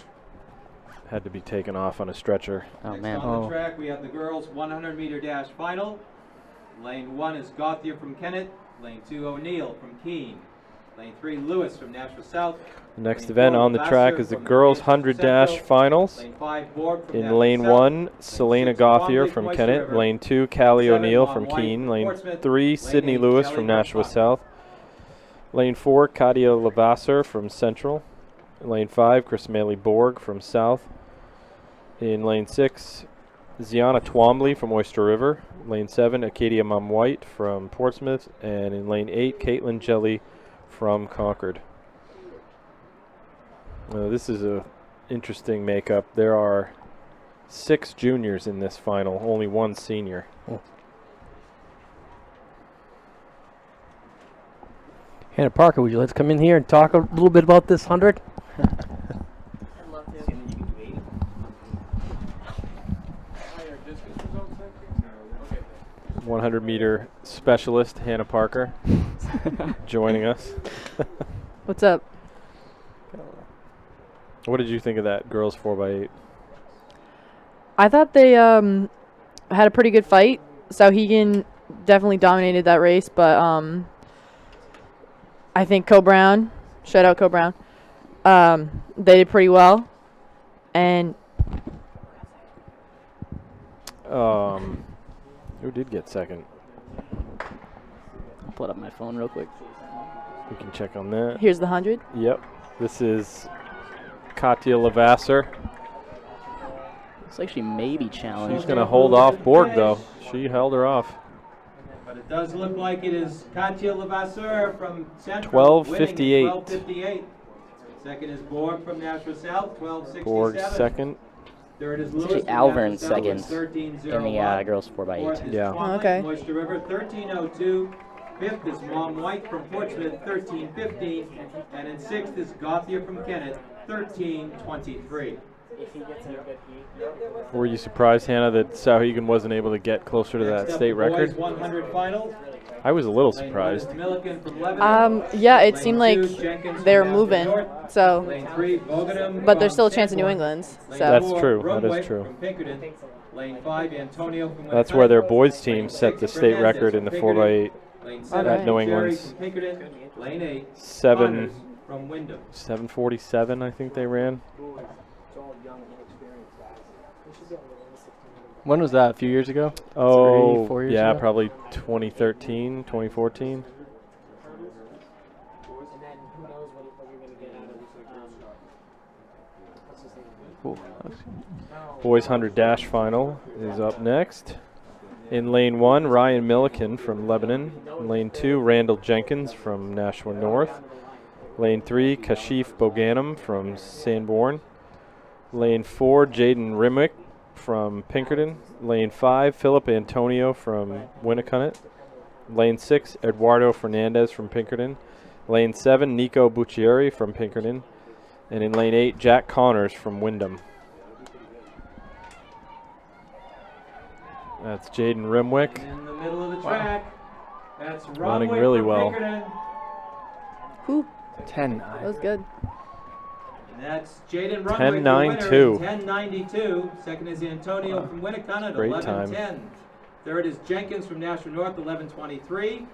S1: Had to be taken off on a stretcher.
S8: Oh
S5: Next
S8: man.
S5: on the
S7: Oh.
S5: track, we have the girls' 100-meter dash final. Lane 1 is Gauthier from Kennett. Lane 2, O'Neill from Keene. Lane 3, Lewis from Nashua South.
S1: The next
S5: Lane
S1: event
S5: 4,
S1: on the track
S5: Vassar
S1: is the
S5: from
S1: girls
S5: New
S1: 100
S5: Hampshire
S1: dash
S5: Central.
S1: finals.
S5: Lane 5, Borg from
S1: In
S5: Nashua
S1: lane
S5: South.
S1: 1,
S5: Lane
S1: Selena
S5: 6,
S1: Gauthier
S5: Wombley
S1: from
S5: Moisture
S1: Kennett.
S5: River.
S1: Lane 2, Callie
S5: 7,
S1: O'Neill
S5: Mom
S1: from
S5: White
S1: Keene.
S5: from
S1: Lane
S5: Portsmouth.
S1: 3,
S5: Lane
S1: Sydney
S5: 8,
S1: Lewis
S5: Kelly
S1: from
S5: from
S1: Nashua
S5: Puck.
S1: South. Lane 4, Katia Lavasser from Central. Lane 5, Chris Maley Borg from South. In lane 6, Ziana Twombly from Oyster River. Lane 7, Acadia Mom White from Portsmouth. And in lane 8, Caitlin Jelly from Concord. This is a interesting makeup. There are 6 juniors in this final, only 1 senior.
S4: Hannah Parker, would you like to come in here and talk a little bit about this 100?
S3: I'd love to.
S1: 100-meter specialist Hannah Parker joining us.
S3: What's up?
S1: What did you think of that girls 4x8?
S3: I thought they had a pretty good fight. Sauhegan definitely dominated that race, but I think Co Brown, shout out Co Brown, they did pretty well. And
S1: who did get second?
S8: I'll pull it up my phone real quick.
S1: We can check on that.
S3: here's the 100.
S1: Yep. This is Katia Lavasser.
S8: Looks like she may be challenged.
S1: She's going to hold off Borg, though. She held her off.
S5: But it does look like it is Katia Lavasser from Central.
S1: 12:58.
S5: 12:58. Second is Borg from Nashua South, 12:67.
S1: Borg second.
S5: Third is
S8: It's
S5: Lewis
S8: actually
S5: from
S8: Alvern
S5: Nashua South with
S8: second
S5: 13:01.
S8: in the girls 4x8.
S5: Fourth is
S1: Yeah.
S5: Twombly,
S3: Okay.
S5: Moisture River, 13:02. Fifth is Mom White from Portsmouth, 13:15. And in sixth is Gauthier from Kennett, 13:23.
S1: Were you surprised, Hannah, that Sauhegan wasn't able to get closer to that
S5: Next up,
S1: state
S5: the boys
S1: record?
S5: 100 finals.
S1: I was a little
S5: Lane 1
S1: surprised.
S5: is Milliken from Lebanon.
S3: Yeah, it
S5: Lane
S3: seemed like
S5: 2, Jenkins
S3: they were
S5: from
S3: moving,
S5: North.
S3: so,
S5: Lane 3, Bogadum
S3: but there's
S5: from
S3: still a chance in New
S5: Sanborn.
S3: England's.
S5: Lane
S3: So
S1: That's
S5: 4,
S1: true, that is
S5: Rumwick
S1: true.
S5: from Pinkerton. Lane 5, Antonio from
S1: That's where their
S5: Winnipeg.
S1: boys team set the state
S5: Fernandez
S1: record in the
S5: from
S1: 4x8.
S5: Lane
S3: Okay.
S5: 7,
S1: New
S5: Jerry
S1: England's
S5: from Pinkerton. Lane 8,
S1: 7
S5: Connors from Wyndham.
S1: 7:47, I think they ran.
S7: When was that? A few years ago?
S1: Oh,
S7: 3, 4 years
S1: yeah,
S7: ago?
S1: probably 2013, 2014.
S7: Cool.
S1: Boys 100 dash final is up next. In lane 1, Ryan Milliken from Lebanon. Lane 2, Randall Jenkins from Nashua North. Lane 3, Kashif Boganum from Sanborn. Lane 4, Jaden Rimwick from Pinkerton. Lane 5, Philip Antonio from Winnicott. Lane 6, Eduardo Fernandez from Pinkerton. Lane 7, Nico Buccieri from Pinkerton. And in lane 8, Jack Connors from Wyndham. That's Jaden Rimwick.
S5: In the middle of the track, that's
S1: Running
S5: Rumwick
S1: really
S5: from
S1: well.
S5: Pinkerton.
S3: whew,
S7: 10.
S3: that was good.
S5: And that's Jaden Rumwick,
S1: 10.92.
S5: 10.92. Second is Antonio from Winnicott at
S1: Great
S5: 11.10. Third is Jenkins from Nashua North, 11.23.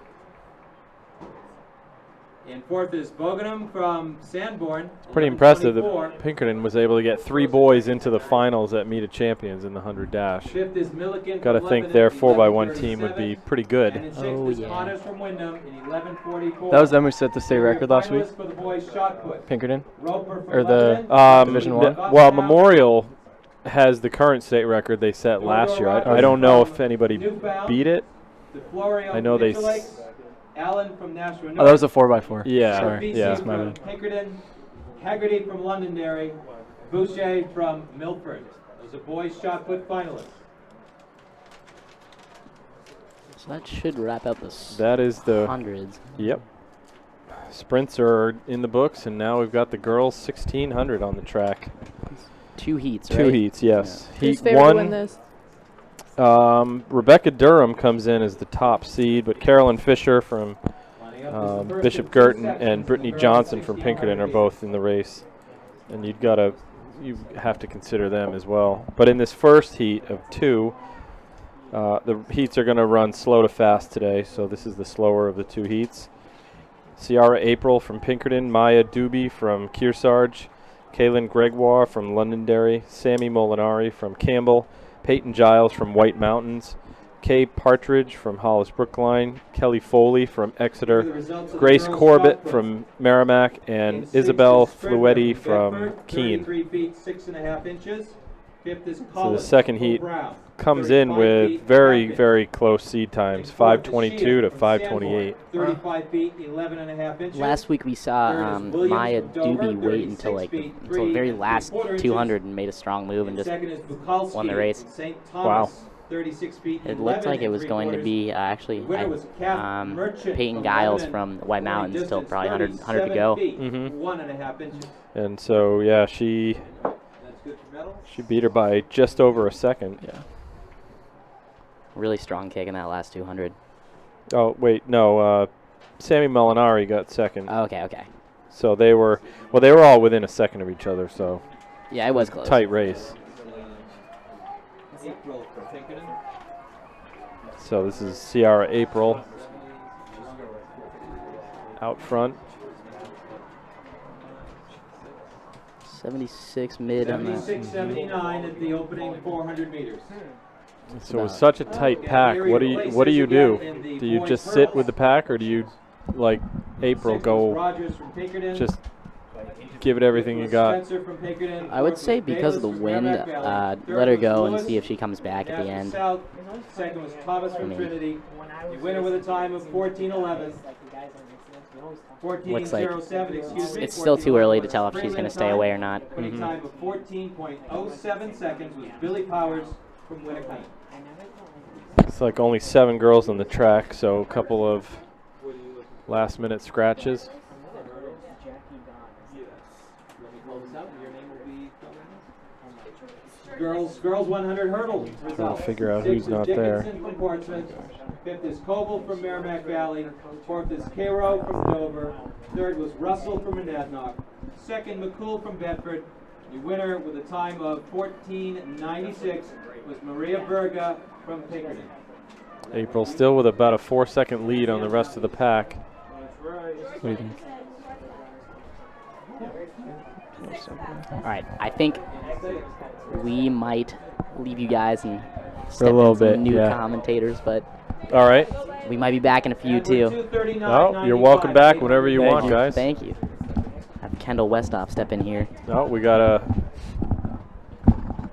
S5: And fourth is Boganum from Sanborn.
S1: Pretty impressive
S5: 11.24.
S1: that Pinkerton was able to get 3 boys into the finals at Meet of Champions in the 100 dash.
S5: Fifth is Milliken.
S1: Got to
S5: from
S1: think
S5: Lebanon,
S1: their 4x1 team
S5: 11.37.
S1: would be pretty
S5: And
S1: good.
S5: in sixth
S8: Oh,
S5: is
S8: yeah.
S5: Connors from Wyndham in 11.44.
S7: That was them who set the state record last week?
S5: Finalists for the boys shot put.
S7: Pinkerton?
S5: Roper from
S7: Or the
S5: Lebanon.
S7: Division one?
S1: Well, Memorial has the current state record they set last year. I don't know if anybody
S5: Newfound,
S1: beat it.
S5: DeFlorio
S1: I know they
S5: from Mitchell Lakes, Allen from Nashua North.
S7: Oh, that was a 4x4.
S1: Yeah,
S7: Sorry.
S5: BC
S1: yeah.
S7: That's my
S5: from
S7: bad.
S5: Pinkerton, Haggerty from Londonderry, Boucher from Milford. Those are boys shot put finalists.
S8: So that should wrap up the
S1: That is the,
S8: hundreds.
S1: yep. Sprints are in the books, and now we've got the girls 1600 on the track.
S8: 2 heats, right?
S1: 2 heats, yes.
S3: Who's
S1: Heat
S3: favorite to win
S1: 1,
S3: this?
S1: Rebecca Durham comes in as the top seed, but Carolyn Fisher from
S5: Lining up is the first
S1: Bishop
S5: of two
S1: Girton
S5: sections
S1: and
S5: of
S1: Brittany
S5: the girls
S1: Johnson from
S5: 1600
S1: Pinkerton are
S5: heat.
S1: both in the race, and you have to consider them as well. But in this first heat of 2, The heats are going to run slow to fast today, so this is the slower of the two heats. Ciara April from Pinkerton, Maya Doobie from Kearsarge, Kaylin Gregoire from Londonderry, Sammy Molinari from Campbell, Peyton Giles from White Mountains, Kay Partridge from Hollis Brookline, Kelly Foley from Exeter, Grace Corbett from Merrimack, and Isabel Fluetti from Keene.
S5: 33 feet 6.5 inches. Fifth is
S1: So the second heat comes in with very, very close seed times, 5:22 to 5:28.
S5: 35 feet 11.5 inches.
S8: Last week we saw Maya Doobie wait until the very last 200 and made a strong move and just won the race.
S1: Wow.
S5: 36 feet
S8: It looked like it was going to be Peyton Giles from the White Mountains till probably 100 to go.
S1: Mm-hmm.
S5: 1.5 inches.
S1: And so, yeah, she beat her by just over a second.
S7: Yeah.
S8: Really strong kick in that last 200.
S1: Oh, wait, no. Sammy Molinari got second.
S8: Okay.
S1: So they were all within a second of each other, so
S8: Yeah, it was close.
S1: tight race.
S5: April from Pinkerton.
S1: So this is Ciara April out front.
S8: 76 mid on that.
S5: 76.79 at the opening 400 meters.
S1: So with such a tight pack, what do you do? Do you just sit with the pack, or do you, like April, go
S5: Rogers from Pinkerton.
S1: just give it everything you got?
S5: Spencer from Pinkerton.
S8: I would say because of the wind, let her go and see if she comes back at the end.
S5: South. Second was Thomas from Trinity. The winner with a time of 14:11. 14:07, excuse me.
S8: It's still too early to tell if she's going to stay away or not.
S5: Winning time of 14.07 seconds was Billy Powers from Winnicott.
S1: It's like only 7 girls on the track, so a couple of last-minute scratches.
S5: Girls 100 hurdle.
S1: Trying to figure out who's not there.
S5: Dickinson from Portsmouth. Fifth is Coble from Merrimack Valley. Fourth is Cairo from Dover. Third was Russell from Monadnock. Second, McCool from Bedford. The winner with a time of 14:96 was Maria Berga from Pinkerton.
S1: April still with about a 4-second lead on the rest of the pack.
S7: What do you think?
S8: All right, I think we might leave you guys and
S7: For
S8: step
S7: a little
S8: in some
S7: bit,
S8: new
S7: yeah.
S8: commentators, but
S1: All right.
S8: we might be back in a few too.
S1: Oh, you're welcome back whenever you want, guys.
S8: Thank you. Have Kendall Westhoff step in here.
S1: Oh, we got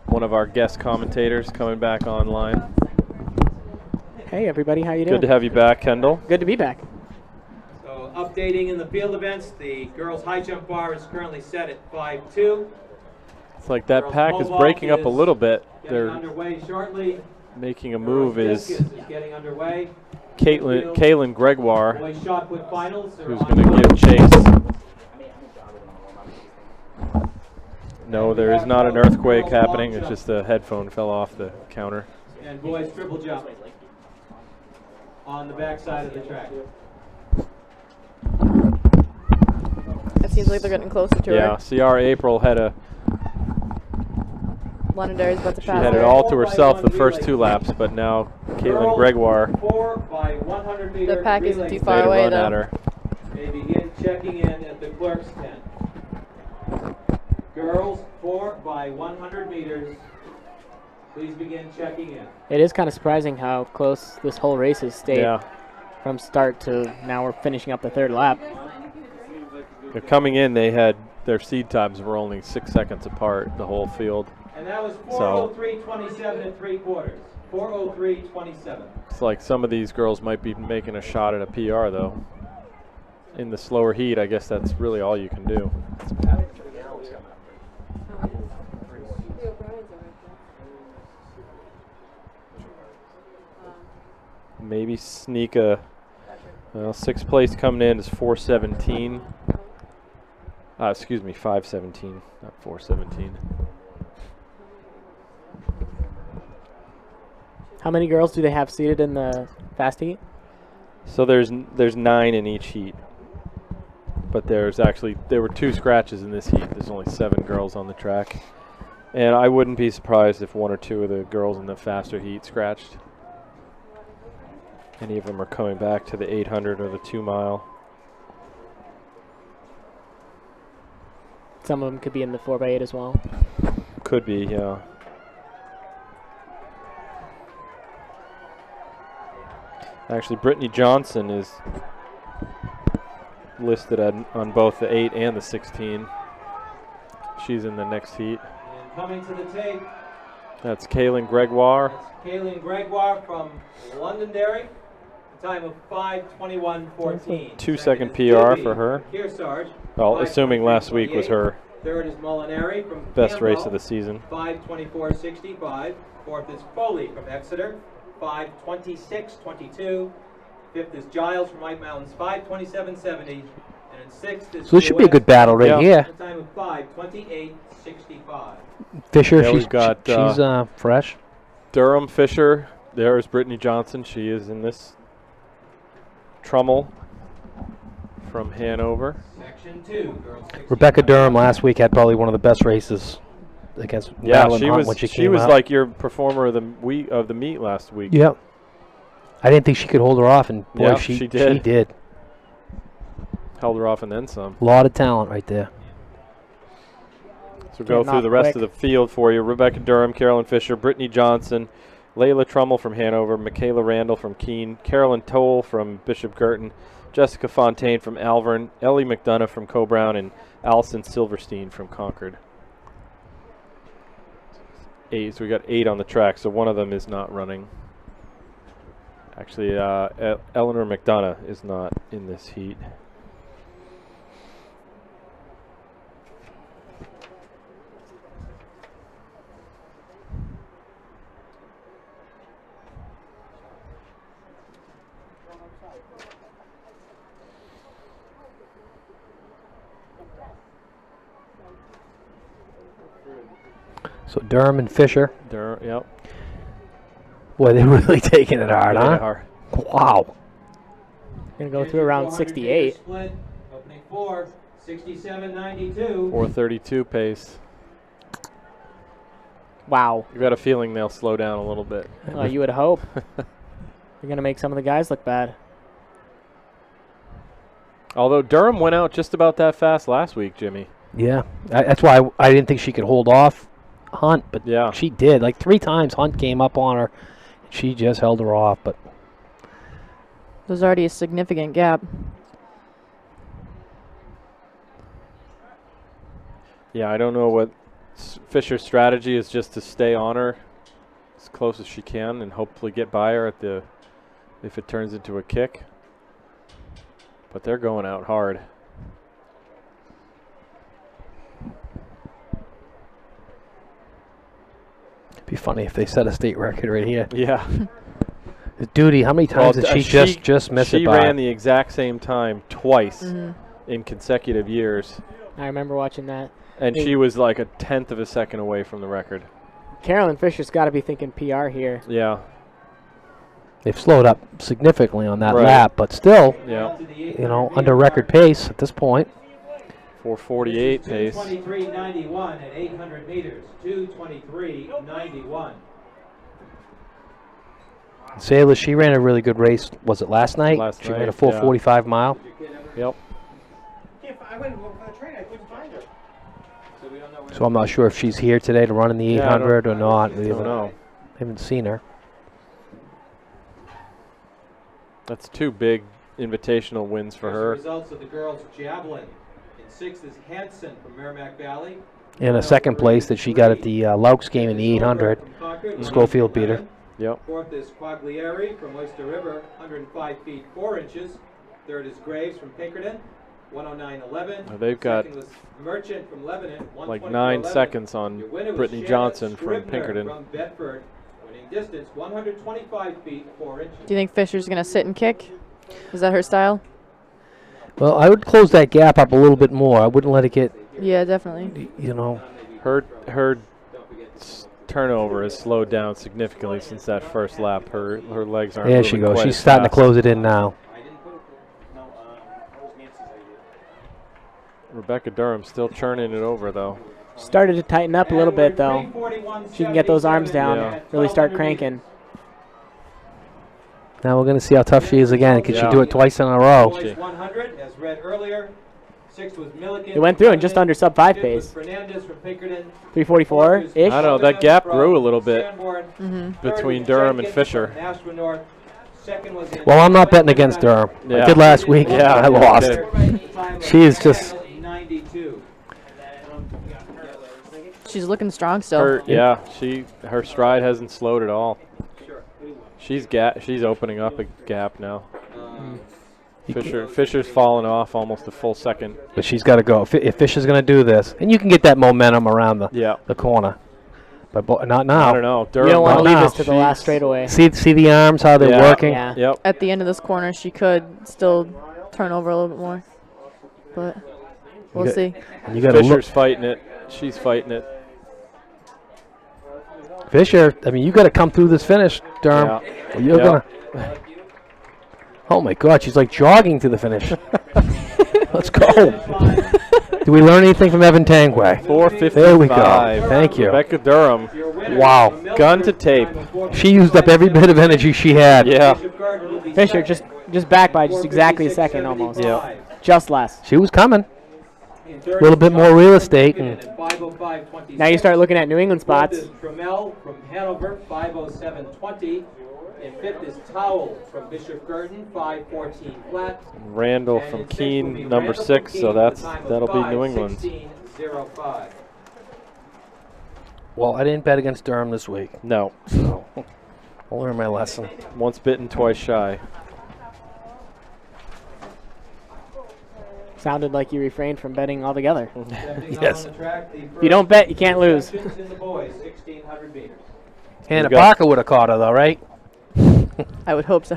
S1: one of our guest commentators coming back online.
S2: Hey everybody, how you doing?
S1: Good to have you back, Kendall.
S2: Good to be back.
S5: So updating in the field events, the girls' high jump bar is currently set at 5.2.
S1: It's like that pack is breaking up a little bit.
S5: Getting
S1: They're
S5: underway shortly.
S1: making a move is
S5: Discus is getting underway.
S1: Kaylin Gregoire,
S5: Boys shot put finals are
S1: who's
S5: on
S1: going to
S5: the
S1: give chase. No, there is not an earthquake happening. It's just a headphone fell off the counter.
S5: and boys triple jump on the backside of the track.
S3: It seems like they're getting closer to
S1: Yeah,
S3: her.
S1: Ciara April had
S3: Londonderry's about to
S1: she
S3: pass
S1: had it
S3: her.
S1: all to herself the first 2 laps, but now Caitlin Gregoire
S5: 4 by 100 meter
S3: The pack isn't
S5: relay
S3: too far
S1: made a
S3: away
S1: run
S3: though.
S1: at her.
S5: They begin checking in at the clerk's tent. Girls 4 by 100 meters. Please begin checking in.
S2: It is kind of surprising how close this whole race has stayed
S1: Yeah,
S2: from start to now. We're finishing up the third lap.
S1: they're coming in. They had their seed times were only 6 seconds apart. The whole field.
S5: And that was
S1: So-
S5: 4:03.27 and 3/4. 4:03.27.
S1: It's like some of these girls might be making a shot at a PR though. In the slower heat, I guess that's really all you can do. Maybe sneak a. Well, 6th place coming in is 4:17. Excuse me, 5:17, not 4:17.
S2: How many girls do they have seated in the fast heat?
S1: So there's 9 in each heat, but there were 2 scratches in this heat. There's only 7 girls on the track, and I wouldn't be surprised if 1 or 2 of the girls in the faster heat scratched. Any of them are coming back to the 800 or the 2 mile.
S2: Some of them could be in the 4x8 as well.
S1: Could be, yeah. Actually, Brittany Johnson is listed on both the 8 and the 16. She's in the next heat.
S5: And coming to the tape,
S1: That's Kaylin Gregoire.
S5: that's Kaylin Gregoire from Londonderry. A time of 5:21.14.
S1: 2-second
S5: Second is
S1: PR
S5: Gibby
S1: for her.
S5: Kearsarge.
S1: Well, assuming last week was her
S5: Third is Molinari from
S1: best race
S5: Campbell,
S1: of the season.
S5: 5:24.65. Fourth is Foley from Exeter, 5:26.22. Fifth is Giles from White Mountains, 5:27.70. And in sixth is
S4: So this should be a good battle right
S1: Yeah.
S4: here.
S5: a time of 5:28.65.
S4: Fisher,
S1: Yeah,
S4: she's
S1: we've got,
S4: she's fresh.
S1: Durham Fisher. There is Brittany Johnson. She is in this. Trummel from Hanover.
S5: Section 2, girls 16.
S4: Rebecca Durham last week had probably one of the best races against
S1: Yeah,
S4: Madeline
S1: she
S4: Hunt
S1: was.
S4: when she
S1: She
S4: came
S1: was
S4: out.
S1: like your performer of the meet last week.
S4: Yep. I didn't think she could hold her off, and boy,
S1: Yeah,
S4: she
S1: she did.
S4: She did.
S1: Held her off and then some.
S4: A lot of talent right there.
S1: So go
S2: Getting
S1: through
S2: off
S1: the rest
S2: quick.
S1: of the field for you. Rebecca Durham, Carolyn Fisher, Brittany Johnson, Layla Trummel from Hanover, Michaela Randall from Keene, Carolyn Toll from Bishop Girton, Jessica Fontaine from Alvern, Ellie McDonough from Coe-Brown, and Allison Silverstein from Concord. 8, so we got 8 on the track, so one of them is not running. Actually, Eleanor McDonough is not in this heat.
S4: So Durham and Fisher,
S1: Yep.
S4: boy, they're really taking it hard,
S1: Yeah,
S4: huh?
S1: they are.
S4: Wow.
S2: Going to go through around 68.
S5: Split, opening 4, 67.92.
S1: 4:32 pace.
S2: Wow.
S1: You got a feeling they'll slow down a little bit.
S2: You would hope. You're going to make some of the guys look bad.
S1: Although Durham went out just about that fast last week, Jimmy.
S4: Yeah, that's why I didn't think she could hold off Hunt, but
S1: Yeah.
S4: she did. Like 3 times Hunt came up on her. She just held her off, but
S3: There's already a significant gap.
S1: Yeah, I don't know what Fisher's strategy is, just to stay on her as close as she can and hopefully get by her at the if it turns into a kick. But they're going out hard.
S4: it'd be funny if they set a state record right here.
S1: Yeah.
S4: Duty, how many times
S1: Well,
S4: did she just miss
S1: She
S4: it by?
S1: ran the exact same time twice
S3: Mhm.
S1: in consecutive years.
S2: I remember watching that.
S1: And
S2: Hey.
S1: she was like a tenth of a second away from the record.
S2: Carolyn Fisher's got to be thinking PR here.
S1: Yeah.
S4: They've slowed up significantly on that
S1: Right.
S4: lap, but still,
S1: Yeah.
S4: you know, under record pace at this point.
S1: 4:48 pace.
S5: 2:23.91 at 800 meters. 2:23.91.
S4: Sailor, she ran a really good race. Was it last night?
S1: Last
S4: she ran
S1: night,
S4: a full
S1: yeah.
S4: 45 mile.
S1: Yep.
S6: I went for the train. I couldn't find her.
S5: So we don't know where
S4: So I'm not sure if she's here today to run in the
S1: Yeah, I don't-
S4: 800 or not. We
S1: Don't know.
S4: haven't seen her.
S1: That's 2 big invitational wins for
S5: Here's the
S1: her.
S5: results of the girls' javelin. In 6th is Hanson from Merrimack Valley.
S4: In a second place that she got at the Louks game in the 800. Schofield beat her.
S1: Yep.
S5: 4th is Quaglieri from Oyster River, 105 feet 4 inches. 3rd is Graves from Pinkerton, 109.11.
S1: They've got
S5: Second was Merchant from Lebanon,
S1: like
S5: 124.11.
S1: 9 seconds on
S5: Your winner was
S1: Brittany
S5: Shannon
S1: Johnson from
S5: Scribner
S1: Pinkerton.
S5: from Bedford, winning distance 125 feet 4 inches.
S3: Do you think Fisher's going to sit and kick? Is that her style?
S4: Well, I would close that gap up a little bit more. I wouldn't let it get,
S3: Yeah, definitely.
S4: you know.
S1: Her turnover has slowed down significantly since that first lap. Her legs aren't
S4: There she
S1: moving
S4: goes.
S1: quite
S4: She's
S1: as
S4: starting to
S1: fast.
S4: close it in now.
S6: No, that was Nancy's idea.
S1: Rebecca Durham still churning it over though.
S2: Started to tighten up a little bit, though. She can get those arms down,
S1: Yeah.
S2: really start cranking.
S4: Now we're going to see how tough she is again. Can she
S1: Yeah.
S4: do it twice in a row?
S5: Boys 100, as read earlier. 6th was Milliken.
S2: He went through in just under sub 5
S5: 5th was
S2: pace.
S5: Fernandez from Pinkerton.
S2: 344-ish.
S1: I don't know, that gap grew a little bit
S2: Mm-hmm.
S1: between Durham and Fisher.
S4: Well, I'm not betting against Durham.
S1: Yeah.
S4: I did last week.
S1: Yeah,
S4: I
S1: you
S4: lost.
S1: did.
S4: She is just.
S5: 92.
S3: She's looking strong still.
S1: Her stride hasn't slowed at all. She's opening up a gap now. Fisher's fallen off almost a full second.
S4: But she's got to go. If Fisher's going to do this, and you can get that momentum around the corner. But not now.
S1: I don't know.
S2: You
S1: Durham,
S2: don't want to
S4: Not
S2: leave
S4: now.
S2: this to the last straightaway.
S4: See the arms, how they're
S1: Yeah.
S4: working?
S2: Yeah.
S1: Yep.
S3: At the end of this corner, she could still turn over a little bit more. But we'll
S4: got-
S3: see.
S4: And you got to look.
S1: Fisher's fighting it. She's fighting it.
S4: Fisher, I mean, you got to come through this finish, Durham.
S1: Yeah.
S4: Or you're
S1: Yeah.
S4: gonna. Oh my God, she's like jogging to the finish. Let's go. Do we learn anything from Evan Tangway?
S1: 4:55.
S4: There we go. Thank you.
S1: Rebecca Durham.
S4: Wow.
S1: Gun to tape.
S4: She used up every bit of energy she had.
S1: Yeah.
S2: Fisher just back by just exactly a second almost.
S1: Yeah.
S2: Just less.
S4: She was coming. A little bit more real estate. And
S2: Now you start looking at New England spots.
S5: Trammell from Hanover, 5:07:20. And 5th is Towell from Bishop Gurdon, 5:14 flat.
S1: Randall
S5: And
S1: from
S5: in 6th will be
S1: Keene, number
S5: Randall
S1: 6,
S5: from
S1: so
S5: Keene with a time of
S1: that'll be New England.
S5: 5:16:05.
S4: well, I didn't bet against Durham this week,
S1: No.
S4: so I'll learn my lesson.
S1: Once bitten, twice shy.
S2: Sounded like you refrained from betting altogether.
S4: Yes.
S2: If you don't bet, you can't lose.
S5: In the boys, 1,600 meters.
S4: Hannah
S1: got-
S4: Parker would have caught her though, right?
S3: I would hope so.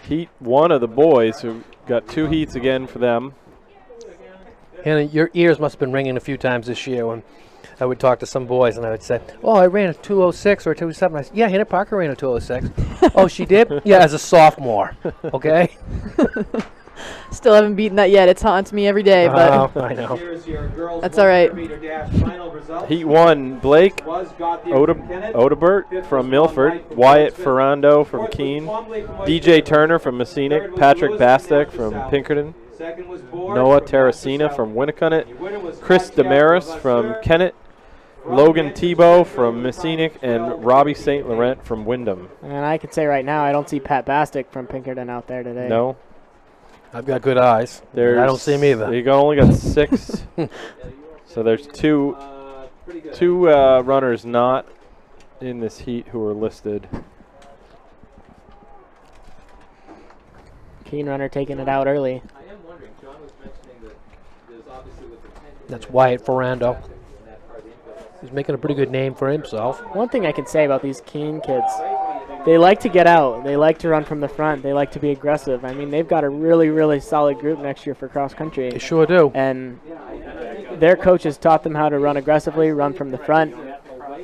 S1: Heat 1 of the boys, who got 2 heats again for them.
S4: Hannah, your ears must have been ringing a few times this year when I would talk to some boys and I would say, "Oh, I ran a 206 or a 207." I said, "Yeah, Hannah Parker ran a 206." "Oh, she did?" "Yeah, as a sophomore." Okay.
S3: Still haven't beaten that yet. It haunts me every day, but
S4: I know.
S5: Here's your girls
S3: That's all right.
S5: 100 meter dash final results.
S1: Heat 1, Blake
S5: Was Gauthier from Kennett.
S1: Odebert from Milford, Wyatt Ferrando from Keene, DJ Turner from Messinic, Patrick Bastek from Pinkerton,
S5: Second was Board
S1: Noah
S5: from
S1: Terracina
S5: Massachusetts.
S1: from Winnicott,
S5: Your winner was
S1: Chris
S5: Katja
S1: Damaris
S5: La
S1: from
S5: Sueur,
S1: Kennett, Logan Tebow from Messinic, and Robbie St. Laurent from Wyndham.
S2: And I can say right now, I don't see Pat Bastic from Pinkerton out there today.
S1: No?
S4: I've got good eyes. I don't see him either.
S1: You only got 6. So there's two
S5: pretty good.
S1: runners not in this heat who are listed.
S2: Keen runner taking it out early.
S5: I am wondering, John was mentioning that there's obviously with the tension
S4: That's Wyatt Ferrando. He's making a pretty good name for himself.
S2: One thing I can say about these Keene kids, they like to get out. They like to run from the front. They like to be aggressive. I mean, they've got a really, really solid group next year for cross country.
S4: They sure do.
S2: And their coaches taught them how to run aggressively, run from the front,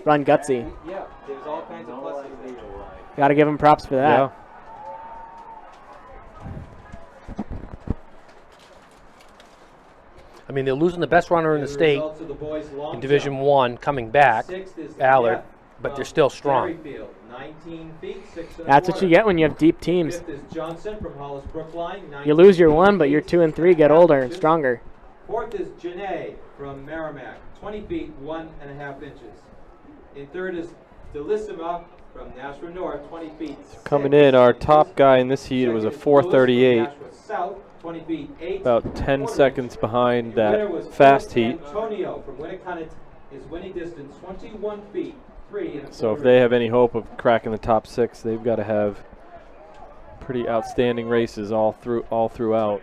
S2: run gutsy.
S5: Yeah, there's all kinds of pluses.
S2: Got to give them props for that.
S1: Yeah.
S4: I mean, they're losing the best runner in the state
S5: Results of the boys' long
S4: in Division
S5: jump.
S4: 1 coming back,
S5: Sixth is
S4: Allard,
S5: Jeff
S4: but they're
S5: from
S4: still strong.
S5: Berryfield, 19 feet, 6 and a
S2: That's what you
S5: quarter.
S2: get when you have deep teams.
S5: Fifth is Johnson from Hollis Brookline.
S2: You lose your 1, but your 2 and 3 get older and stronger.
S5: Fourth is Janae from Merrimack, 20 feet, 1.5 inches. In third is Delissima from Nashua North, 20 feet.
S1: Coming
S5: 6.
S1: in, our top guy in this heat was a
S5: Second is Lewis from
S1: 4:38,
S5: Nashua South, 20 feet, 8.
S1: about 10 seconds behind
S5: Winner was
S1: that fast
S5: Philip
S1: heat.
S5: Antonio from Winnicott. His winning distance 21 feet, 3 and a
S1: So if
S5: quarter.
S1: they have any hope of cracking the top 6, they've got to have pretty outstanding races all throughout.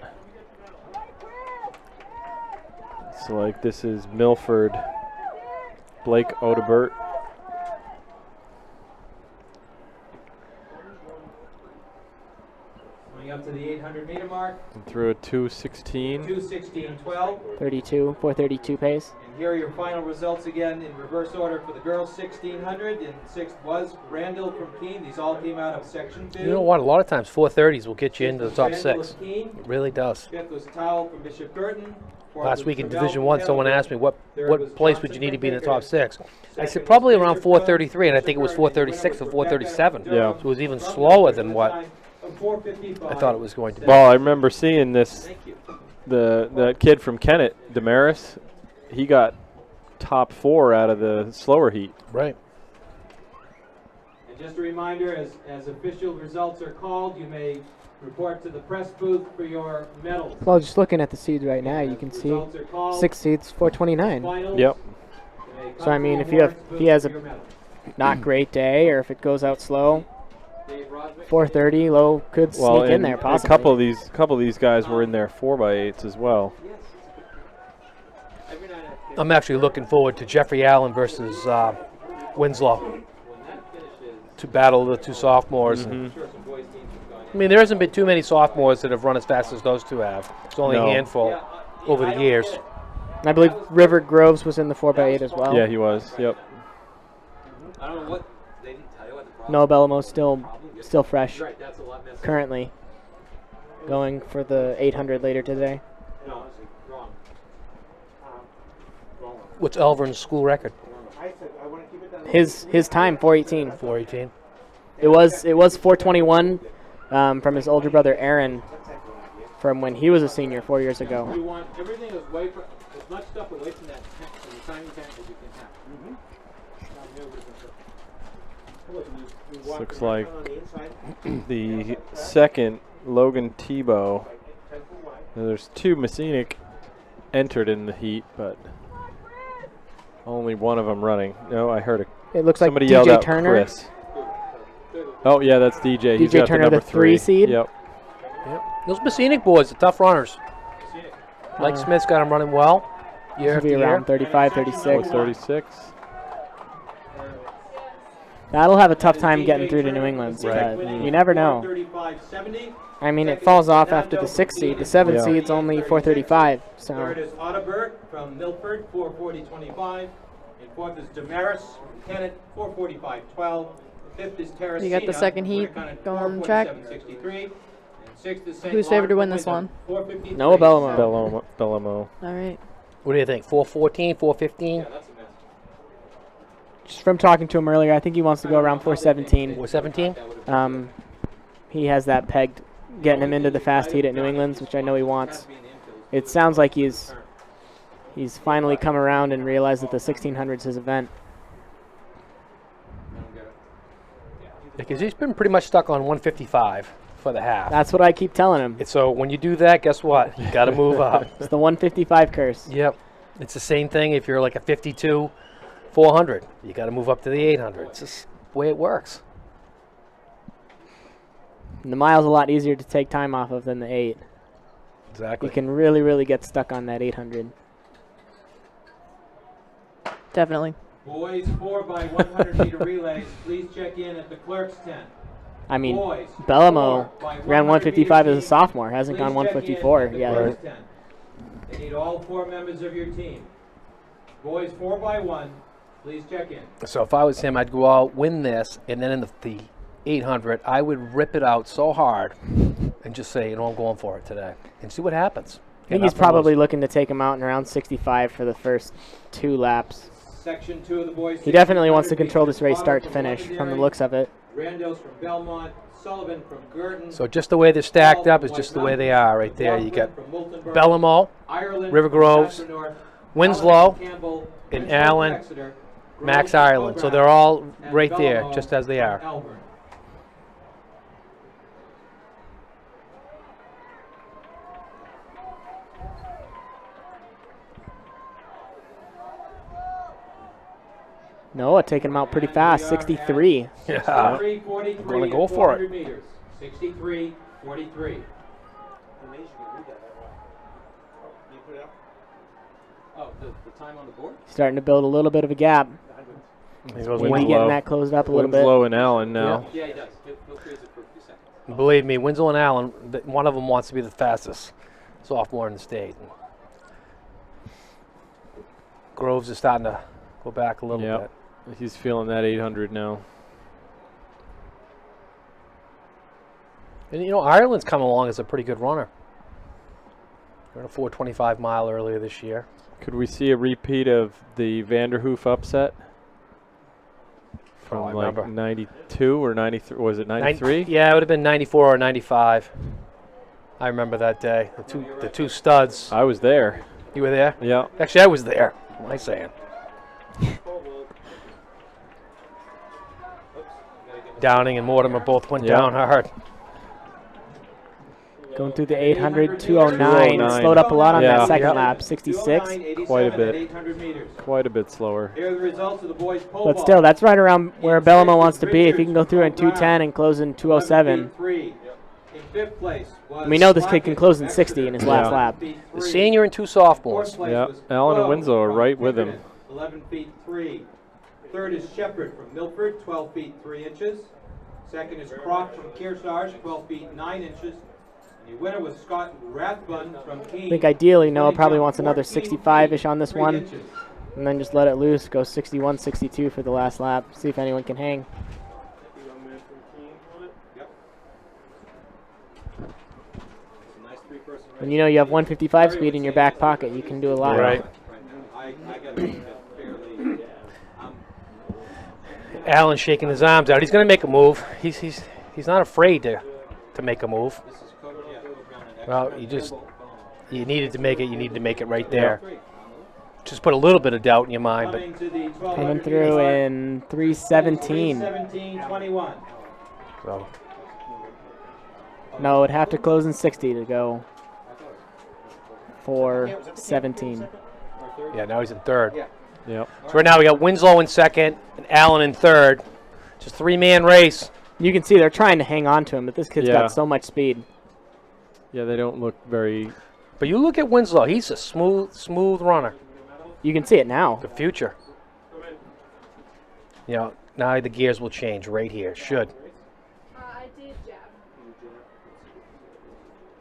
S1: So like this is Milford, Blake Odebert.
S5: Going up to the 800 800-meter mark.
S1: And threw a 2:16.
S5: 2:16.12.
S2: 432 pace.
S5: And here are your final results again in reverse order for the girls 1600. In sixth was Randall from Keene. These all came out of section 2.
S4: You know what? A lot of times 430s will get you into the top
S5: Randall
S4: 6.
S5: of Keene.
S4: It really does.
S5: Fifth was Towel from Bishop Girton. Fourth
S4: Last
S5: was
S4: week in
S5: Gravel
S4: Division
S5: from
S4: 1, someone
S5: Hamilton.
S4: asked me what
S5: Third was
S4: place would
S5: Johnson
S4: you need to
S5: from
S4: be in the top
S5: Pinkerton.
S4: 6. I
S5: Second
S4: said
S5: was
S4: probably around
S5: Bishop
S4: 433, and I
S5: Bishop
S4: think it was
S5: Girton.
S4: 436 or
S5: Winner was
S4: 437.
S5: Rebecca
S1: Yeah.
S5: Durham.
S4: So it was even
S5: From
S4: slower
S5: Milford
S4: than
S5: with a
S4: what
S5: time of 4:55.
S4: I thought it was going to be.
S1: Well, I remember seeing this.
S5: Thank you.
S1: That kid from Kennett, Damaris, he got top 4 out of the slower heat.
S4: Right.
S5: And just a reminder, as official results are called, you may report to the press booth for your medals.
S2: Well, just looking at the seeds right now, you can see
S5: Results are called.
S2: 6 seeds, 429.
S5: Finals.
S1: Yep.
S5: You may
S2: So,
S5: come
S2: I
S5: to
S2: mean,
S5: the
S2: if you have-
S5: awards
S2: if he
S5: booth
S2: has
S5: for
S2: a-
S5: your medal.
S2: Not great day, or if it goes out slow,
S5: Dave Roswick.
S2: 430 low could
S1: Well,
S2: sneak in
S1: and
S2: there
S1: a
S2: possibly.
S1: couple of these guys were in their 4x8s as well.
S5: Every night I-
S4: I'm actually looking forward to Jeffrey Allen versus Winslow
S5: when that finishes,
S4: to battle the two sophomores. And,
S5: I'm sure some boys teams have gone
S4: I mean, there hasn't been too many sophomores that have run as fast as those two have. It's only
S1: No.
S4: a handful over the years.
S2: I believe River Groves was in the 4x8 as well.
S1: Yeah, he was. Yep.
S5: I don't know what they didn't tell you what the problem.
S2: Noah Bellamo's still fresh
S5: Right, that's a lot messier.
S2: currently. Going for the 800 later today.
S5: No, wrong.
S4: What's Elvern's school record?
S2: His time 418.
S4: 418.
S2: It was 421 from his older brother Aaron from when he was a senior 4 years ago.
S5: You want everything away from, as much stuff away from that tank, from the tiny tank as you can have.
S1: This looks like the second Logan Tebow. There's 2 Messinic entered in the heat, but only one of them running. No, I heard
S2: It looks like
S1: somebody yelled
S2: DJ
S1: out
S2: Turner.
S1: Chris. Oh yeah, that's DJ. He's
S2: DJ
S1: got
S2: Turner,
S1: the
S2: the
S1: number
S2: 3 seed?
S1: Yep.
S4: Yep. Those Messinic boys are tough runners. Mike
S2: Uh,
S4: Smith's got them running well. Year
S2: Should
S4: after
S2: be
S4: year.
S2: around 35, 36.
S1: 36.
S2: That'll have a tough time getting through to New England.
S1: Right.
S2: But you never know.
S5: 435.70.
S2: I mean, it falls off after the 6 seed. The 7
S1: Yeah.
S2: seed's only 435. So
S5: Third is Otterberg from Milford, 440.25. And fourth is Damaris from Kennett, 445.12. Fifth is Terracina.
S3: You got the second heat going on the track.
S5: 447.63. And sixth is St.
S3: Who's favored to
S5: Laurent
S3: win
S5: from
S3: this
S5: Wyndham,
S3: one?
S5: 453.
S2: Noah Bellamo.
S1: Bellamo.
S3: All right.
S4: What do you think? 414, 415,
S5: Yeah, that's a mess.
S2: just from talking to him earlier, I think he wants to go around 417.
S4: 417?
S2: He has that pegged, getting him into the fast heat at New England's, which I know he wants. It sounds like he's finally come around and realized that the 1600's his event.
S4: Because he's been pretty much stuck on 155 for the half.
S2: That's what I keep telling him.
S4: And so when you do that, guess what? You got to move up.
S2: It's the 155 curse.
S4: Yep. It's the same thing if you're like a 52, 400. You got to move up to the 800. It's just the way it works.
S2: And the mile's a lot easier to take time off of than the 8.
S4: Exactly.
S2: You can really, really get stuck on that 800.
S3: Definitely.
S5: Boys 4x100-meter relays, please check in at the clerk's tent.
S2: I mean,
S5: Boys,
S2: Bellamo
S5: 4 by
S2: ran
S5: 100
S2: 155 as a
S5: meters
S2: sophomore. Hasn't
S5: Please
S2: gone
S5: check in
S2: 154
S5: at the
S2: yet.
S5: clerk's tent. They need all 4 members of your team. Boys 4x1, please check in.
S4: So if I was him, I'd go out, win this, and then in the 800, I would rip it out so hard and just say, I'm going for it today, and see what happens.
S2: I think he's probably looking to take him out in around 65 for the first 2 laps.
S5: Section 2 of the boys.
S2: He definitely wants to
S5: 1600
S2: control this race
S5: features
S2: start to
S5: Bottom
S2: finish from the
S5: Londonderry,
S2: looks of it.
S5: Randall's from Belmont, Sullivan from Girton.
S4: So just the way they're stacked up is just the way they are right there. You got Bellamo,
S5: Ireland
S4: River
S5: from
S4: Groves,
S5: Jasper North,
S4: Winslow,
S5: Allen from Campbell,
S4: and
S5: Winslow
S4: Allen,
S5: from Exeter,
S4: Max
S5: Groves from
S4: Ireland. So
S5: Coburn,
S4: they're all
S5: and
S4: right there,
S5: Bellamo
S4: just as they
S5: from
S4: are.
S5: Elburn.
S2: Noah taking him out pretty fast, 63.
S4: Yeah.
S5: 63-43
S4: Gonna go
S5: at
S4: for it.
S5: 400 meters. 63-43. Oh, the time on the board?
S2: Starting to build a little bit of a gap.
S1: He goes
S2: Maybe
S1: Winslow.
S2: getting that closed up a little bit.
S1: Winslow and Allen now.
S5: Yeah, he does. He'll freeze it for a few seconds.
S4: And believe me, Winslow and Allen, one of them wants to be the fastest sophomore in the state. Groves is starting to go back a little bit.
S1: He's feeling that 800 now.
S4: And you know, Ireland's come along as a pretty good runner. Ran a 4:25 mile earlier this year.
S1: Could we see a repeat of the Vanderhoof upset from
S4: I
S1: like
S4: remember.
S1: 92 or 93? Was it 93?
S4: Yeah, it would have been 94 or 95. I remember that day. The two studs.
S1: I was there.
S4: You were there?
S1: Yeah.
S4: Actually, I was there. What am I saying? Downing and Mortimer both went down hard.
S2: Going through the 800, 209. Slowed up a lot on that second lap, 66.
S1: Quite a bit. Quite a bit slower.
S5: Here are the results of the boys' pole
S2: But
S5: vault.
S2: still, that's right around where
S5: In
S2: Bellamo
S5: second
S2: wants to
S5: was
S2: be. If he can go
S5: Richards
S2: through in
S5: from Rhode
S2: 210 and close in 207,
S5: 11 feet 3. In fifth place was
S2: we know this kid can
S5: Blackett
S2: close in
S5: from
S2: 60 in his last
S1: Yeah.
S2: lap.
S5: feet
S4: The
S5: 3.
S4: senior and two
S5: Fourth
S4: sophomores.
S5: place
S1: Yeah,
S5: was
S1: Allen and
S5: Bowe
S1: Winslow are
S5: from
S1: right with him.
S5: Pinkerton, 11 feet 3. Third is Shepard from Milford, 12 feet 3 inches. Second is Croft from Kearsarge, 12 feet 9 inches. And your winner was Scott Rathbun from Keene.
S2: I think ideally Noah
S5: 20
S2: probably
S5: down,
S2: wants another
S5: 14
S2: 65-ish
S5: feet,
S2: on this
S5: 3
S2: one,
S5: inches.
S2: and then just let it loose, go 61, 62 for the last lap, see if anyone can hang.
S5: Nice three-person race.
S2: And you know you have 155 speed in your back pocket, you can do a lot.
S4: Right.
S5: I got to think that fairly.
S4: Allen shaking his arms out. He's going to make a move. He's not afraid to make a move.
S5: This is
S4: Well, you needed to make it. You needed to make it right there. Just put a little bit of doubt in your mind, but
S2: Coming through in 317.
S5: 3:17:21.
S4: so
S2: No, it'd have to close in 60 to go 417.
S4: yeah. Now he's in third.
S1: Yep.
S4: So right now we got Winslow in second and Allen in third. Just three-man race.
S2: You can see they're trying to hang on to him, but this kid's
S1: Yeah.
S2: got so much speed.
S1: Yeah, they don't look very.
S4: But you look at Winslow. He's a smooth runner.
S2: You can see it now.
S4: The future. You know, now the gears will change right here. Should.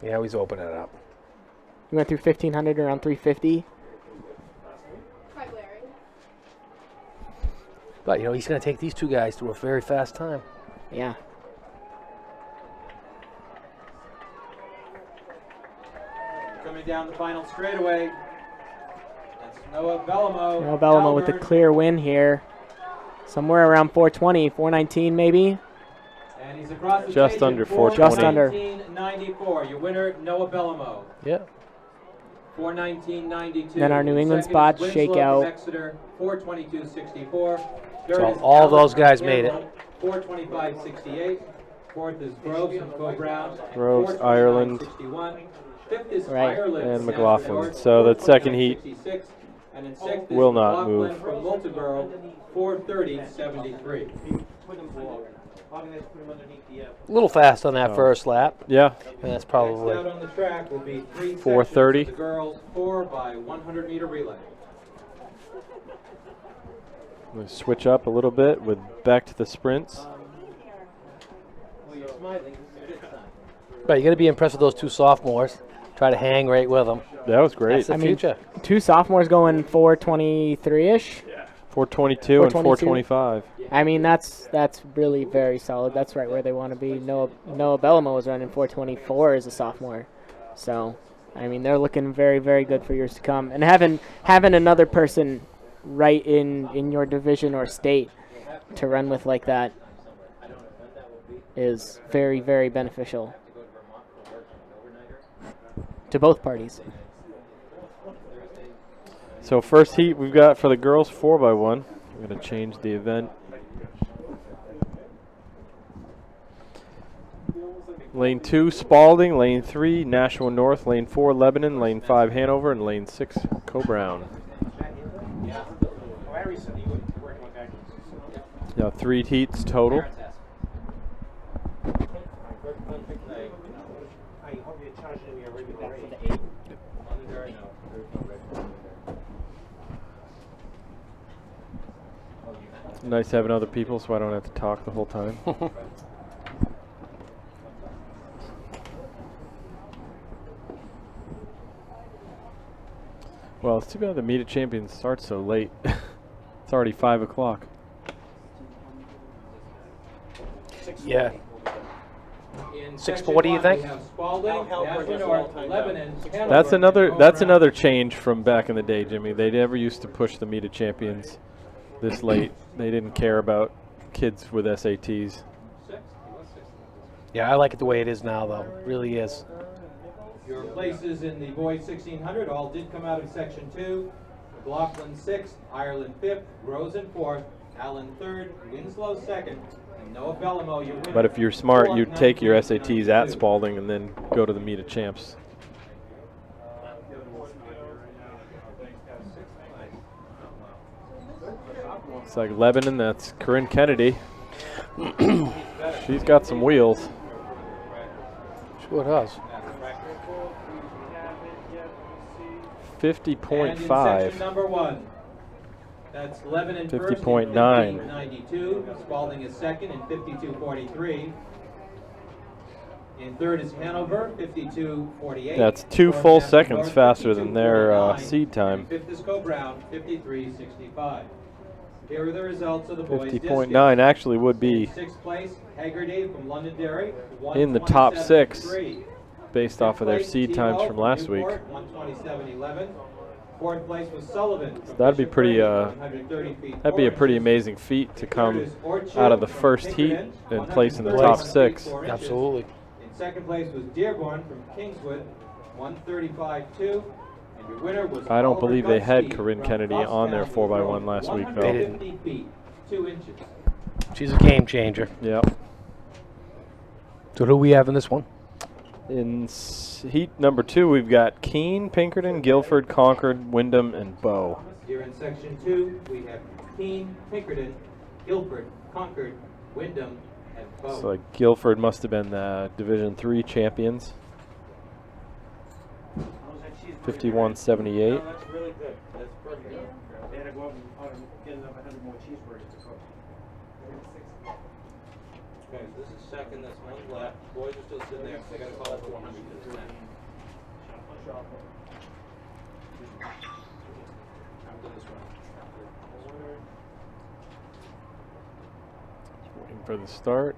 S4: Yeah, he's opening it up.
S2: You went through 1500 around 350.
S4: But, you know, he's going to take these two guys through a very fast time.
S2: Yeah.
S5: Coming down the final straightaway. That's Noah Bellamo.
S2: Noah Bellamo with the
S5: Albert.
S2: clear win here. Somewhere around 420, 419 maybe.
S5: And he's across the
S1: Just
S5: station,
S1: under 420.
S2: Just under.
S5: 4:19:94. Your winner, Noah Bellamo.
S4: Yeah.
S5: 4:19:92.
S2: Then our New England
S5: Second is
S2: spots
S5: Winslow
S2: shake
S5: from
S2: out.
S5: Exeter, 4:22:64. Third
S4: So
S5: is
S4: all
S5: Allen
S4: those
S5: from
S4: guys made it.
S5: Cleveland, 4:25:68. Fourth is Groves from Co-Brown.
S1: Groves, Ireland.
S5: 4:29:61. Fifth is
S2: Right.
S5: Ireland.
S1: And
S5: Sam
S1: McLaughlin.
S5: Ford,
S1: So that second heat
S5: 4:29:66. And in sixth is
S1: will not
S5: McLaughlin
S1: move.
S5: from Moultonborough, 4:30:73.
S4: A little fast on that
S1: Oh.
S4: first lap.
S1: Yeah.
S4: And that's
S5: Next
S4: probably.
S5: out on the track will be 3
S1: 4:30.
S5: sections of the girls' 4x100-meter relay.
S1: We'll switch up a little bit with back to the sprints.
S4: But you got to be impressed with those two sophomores. Try to hang right with them.
S1: That was great.
S4: That's the
S2: I mean,
S4: future.
S2: Two sophomores going 423-ish.
S1: 422 and
S2: 422.
S1: 425.
S2: I mean, that's really very solid. That's right where they want to be. Noah Bellamo was running 424 as a sophomore. So, I mean, they're looking very, very good for years to come. And having another person right in your division or state to run with like that is very, very beneficial to both parties.
S1: So first heat we've got for the girls 4x1. I'm going to change the event. Lane 2, Spalding. Lane 3, Nashua North. Lane 4, Lebanon. Lane 5, Hanover. And Lane 6, Co-Brown. Yeah, 3 heats total. Nice having other people so I don't have to talk the whole time. Well, it's too bad the Meet of Champions starts so late. It's already 5 o'clock.
S4: Yeah.
S5: In
S4: 6:40,
S5: section
S4: you
S5: one,
S4: think?
S5: we have Spalding, Nashua North, Lebanon,
S1: That's
S5: Hanover,
S1: that's
S5: and
S1: another change from back in the day, Jimmy. They never used to push the Meet of Champions this late. They didn't care about kids with SATs.
S4: Yeah, I like it the way it is now, though. Really is.
S5: Your places in the boys 1600 all did come out of section 2. McLaughlin 6th, Ireland 5th, Rosen 4th, Allen 3rd, Winslow 2nd, and Noah Bellamo, your winner.
S1: But if you're smart, you take your SATs at Spalding and then go to the Meet of Champs. It's like Lebanon, that's Corinne Kennedy. She's got some wheels.
S4: Sure does.
S1: 50.5.
S5: Section number 1. That's Lebanon
S1: 50.9.
S5: 92. Spalding is second in 52.43. In third is Hanover, 52.48.
S1: That's 2
S5: Fourth,
S1: full
S5: Nashua
S1: seconds
S5: North,
S1: faster than their
S5: 52.49.
S1: seed time.
S5: And fifth is Co-Brown, 53.65. Here are the results of the boys'
S1: 50.9 actually would be
S5: sixth place, Haggerty from Londonderry,
S1: in the top 6
S5: 127.3.
S1: based off of their
S5: Fifth
S1: seed
S5: place,
S1: times
S5: Tebow
S1: from last week.
S5: Newport, 127.11. Fourth place was Sullivan.
S1: So that'd be pretty. That'd be a pretty amazing feat to come out of the first heat and place in the top 6.
S4: Absolutely.
S5: In second place was Dearborn from Kingswood, 135.2. And your winner was
S1: I don't
S5: Oliver
S1: believe they had
S5: Gunsky
S1: Corinne
S5: from
S1: Kennedy on their
S5: Goffstown,
S1: 4x1 last week, though.
S4: They didn't.
S5: 150 feet, 2 inches.
S4: She's a game changer.
S1: Yep.
S4: So who do we have in this one?
S1: In heat number 2, we've got Keene, Pinkerton, Guilford, Concord, Wyndham, and Bow.
S5: Here in section 2, we have Keene, Pinkerton, Guilford, Concord, Wyndham, and Bow.
S1: So like Guilford must have been the Division 3 champions. 51.78.
S6: That's really good. That's perfect. They had to go out and get another 100 more cheeseburgers to cook.
S5: Okay, so this is second, that's one left. Boys are still sitting there, they gotta call it for 100%.
S1: Waiting for the start.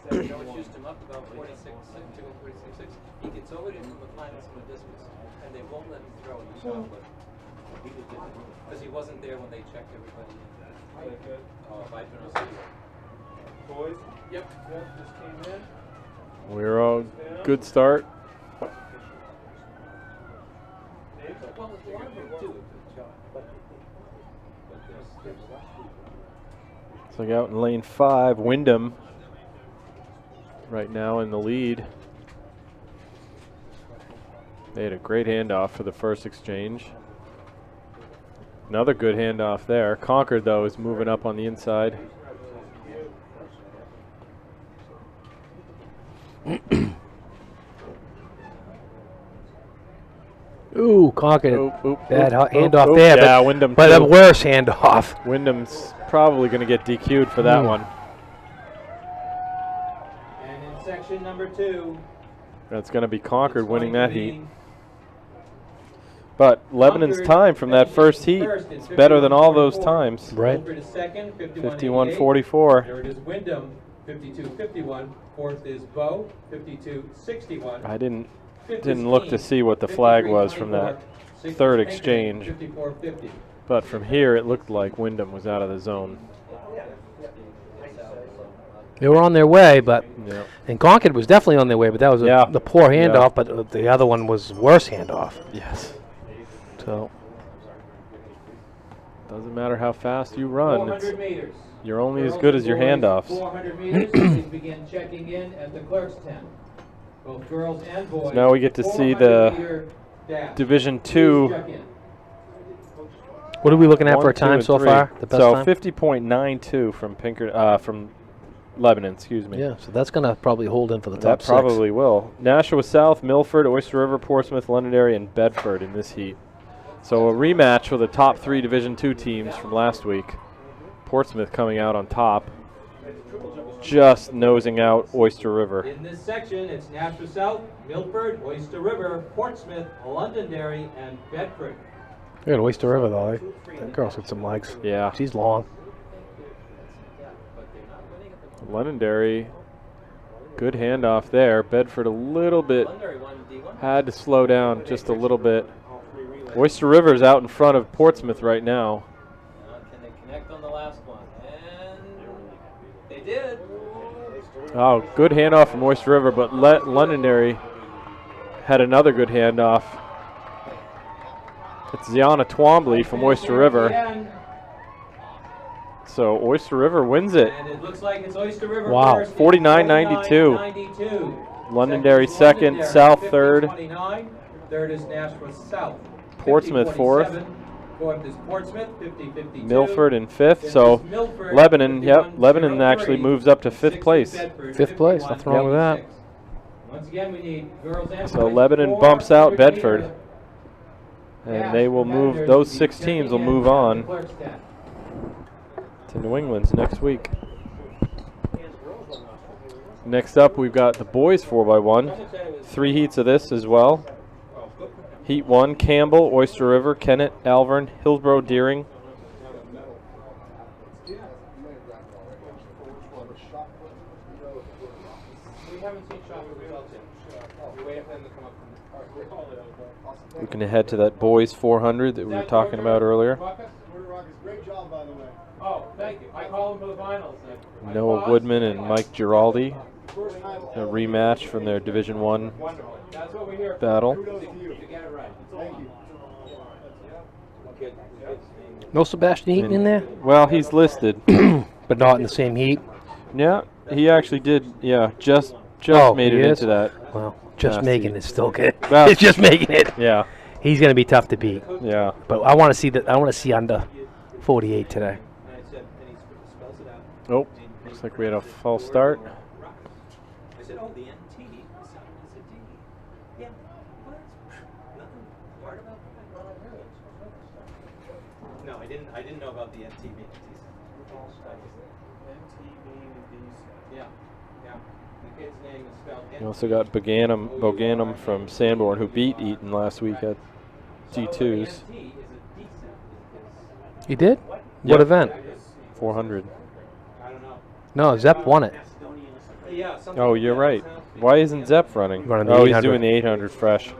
S5: Coach used him up about 46, 46. He gets over to from the finals from a distance, and they won't let him throw in the shot put. Because he wasn't there when they checked everybody. Weidman was here.
S6: Boys?
S5: Yep.
S6: Just came in.
S1: We're all good start.
S5: Well, it's one of them too.
S1: So like out in lane 5, Wyndham right now in the lead. They had a great handoff for the first exchange. Another good handoff there. Concord, though, is moving up on the inside.
S4: Ooh, Concord. Bad handoff
S1: oop.
S4: there,
S1: Yeah, Wyndham
S4: but a
S1: too.
S4: worse handoff.
S1: Wyndham's probably going to get DQ'd for that one.
S5: And in section number 2,
S1: That's going to be Concord
S5: it's
S1: winning
S5: going
S1: that
S5: to
S1: heat.
S5: be
S1: But Lebanon's time from that first heat is better than all those times.
S4: Right.
S5: Guilford is second,
S1: 51.44.
S5: Third is Wyndham, 52.51. Fourth is Bow, 52.61.
S1: I didn't
S5: Fifth is
S1: look to
S5: Keene,
S1: see what the flag was
S5: 53.24.
S1: from that
S5: Sixth
S1: third
S5: is Pinkerton,
S1: exchange.
S5: 54.50.
S1: But from here, it looked like Wyndham was out of the zone.
S4: They were on their way, but
S1: Yeah.
S4: and Concord was definitely on their way, but that was the poor handoff. But the other one was worse handoff.
S1: Yes.
S4: So
S1: Doesn't matter how fast you run.
S5: 400 meters.
S1: You're only as
S5: Girls
S1: good
S5: and
S1: as your
S5: boys,
S1: handoffs.
S5: 400 meters. Please begin checking in at the clerk's tent. Both girls and boys.
S1: Now we get to see
S5: 400
S1: the
S5: meter dash.
S1: Division
S5: Please
S1: 2.
S5: check in.
S4: what are we looking at
S1: 1,
S4: for a
S1: 2,
S4: time
S1: and
S4: so
S1: 3.
S4: far? The best
S1: so
S4: time.
S1: 50.92 from Lebanon. Excuse me.
S4: Yeah, so that's gonna probably hold in for the
S1: That
S4: top 6.
S1: probably will. Nashua South, Milford, Oyster River, Portsmouth, Londonderry, and Bedford in this heat. So a rematch for the top 3 Division 2 teams from last week. Portsmouth coming out on top, just nosing out Oyster River.
S5: In this section, it's Nashua South, Milford, Oyster River, Portsmouth, Londonderry, and Bedford.
S4: Look at Oyster River, though. That girl's got some legs.
S1: Yeah.
S4: She's long.
S1: Londonderry, good handoff there. Bedford a little bit, had to slow down just a little bit. Oyster River's out in front of Portsmouth right now.
S5: Can they connect on the last one? And they did.
S1: Oh, good handoff from Oyster River, but Londonderry had another good handoff. It's Ziana Twombly from Oyster River. So Oyster River wins it.
S5: And it looks like it's Oyster River
S1: Wow,
S5: first.
S1: 49-92. Londonderry second, South third.
S5: 29. Third is Nashua South.
S1: Portsmouth
S5: 50-47.
S1: fourth.
S5: Fourth is Portsmouth, 50-52.
S1: Milford in fifth. So Lebanon, Lebanon actually moves up to fifth place.
S4: Fifth place, nothing wrong with that.
S5: Once again, we need girls and
S1: So
S5: boys.
S1: Lebanon
S5: Four
S1: bumps out
S5: for
S1: Bedford.
S5: the
S1: And they will move, those 6 teams will move on
S5: Clarkstown.
S1: to New England's next week. Next up, we've got the boys 4x1. 3 heats of this as well. Heat 1, Campbell, Oyster River, Kennett, Alvern, Hillsborough, Deering. Looking ahead to that boys 400 that we were talking about earlier.
S6: Great job, by the way. Oh, thank you. I call him for the finals.
S1: Noah Woodman and Mike Giraldi. A rematch from their Division I
S6: That's what we hear.
S1: battle.
S6: Kudos to you. You get it right. Thank you.
S4: No Sebastian Eaton in there?
S1: Well, he's listed.
S4: But not in the same heat?
S1: Yeah, he actually did. Yeah, just made
S4: he
S1: it
S4: is?
S1: into that.
S4: Well, just
S1: Last
S4: making
S1: heat.
S4: it still good.
S1: Well,
S4: It's just making it.
S1: Yeah,
S4: He's going to be tough to beat.
S1: yeah.
S4: But I want to see that. I want to see under 48 today.
S1: Oh, looks like we had a false start.
S5: I said, oh, the NT. I said, D. Yeah. What? Nothing hard about that. No, I didn't know about the NT being Yeah. Yeah. The kid's name is spelled
S1: We also got Boganum from Sanborn, who beat Eaton last week at D2s.
S4: You did?
S1: Yep.
S4: What event?
S1: 400.
S5: I don't know.
S4: No, Zepp won it.
S5: Yeah, something
S1: Oh,
S5: like
S1: you're
S5: that.
S1: right. Why isn't Zepp running?
S4: Running the
S1: Oh, he's
S4: 800.
S1: doing the 800 fresh.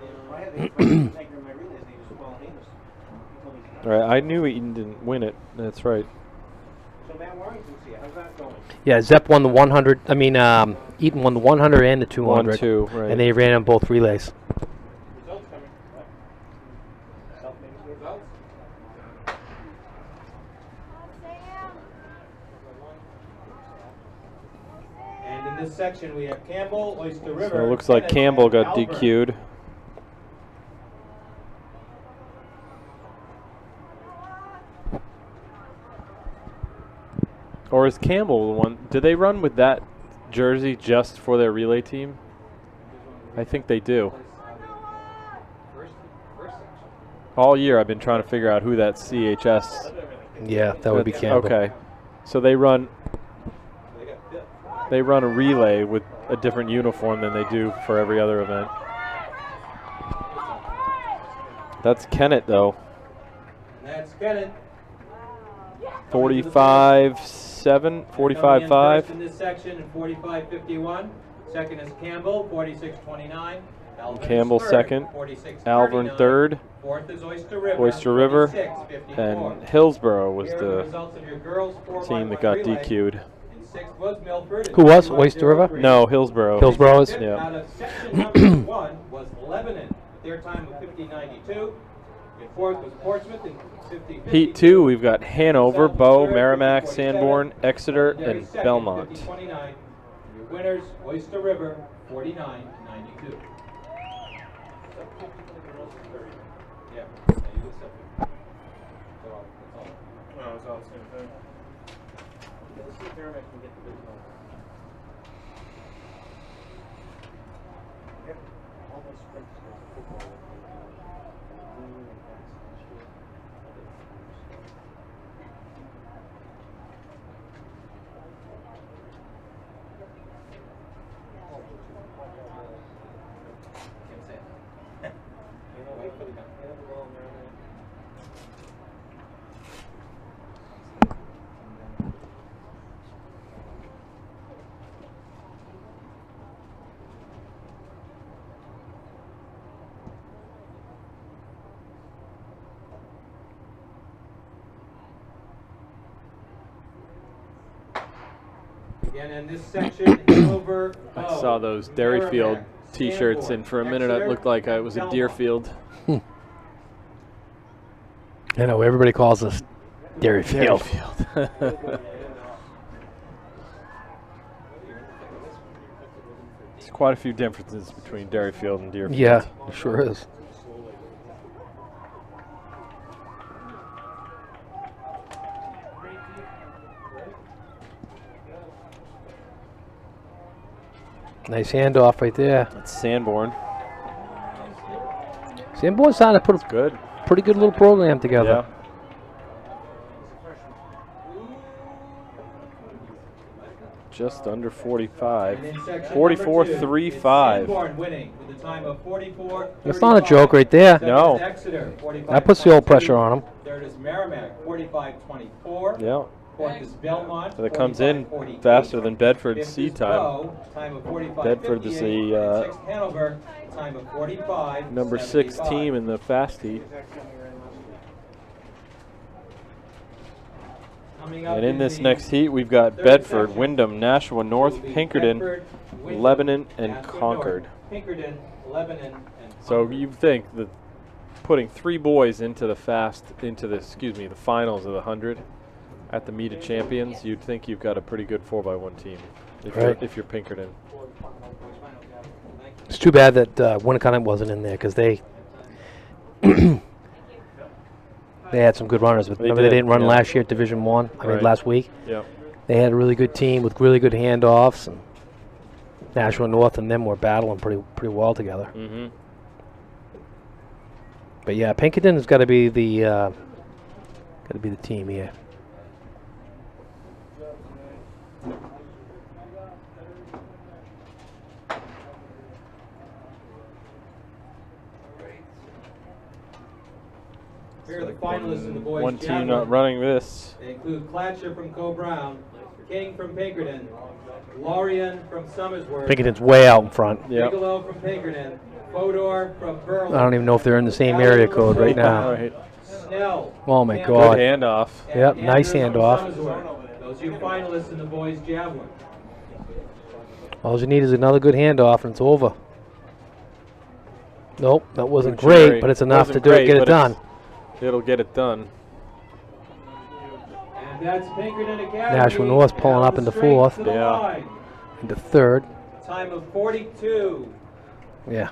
S1: All right, I knew Eaton didn't win it. That's right.
S4: Yeah, Zepp won the 100. I mean, Eaton won the 100 and the 200.
S1: 1-2, right.
S4: And they ran on both relays.
S5: And in this section, we have Campbell, Oyster River.
S1: So it looks like
S5: Kennett,
S1: Campbell
S5: and
S1: got
S5: Alvern.
S1: DQ'd. Or is Campbell the one? Do they run with that jersey just for their relay team? I think they do. All year I've been trying to figure out who that CHS.
S4: Yeah, that would be Campbell.
S1: Okay, so they run a relay with a different uniform than they do for every other event. That's Kennett though.
S5: That's Kennett.
S1: 45-7, 45-5.
S5: In this section, in 45-51. Second is Campbell, 46-29.
S1: Campbell second.
S5: 46-39.
S1: Alvern third.
S5: Fourth is Oyster River.
S1: Oyster River.
S5: 46-54.
S1: And Hillsborough was
S5: Here are the
S1: the
S5: results of your girls'
S1: team that
S5: 4x1
S1: got
S5: relay.
S1: DQ'd.
S5: In sixth was Milford.
S4: Who was? Oyster River?
S1: No, Hillsborough.
S4: Hillsborough is?
S1: Yeah.
S5: Out of section number 1 was Lebanon. Their time was 50-92. In fourth was Portsmouth in 50-52.
S1: Heat 2, we've got Hanover, Bow, Merrimack, Sanborn, Exeter, and Belmont.
S5: 50-29. Your winners, Oyster River, 49-92. Yeah.
S6: No, it's all the same thing.
S5: Again, in this section, Hanover.
S1: I saw those Dairyfield T-shirts, and for a minute it looked like it was a Deerfield.
S4: I know everybody calls us Dairyfield.
S1: There's quite a few differences between Dairyfield and Deerfield.
S4: Yeah, it sure is. Nice handoff right there.
S1: That's Sanborn.
S4: Sanborn's trying to put a
S1: Good.
S4: pretty good little program together.
S1: Yeah. Just under 45. 44.35.
S5: Sanborn winning with a time of 44.
S4: That's not a joke right there.
S1: No.
S5: Exeter,
S4: That puts the old pressure on him.
S5: Third is Merrimack, 45-24.
S1: Yeah.
S5: Fourth is Belmont.
S1: So that comes in
S5: 45-48.
S1: faster than Bedford's
S5: Fifth
S1: seed
S5: is
S1: time.
S5: Bow, time of 45-58.
S1: Bedford is the
S5: Sixth Hanover, time of 45.
S1: number 6 team in the fast heat. And in this next heat, we've got Bedford, Windham, Nashua North, Pinkerton, Lebanon, and Concord.
S5: Pinkerton, Lebanon, and
S1: So you think that putting 3 boys into the the finals of the 100 at the Meet of Champions, you'd think you've got a pretty good 4x1 team if you're Pinkerton.
S4: It's too bad that Winnicott wasn't in there because they they had some good runners. But remember, they didn't run last year at Division One. I mean, last week.
S1: Yeah.
S4: They had a really good team with really good handoffs, and Nashua North and them were battling pretty well together.
S1: Mm-hmm.
S4: But yeah, Pinkerton has got to be the team here.
S5: here are the finalists in the boys'
S1: One team
S5: javelin.
S1: not running this.
S5: They include Clatcher from Co-Brown, King from Pinkerton, Lorien from Somersworth,
S4: Pinkerton's way out in front.
S1: Yep.
S5: Bigelow from Pinkerton, Fodor from Berlin.
S4: I don't even know if they're in the same area code right now.
S1: Right.
S5: Snell.
S4: Oh my
S5: Campbell,
S4: God.
S1: Good handoff.
S5: and
S4: Yep, nice
S5: Andrew from
S4: handoff.
S5: Somersworth. Those are your finalists in the boys' javelin.
S4: All you need is another good handoff, and it's over. Nope, that wasn't
S1: Cherry.
S4: great, but it's enough to
S1: Wasn't
S4: do it,
S1: great,
S4: get it
S1: but
S4: done.
S1: It'll get it done.
S5: And that's Pinkerton Academy.
S4: Nashua North's pulling up into
S5: Straight
S4: fourth.
S5: to the
S1: Yeah.
S5: line.
S4: Into third.
S5: Time of 42,
S4: Yeah,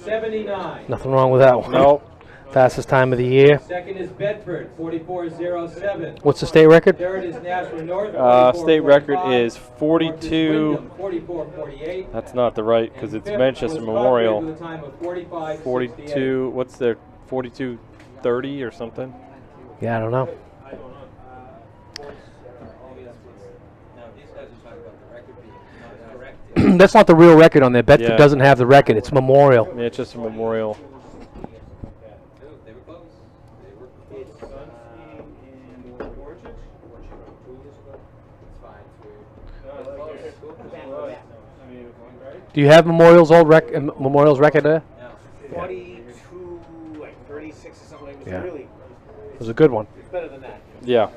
S5: 79.
S4: nothing wrong with that one.
S1: Nope.
S4: Fastest time of the year.
S5: Second is Bedford, 44.07.
S4: What's the state record?
S5: Third is Nashua North.
S1: State record
S5: 44.45.
S1: is 42.
S5: Fourth is Wyndham, 44.48.
S1: That's not the right because
S5: And
S1: it's
S5: fifth
S1: Manchester
S5: was
S1: Memorial.
S5: Buckland with a time of 45.68.
S1: 42. What's their 42.30 or something?
S4: Yeah, I don't know. That's not the real record on there. Bedford
S1: Yeah.
S4: doesn't have the record. It's Memorial.
S1: Manchester Memorial.
S4: Do you have Memorial's Memorial's record there?
S9: 42, like 36 or something. It was
S4: Yeah.
S9: really
S4: It was a good one.
S9: it's better than that.
S1: Yeah.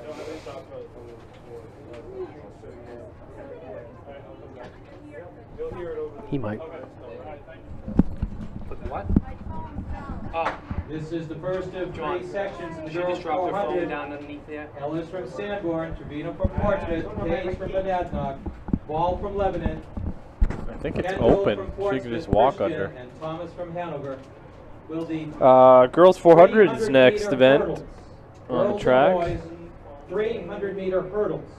S4: He might.
S9: What?
S5: This is the first of
S9: John,
S5: three sections in the
S9: She
S5: girls
S9: just dropped her phone
S5: 400.
S9: down underneath there.
S5: Ellis from Sanborn, Trevino from Portsmouth, Page from Monadnock, Ball from Lebanon,
S1: I think it's
S5: Kendall
S1: open.
S5: from
S1: She can
S5: Portsmouth
S1: just walk
S5: Christian,
S1: under.
S5: and Thomas from Hanover. Will the
S1: Girls 400 is
S5: 300
S1: next
S5: meter
S1: event
S5: hurdles.
S1: on the
S5: Girls and
S1: track.
S5: boys, 300-meter hurdles.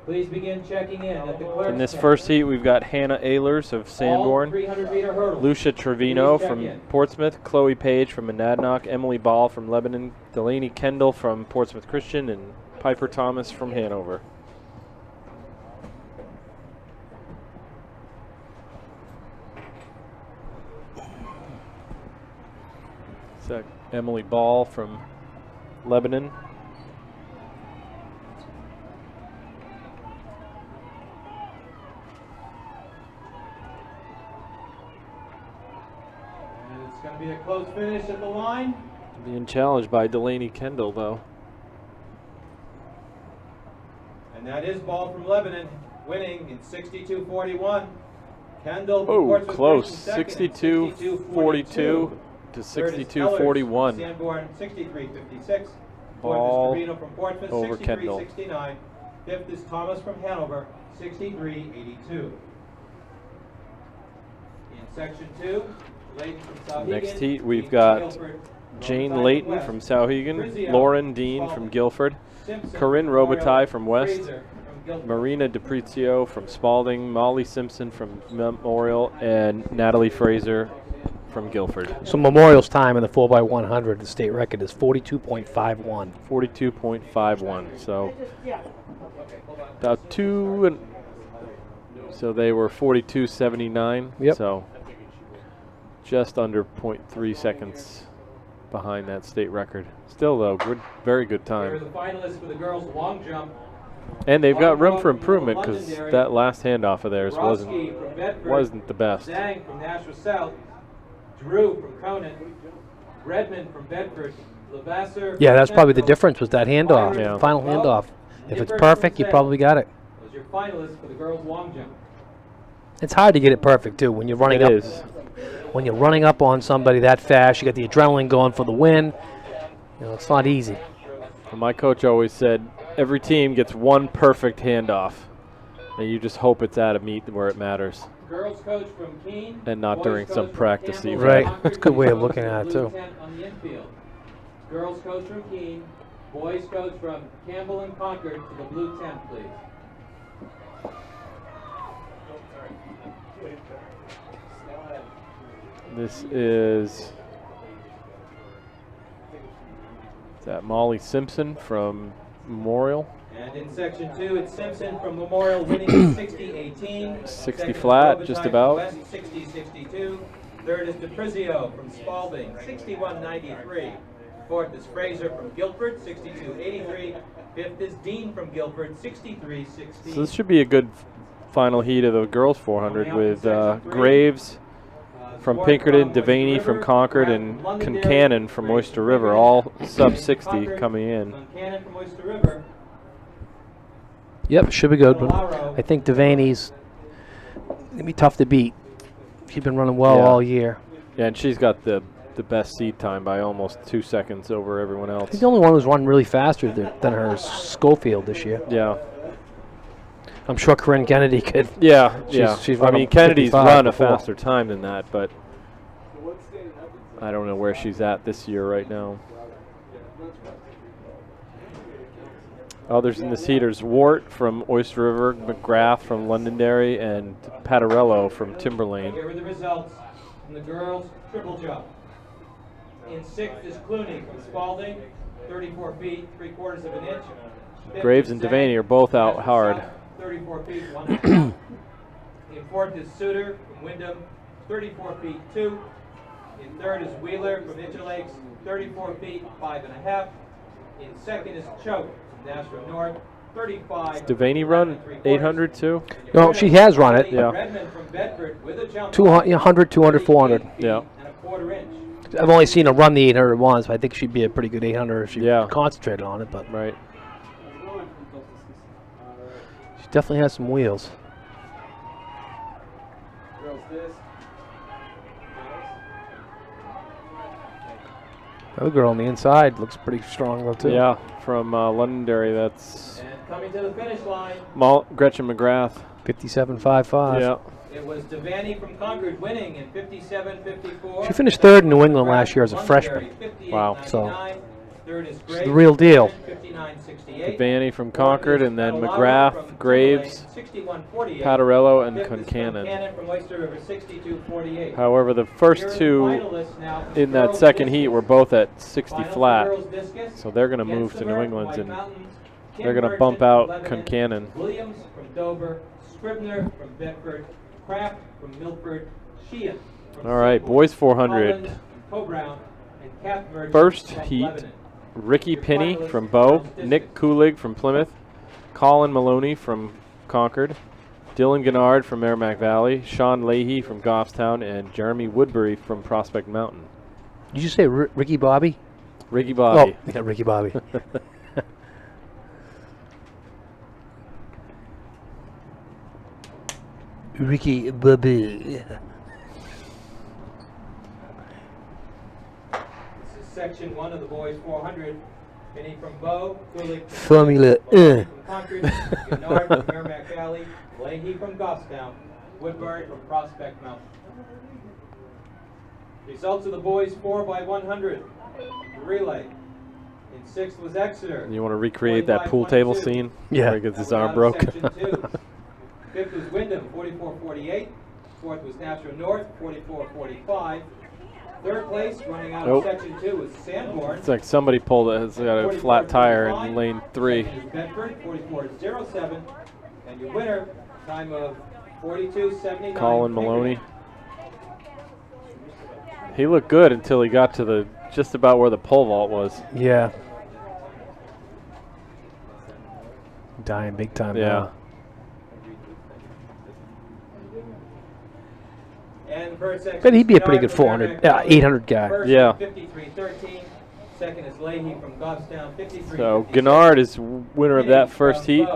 S5: Please begin checking in at the clerk's
S1: In this
S5: tent.
S1: first heat, we've got Hannah Ehlers of
S5: All
S1: Sanborn,
S5: 300-meter hurdles.
S1: Lucia Trevino
S5: Please check
S1: from
S5: in.
S1: Portsmouth, Chloe Page from Monadnock, Emily Ball from Lebanon, Delaney Kendall from Portsmouth Christian, and Piper Thomas from Hanover. Emily Ball from Lebanon.
S5: And it's going to be a close finish at the line.
S1: Being challenged by Delaney Kendall, though.
S5: And that is Ball from Lebanon. winning in 62-41. Kendall from
S1: Oh,
S5: Portsmouth
S1: close.
S5: Bridge in second in
S1: 62-42 to
S5: Third is Ellers
S1: 62-41.
S5: from Sanborn, 63-56.
S1: Ball
S5: Fourth is Carino from Portsmouth,
S1: over Kendall.
S5: 63-69. Fifth is Thomas from Hanover, 63-82. In section 2, Layton from South
S1: Next heat, we've got Jane Layton from Sauhegan, Lauren Dean from Guilford, Corinne Robitaille from West, Marina DiPrizio from Spalding, Molly Simpson from Memorial, and Natalie Fraser from Guilford.
S4: So Memorial's time in the 4x100, the state record is 42.51.
S1: 42.51. So about two, and so they were 42.79.
S4: Yep.
S1: So just under 0.3 seconds behind that state record. Still though, good, very good
S5: Here are
S1: time.
S5: the finalists for the girls' long jump.
S1: And they've got room for improvement because that last handoff of theirs
S5: Brodsky from Bedford,
S1: wasn't the best.
S5: Zhang from Nashua South, Drew from Conant, Redmond from Bedford, Levasseur.
S4: Yeah, that's
S5: from
S4: probably the
S5: Central,
S4: difference was that handoff,
S1: Yeah.
S4: the final
S5: Well,
S4: handoff. If it's
S5: Nippert
S4: perfect,
S5: from
S4: you probably got it.
S5: Those are your finalists for the girls' long jump.
S4: It's hard to get it perfect too when you're running
S1: It
S4: up.
S1: is.
S4: When you're running up on somebody that fast, you got the adrenaline going for the win. You know, it's not easy.
S1: And my coach always said every team gets one perfect handoff, and you just hope it's at a meet where it matters,
S5: Girls coach from Keene,
S1: and not
S5: boys
S1: during
S5: coach
S1: some
S5: from
S1: practice
S5: Campbell,
S1: you've
S4: Right.
S1: had.
S5: Concord,
S4: That's a good way of
S5: blue
S4: looking at it, too.
S5: tent on the infield. Girls coach from Keene, boys coach from Campbell and Concord to the blue tent, please.
S1: This is that Molly Simpson from Memorial.
S5: And in section 2, it's Simpson from Memorial winning 60-18.
S1: 60
S5: Second is
S1: flat,
S5: Robitaille
S1: just
S5: from
S1: about.
S5: West, 60-62. Third is DiPrizio from Spalding, 61-93. Fourth is Fraser from Guilford, 62-83. Fifth is Dean from Guilford, 63-16.
S1: So this should be a good final heat of the girls 400 with Graves from Pinkerton, Devaney from Concord, and Concannon from Oyster River, all sub 60 coming in.
S5: Concannon from Oyster River.
S4: Yep, should be good. But I think Devaney's gonna be tough to beat. She's been running well
S1: Yeah.
S4: all year.
S1: Yeah, and she's got the best seed time by almost 2 seconds over everyone
S4: I
S1: else.
S4: think the only one who's run really faster than her is Schofield this year.
S1: Yeah.
S4: I'm sure Corinne Kennedy could.
S1: Yeah,
S4: She's
S1: I
S4: run
S1: mean,
S4: a
S1: Kennedy's
S4: 55
S1: run a
S4: before.
S1: faster time than that, but I don't know where she's at this year right now. Others in this heat are Wart from Oyster River, McGrath from Londonderry, and Patarello from Timberlane.
S5: Here are the results from the girls' triple jump. In sixth is Clooney from Spalding, 34 feet, 3/4 of an inch. Fifth
S1: Graves
S5: is
S1: and
S5: Zhang
S1: Devaney are both
S5: from
S1: out
S5: Nashua
S1: hard.
S5: South, 34 feet, 1.5. In fourth is Suter from Wyndham, 34 feet, 2. In third is Wheeler from Interlakes, 34 feet, 5.5. In second is Choate from Nashua North, 35.
S1: Devaney run
S5: 3/4.
S1: 800 too?
S4: No, she has run it.
S1: Yeah.
S5: Redmond from Bedford with a jump
S4: 200, 200, 400.
S5: 38
S1: Yeah.
S5: feet and a 1/4 inch.
S4: I've only seen her run the 800 once, but I think she'd be a pretty good 800 if she
S1: Yeah.
S4: concentrated on it. But
S1: Right.
S4: she definitely has some wheels. The other girl on the inside looks pretty strong though too.
S1: Yeah, from Londonderry, that's
S5: And coming to the finish line,
S1: Gretchen McGrath.
S4: 57.55.
S1: Yeah.
S5: it was Devaney from Concord winning in 57-54.
S4: She finished third in New England last year as a freshman.
S1: Wow.
S4: So,
S5: third is
S4: she's the real deal.
S5: 59-68.
S1: Devaney from Concord, and then McGrath, Graves, Patarello, and Concannon.
S5: From Oyster River, 62-48.
S1: However, the
S5: Here are
S1: first
S5: the
S1: two
S5: finalists now for
S1: in that
S5: girls
S1: second
S5: discus.
S1: heat were both at 60
S5: Final for
S1: flat,
S5: girls discus,
S1: so they're going to move to New
S5: Gensimer from
S1: England's,
S5: White
S1: and
S5: Mountains,
S1: they're going to
S5: Kim
S1: bump
S5: Merchant
S1: out
S5: from Lebanon,
S1: Concannon.
S5: Williams from Dover, Scribner from Bedford, Kraft from Milford, Sheehan from
S1: All right,
S5: Seaboard,
S1: boys 400.
S5: Collins from Cobrown, and Kath Merchant
S1: First
S5: from
S1: heat,
S5: Lebanon.
S1: Ricky
S5: Your
S1: Pinney
S5: finalists
S1: from
S5: for
S1: Bow,
S5: girls
S1: Nick
S5: discus.
S1: Kulig from Plymouth, Colin Maloney from Concord, Dylan Gennard from Merrimack Valley, Sean Leahy from Goffstown, and Jeremy Woodbury from Prospect Mountain.
S4: Did you say Ricky Bobby?
S1: Ricky Bobby.
S4: Oh, yeah, Ricky Bobby. Ricky Bobby.
S5: This is section 1 of the boys 400. Penny from Bow, Kulik
S4: Formula
S5: from Concord, Gennard from Merrimack Valley, Leahy from Goffstown, Woodbury from Prospect Mountain. Results of the boys 4x100 relay. In 6th was Exeter.
S1: You want to recreate that pool table scene?
S4: Yeah.
S1: Where he gets his arm broke.
S5: Section 2. 5th was Wyndham, 44.48. 4th was Nashua North, 44.45. 3rd place, running out
S1: Nope.
S5: of section 2, was Sanborn.
S1: It's like somebody pulled it. It's got a flat tire in lane 3.
S5: Second is Bedford, 44.07. And your winner, time of 42.79.
S1: Colin Maloney. He looked good until he got to the just about where the pole vault was.
S4: Yeah. Dying big time.
S1: Yeah.
S4: now.
S5: And first section,
S4: But he'd be a pretty
S5: Gennard
S4: good
S5: from
S4: 400,
S5: Merrimack Valley.
S4: 800 guy.
S5: First,
S1: Yeah.
S5: 53.13. Second is Leahy from Goffstown, 53.
S1: So Gennard is winner of that first heat,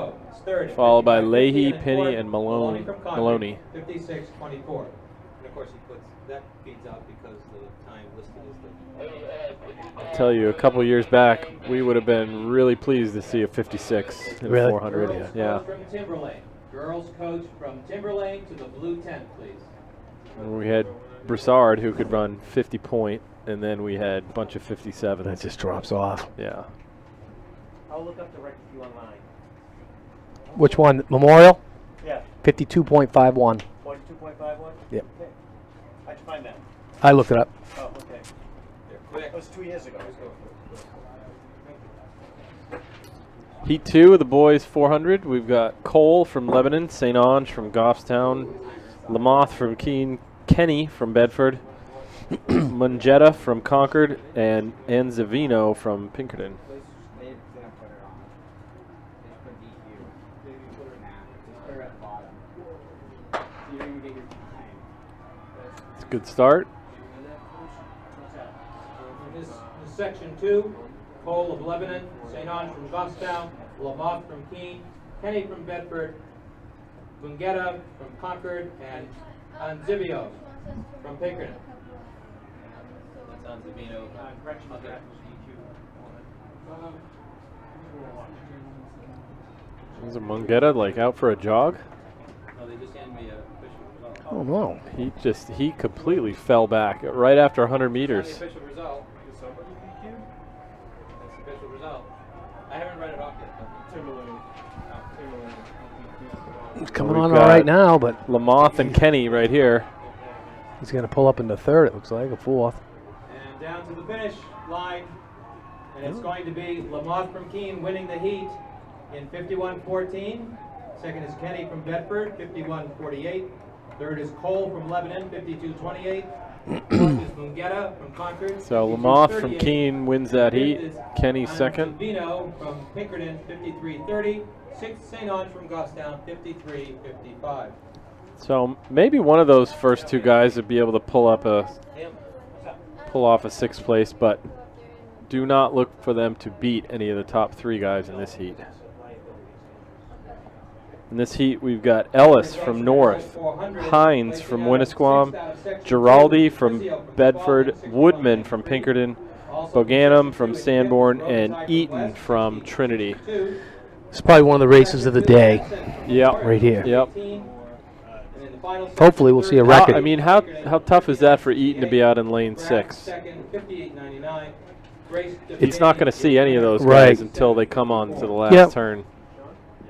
S5: third,
S1: followed by
S5: 55.50,
S1: Leahy,
S5: and
S1: Penny,
S5: fourth,
S1: and Maloney.
S5: from Concord,
S1: Maloney.
S5: 56.24. And of course, he puts that feeds out because the time listed is the.
S1: I'll tell you, a couple years back, we would have been really pleased to see a 56 in
S4: Really?
S1: 400.
S5: Girls
S1: Yeah.
S5: coach from Timberlane. Girls coach from Timberlane to the blue tent, please.
S1: And we had Broussard, who could run 50 point, and then we had a bunch of 57s.
S4: That just drops off.
S1: Yeah.
S9: I'll look up the record for you online.
S4: Which one? Memorial?
S9: Yeah.
S4: 52.51.
S9: 42.51?
S4: Yep.
S9: Okay. How'd you find that?
S4: I looked it up.
S9: Oh, okay.
S5: They're quick.
S9: That was 2 years ago.
S1: Heat 2 of the boys 400. We've got Cole from Lebanon, St. Ange from Goffstown, Lamoth from Keene, Kenny from Bedford, Mungetta from Concord, and Anzavino from Pinkerton. It's a good start.
S5: This is section 2, Cole of Lebanon, St. Ange from Goffstown, Lamoth from Keene, Kenny from Bedford, Mungetta from Concord, and Anzibio from Pinkerton. That's Anzibino.
S1: Is Mungetta like out for a jog?
S5: No, they just handed me a official result.
S4: Oh, no.
S1: He completely fell back right after 100 meters.
S5: That's the official result. That's the official result. I haven't read it off yet.
S4: He's coming
S1: We've
S4: on
S1: got
S4: all right now, but
S1: Lamoth and Kenny right here.
S4: he's going to pull up into third, it looks like, or fourth.
S5: And down to the finish line. And it's going to be Lamoth from Keene winning the heat in 51.14. Second is Kenny from Bedford, 51.48. Third is Cole from Lebanon, 52.28. Fourth is Mungetta from Concord.
S1: So Lamoth from
S5: 52.38.
S1: Keene wins that
S5: Fifth
S1: heat.
S5: is
S1: Kenny second.
S5: Vino from Pinkerton, 53.30. Sixth, St. Ange from Goffstown, 53.55.
S1: So maybe one of those first two guys would be able to pull off a sixth place, but do not look for them to beat any of the top three guys in this heat. In this heat, we've got Ellis from North, Hines from Winnisquam, Giraldi from Bedford, Woodman from Pinkerton, Boganum from Sanborn, and Eaton from Trinity.
S4: It's probably one of the races of the day.
S1: Yep.
S4: Right here.
S1: Yep.
S4: Hopefully we'll see a record.
S1: I mean, how tough is that for Eaton to be out in lane 6? It's not going to see any of those guys
S4: Right.
S1: until they come on to the last turn.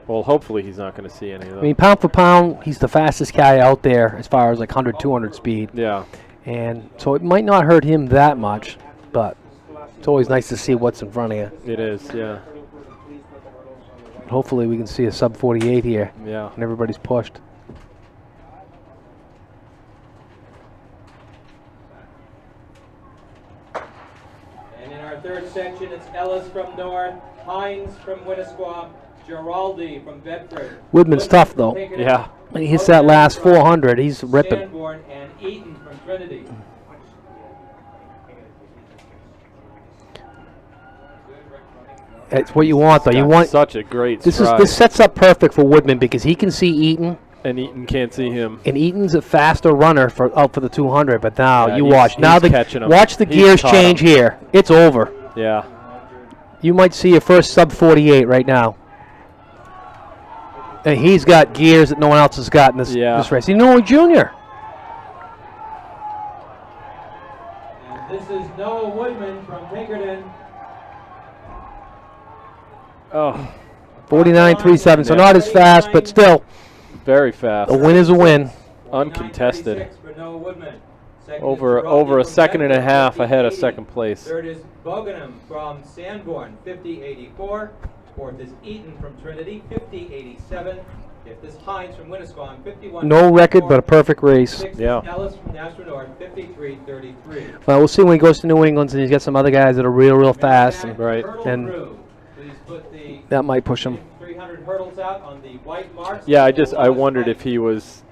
S1: Well, hopefully he's not going to see any of
S4: I
S1: them.
S4: mean, pound for pound, he's the fastest guy out there as far as like 100, 200 speed.
S1: Yeah.
S4: And so it might not hurt him that much, but it's always nice to see what's in front of you.
S1: It is, yeah.
S4: Hopefully we can see a sub 48 here.
S1: Yeah.
S4: And everybody's pushed.
S5: And in our third section, it's Ellis from North, Hines from Winnisquam, Giraldi from Bedford.
S4: Woodman's tough, though.
S5: Pinkerton,
S1: Yeah.
S4: When he hits that last 400, he's ripping.
S5: Sanborn, and Eaton from Trinity.
S4: It's what you want, though. You
S1: Got
S4: want
S1: such a great
S4: this
S1: stride.
S4: sets up perfect for Woodman because he can see Eaton
S1: And Eaton can't see him.
S4: And Eaton's a faster runner out for the 200, but now
S1: Yeah,
S4: you
S1: he's-
S4: watch. Now
S1: he's catching 'em.
S4: watch the
S1: He's
S4: gears
S1: caught
S4: change
S1: 'em.
S4: here. It's over.
S1: Yeah.
S4: You might see your first sub 48 right now. And he's got gears that no one else has got in this race. He's only junior.
S5: And this is Noah Woodman from Pinkerton.
S1: Oh,
S4: 49.37. So not as fast, but still,
S1: very fast.
S4: a win is a win.
S1: Uncontested.
S5: For Noah Woodman. Second is
S1: Over
S5: Giraldi
S1: a
S5: from
S1: second and a
S5: Bedford,
S1: half ahead of
S5: 50-80.
S1: second place.
S5: Third is Boganum from Sanborn, 50-84. Fourth is Eaton from Trinity, 50-87. Fifth is Hines from Winnisquam, 51.
S4: No record, but a perfect race.
S5: Sixth
S1: Yeah.
S5: is Ellis from National North, 53-33.
S4: Well, we'll see when he goes to New England, and he's got some other guys that are real fast, and
S1: Right.
S4: And
S5: Please put the
S4: that might push him.
S5: 300 hurdles out on the white marks.
S1: Yeah, I wondered if he was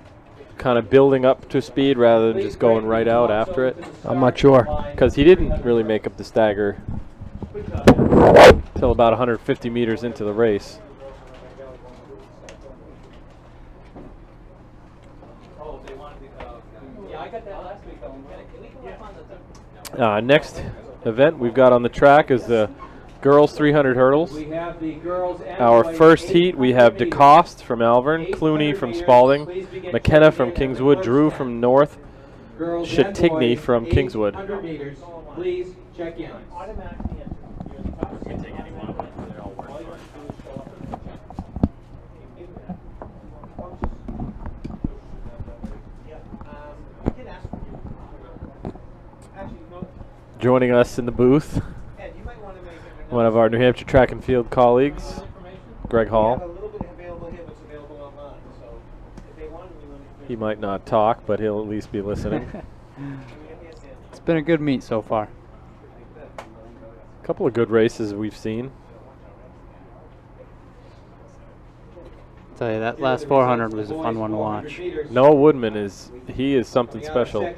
S1: kind of building up to speed rather than just going right out after it.
S4: I'm not sure.
S1: Because he didn't really make up the stagger until about 150 meters into the race. Next event we've got on the track is the girls 300 hurdles.
S5: We have the girls and
S1: Our
S5: boys
S1: first heat, we have
S5: 800
S1: DeCoste from Alvern,
S5: 800
S1: Clooney from
S5: meters.
S1: Spalding,
S5: Please begin
S1: McKenna
S5: checking
S1: from
S5: in at the
S1: Kingswood,
S5: first
S1: Drew
S5: stand.
S1: from North,
S5: Girls and
S1: Chatigny
S5: boys,
S1: from Kingswood.
S5: 800 meters. Please check in.
S1: Joining us in the booth, one of our New Hampshire track and field colleagues, Greg Hall. He might not talk, but he'll at least be listening.
S10: It's been a good meet so far.
S1: A couple of good races we've seen.
S10: Tell you, that last 400 was a fun one to watch.
S1: Noah Woodman is something special.
S10: It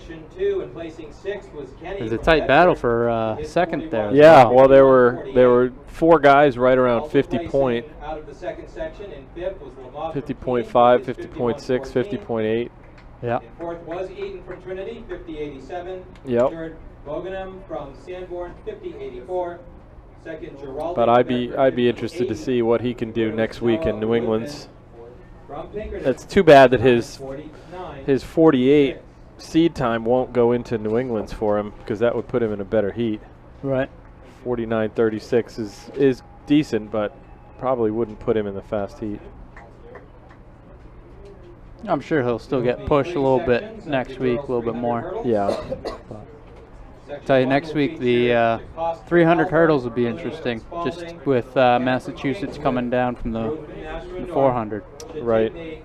S10: was a tight battle for second there. as
S1: Yeah,
S10: well.
S1: well there were four guys right around 50 point. 50.5, 50.6, 50.8.
S10: Yeah.
S5: Fourth was Eaton from Trinity, 50-87.
S1: Yep.
S5: Third, Boganum from Sanborn, 50-84. Second, Giraldi.
S1: But I'd be interested to see what he can do next week in New England's. It's too bad that his 48 seed time won't go into New England's for him, because that would put him in a better heat.
S10: Right.
S1: 49.36 is decent, but probably wouldn't put him in the fast heat.
S10: I'm sure he'll still get pushed a little bit next week, a little bit more.
S1: Yeah.
S10: Tell you, next week the 300 hurdles will be interesting, just with Massachusetts coming down from the 400.
S1: Right.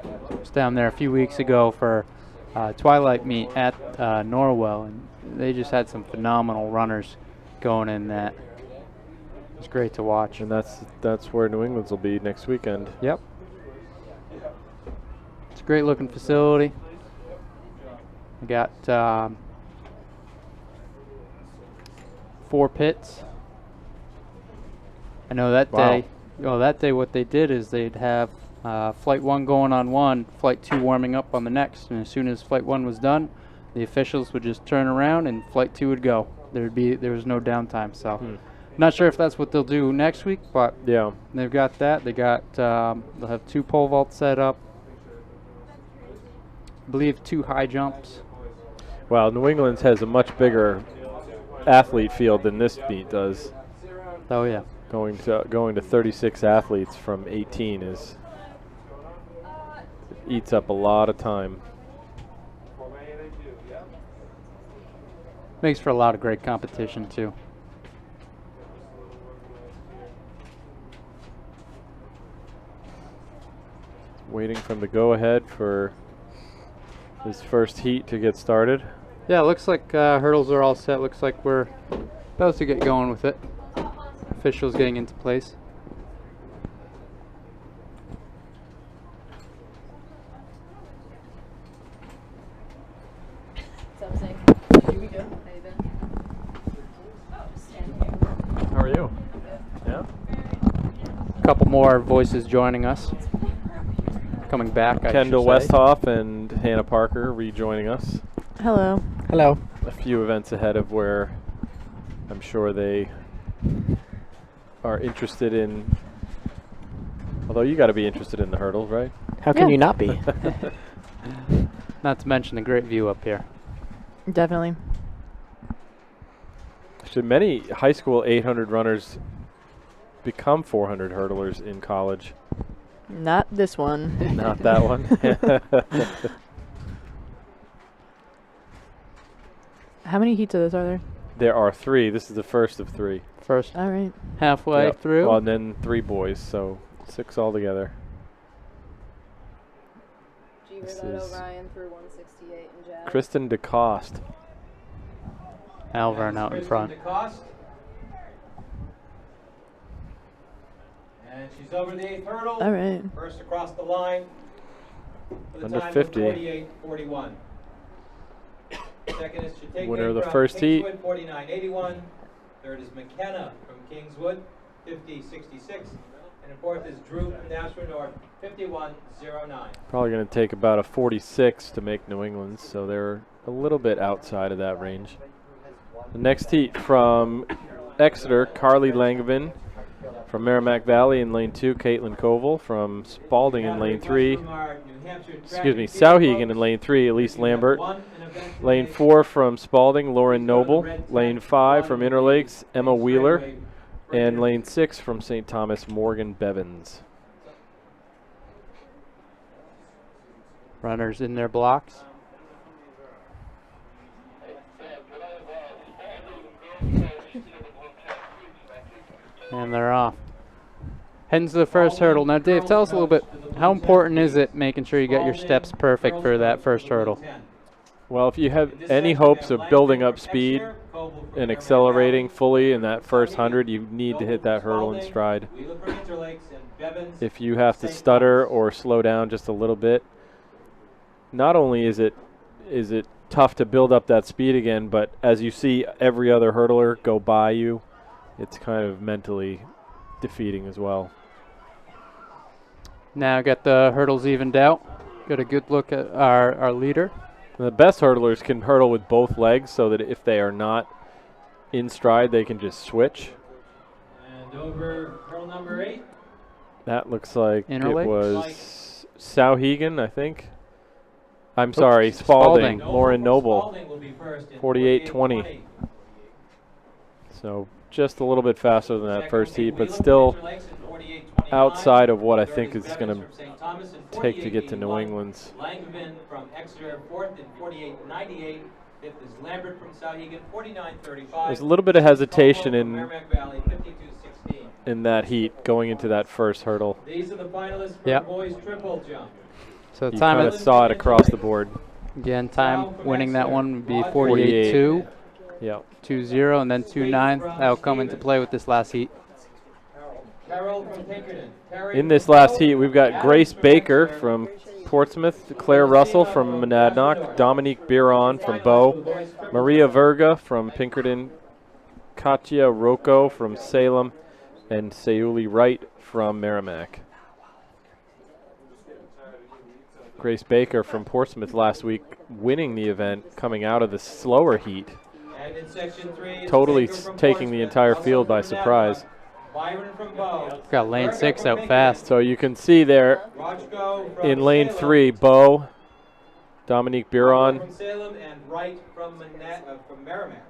S10: I was down there a few weeks ago for Twilight meet at Norwell, and they just had some phenomenal runners going in that. It was great to watch.
S1: And that's where New England's will be next weekend.
S10: Yep. It's a great looking facility. We got 4 pits. I know that
S1: Wow.
S10: day. Oh, that day what they did is they'd have Flight 1 going on one, Flight 2 warming up on the next, and as soon as Flight 1 was done, the officials would just turn around and Flight 2 would go. There was no downtime. So, not sure if that's what they'll do next week, but
S1: yeah,
S10: they've got that. They got they'll have 2 pole vaults set up. I believe 2 high jumps.
S1: Well, New England's has a much bigger athlete field than this meet does.
S10: Oh yeah.
S1: Going to 36 athletes from 18 eats up a lot of time.
S10: Makes for a lot of great competition too.
S1: Waiting from the go-ahead for this first heat to get started.
S10: Yeah, looks like hurdles are all set. Looks like we're about to get going with it. Officials getting into place.
S1: How are you?
S10: couple more voices joining us. Coming back,
S1: Kendall
S10: I should say.
S1: Westhoff and Hannah Parker rejoining us.
S3: Hello.
S7: Hello.
S1: A few events ahead of where I'm sure they are interested in. Although you got to be interested in the hurdles, right?
S2: How can
S3: Yeah.
S2: you not be?
S10: Not to mention the great view up here.
S3: Definitely.
S1: Should many high school 800 runners become 400 hurdlers in college?
S3: Not this one.
S1: Not that one.
S3: How many heats of this are there?
S1: There are 3. This is the first of 3.
S10: First
S3: All right.
S10: halfway
S1: Yep.
S10: through.
S1: Well, and then 3 boys, so 6 altogether. This is
S11: Ryan through 168 and Jazz.
S1: Kristen DeCoste.
S10: Alvern out in front.
S5: DeCoste. And she's over the 8th hurdle.
S3: All right.
S5: First across the line. For the
S1: Under
S5: time
S1: 50.
S5: Of 48.41. Second is Chitake
S1: Winner of the
S5: from
S1: first heat.
S5: Kingswood, 49.81. Third is McKenna from Kingswood, 50.66. And in fourth is Drew from Nashua North, 51.09.
S1: Probably going to take about a 46 to make New England, so they're a little bit outside of that range. The next heat from Exeter, Carly Langevin. From Merrimack Valley in lane 2, Caitlin Koval. From Spalding in lane 3, Sauhegan in lane 3, Elise Lambert. Lane 4 from Spalding, Lauren Noble. Lane 5 from Interlakes, Emma Wheeler. And lane 6 from St. Thomas, Morgan Bevins.
S10: Runners in their blocks. And they're off. Heading to the first hurdle. Now, Dave, tell us a little bit, how important is it making sure you get your steps perfect for that first hurdle?
S1: Well, if you have any hopes of building up speed and accelerating fully in that first 100, you need to hit that hurdle in stride. If you have to stutter or slow down just a little bit, not only is it tough to build up that speed again, but as you see every other hurdler go by you, it's kind of mentally defeating as well.
S10: Now got the hurdles evened out. Got a good look at our leader.
S1: The best hurdlers can hurdle with both legs so that if they are not in stride, they can just switch.
S5: And over hurdle number 8.
S1: That looks like
S10: Interlakes?
S1: it was Sauhegan, I think. I'm sorry, Spalding. Lauren Noble, 48.20. So just a little bit faster than that first heat, but still outside of what I think is going to take to get to New England's.
S5: Langevin from Exeter, 4th in 48.98. 5th is Lambert from Sauhegan, 49.35.
S1: There's a little bit of hesitation in
S5: Merrimack Valley, 52.16.
S1: in that heat going into that first hurdle.
S5: These are the finalists for
S10: Yep.
S5: the boys triple jump.
S10: So
S1: You
S10: time
S1: kind
S10: is,
S1: of saw it across the board.
S10: again, time winning that one would be 48.2,
S1: Yeah.
S10: 2.0, and then 2.9. That'll come into play with this last heat.
S5: Carol from Pinkerton. Terry
S1: In this last heat, we've got Grace Baker from Portsmouth, Claire Russell from Monadnock, Dominique Biron from Bow, Maria Verga from Pinkerton, Katya Rocco from Salem, and Sayuli Wright from Merrimack. Grace Baker from Portsmouth last week winning the event coming out of the slower heat,
S5: And in section 3 is
S1: totally
S5: Baker from
S1: taking the
S5: Portsmouth,
S1: entire
S5: Russell
S1: field
S5: from
S1: by
S5: Monadnock,
S1: surprise.
S5: Byron from Bow.
S10: Got lane
S5: Verga
S10: 6
S5: from
S10: out
S5: Pinkerton,
S10: fast.
S1: So you can see there
S5: Rajko from
S1: in lane
S5: Salem,
S1: 3, Bo, Dominique Biron,
S5: from Salem, and Wright from Merrimack.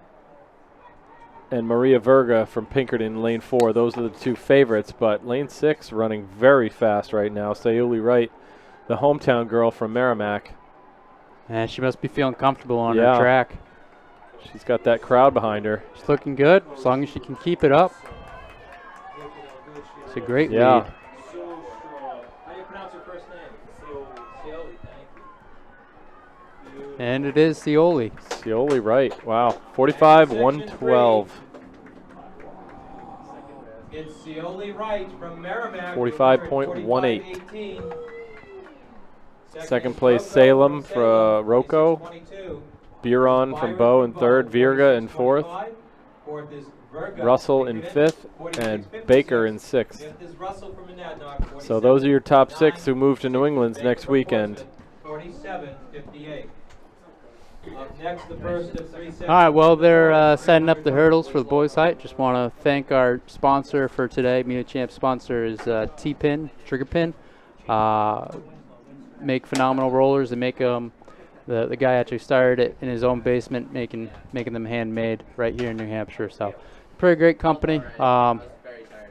S1: and Maria Verga from Pinkerton in lane 4. Those are the two favorites, but lane 6 running very fast right now. Sayuli Wright, the hometown girl from Merrimack.
S10: And she must be feeling comfortable on
S1: Yeah.
S10: her track.
S1: She's got that crowd behind her.
S10: She's looking good, as long as she can keep it up. It's a great
S1: Yeah.
S10: lead.
S5: How do you pronounce her first name? Cioli, thank you.
S10: And it is Cioli.
S1: Sayuli Wright, wow, 45-112.
S5: It's Cioli Wright from Merrimack.
S1: 45.18.
S5: 45.18.
S1: Second place, Salem for Rocco. Biron from Bow in third, Virga in fourth.
S5: Fourth is
S1: Russell in 5th, and Baker in 6th.
S5: Fifth is Russell from Monadnock,
S1: So those are your top 6 who move to New England's next weekend.
S5: 47-58. Up next, the first of 3 sets.
S10: All right, well, they're setting up the hurdles for the boys' height. Just want to thank our sponsor for today. Meet a Champ sponsor is T-Pin, Trigger Pin. Make phenomenal rollers. They make them. The guy actually started it in his own basement, making them handmade right here in New Hampshire. So, pretty great company.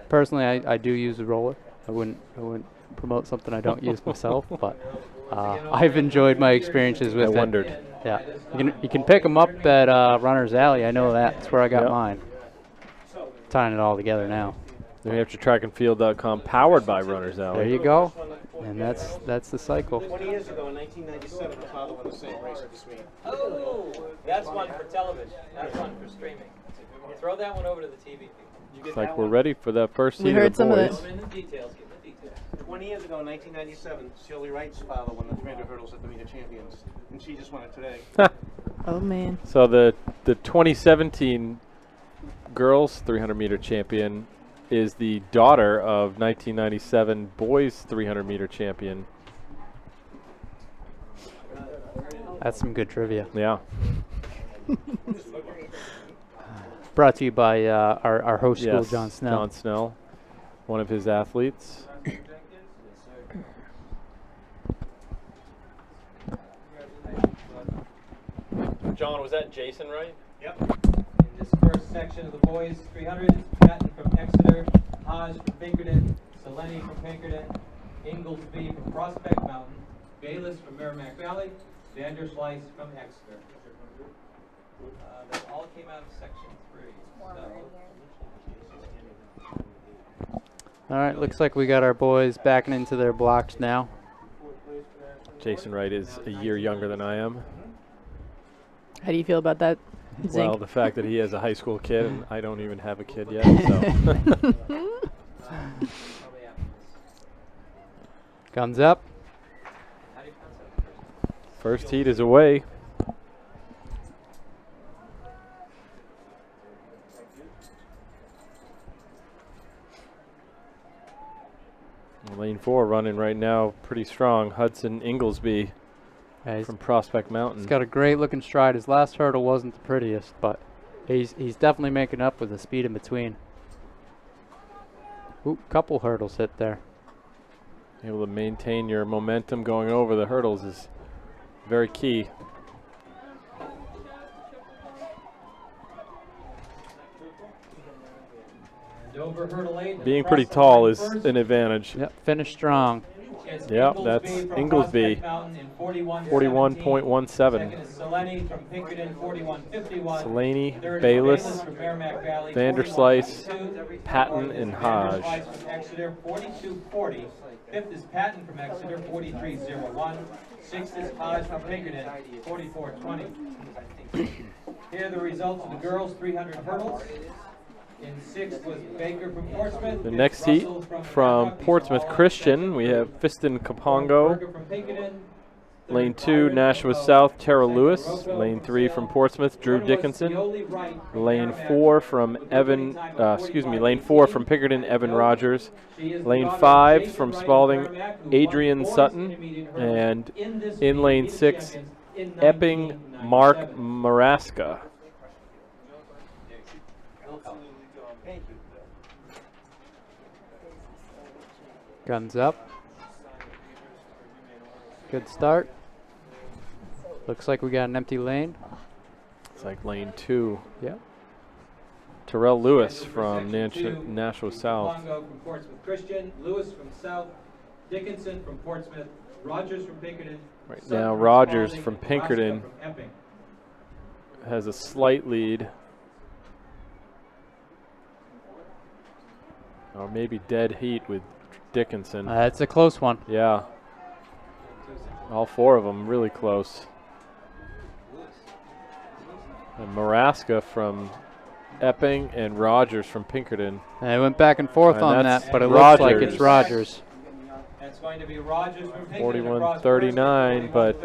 S10: Personally, I do use a roller. I wouldn't promote something I don't use myself, but I've enjoyed my experiences with it.
S1: I wondered.
S10: Yeah, you can pick them up at Runner's Alley. I know that. That's where I got mine. Tying it all together now.
S1: NewHampshireTrackandField.com, powered by Runners Alley.
S10: There you go. And that's the cycle.
S9: 20 years ago, in 1997, my father won the same race as me.
S5: Oh, that's one for television. That's one for streaming. Throw that one over to the TV.
S1: Looks like we're ready for that first
S3: We
S1: heat
S3: heard
S1: of the
S3: some of
S1: boys.
S3: it.
S5: In the details, get the details.
S9: 20 years ago, in 1997, Shirley Wright's father won the 300 hurdles at the Meet of Champions, and she just won it today.
S3: Oh man.
S1: So the 2017 girls 300-meter champion is the daughter of 1997 boys 300-meter champion.
S10: That's some good trivia.
S1: Yeah.
S10: Brought to you by our host school,
S1: Yes,
S10: John Snell.
S1: John Snell, one of his athletes. John, was that Jason, right?
S5: Yep. In this first section of the boys 300, Patton from Exeter, Hodge from Pinkerton, Seleni from Pinkerton, Inglesby from Prospect Mountain, Bayless from Merrimack Valley, Vanderslice from Exeter. That all came out of section 3.
S10: All right, looks like we got our boys backing into their blocks now.
S1: Jason Wright is a year younger than I am.
S3: How do you feel about that,
S1: Well,
S3: Zink?
S1: the fact that he has a high school kid and I don't even have a kid yet. So.
S10: Guns up.
S1: First heat is away. Lane 4 running right now pretty strong. Hudson Inglesby from Prospect Mountain.
S10: He's got a great looking stride. His last hurdle wasn't the prettiest, but he's definitely making up with the speed in between. Ooh, couple hurdles hit there.
S1: Able to maintain your momentum going over the hurdles is very key.
S5: Dover hurdle 8.
S1: Being pretty tall is an advantage.
S10: Yep, finish strong.
S1: Yep, that's Inglesby, 41.17.
S5: Second is Seleni from Pinkerton, 41.51.
S1: Seleni,
S5: Third is
S1: Bayless,
S5: from Merrimack Valley,
S1: Vanderslice,
S5: 41.22.
S1: Patton, and Hodge.
S5: Vanderslice from Exeter, 42.40. Fifth is Patton from Exeter, 43.01. Sixth is Hodge from Pinkerton, 44.20. Here are the results of the girls' 300 hurdles. In sixth was Baker from Portsmouth.
S1: The next heat from Portsmouth Christian, we have Fiston Kapongo. Lane 2, Nashua South, Tara Lewis. Lane 3 from Portsmouth, Drew Dickinson. Lane 4 from Lane 4 from Pinkerton, Evan Rogers. Lane 5 from Spalding, Adrian Sutton. And in Lane 6, Epping, Mark Maraska.
S10: Guns up. Good start. Looks like we got an empty lane.
S1: It's like lane 2.
S10: Yep.
S1: Terrell Lewis from Nashua South.
S5: Pongo from Portsmouth Christian, Lewis from South, Dickinson from Portsmouth, Rogers from Pinkerton.
S1: Right
S5: Sutton
S1: now,
S5: from
S1: Rogers
S5: Spalding,
S1: from
S5: and
S1: Pinkerton
S5: Roscoe from Epping.
S1: has a slight lead. Or maybe dead heat with Dickinson.
S10: It's a close one.
S1: Yeah. All 4 of them really close. And Maraska from Epping and Rogers from Pinkerton.
S10: And it went back and forth
S1: And
S10: on
S1: that's
S10: that, but it looks like it's Rogers.
S5: That's going to be Rogers from Pinkerton.
S1: 41-39, but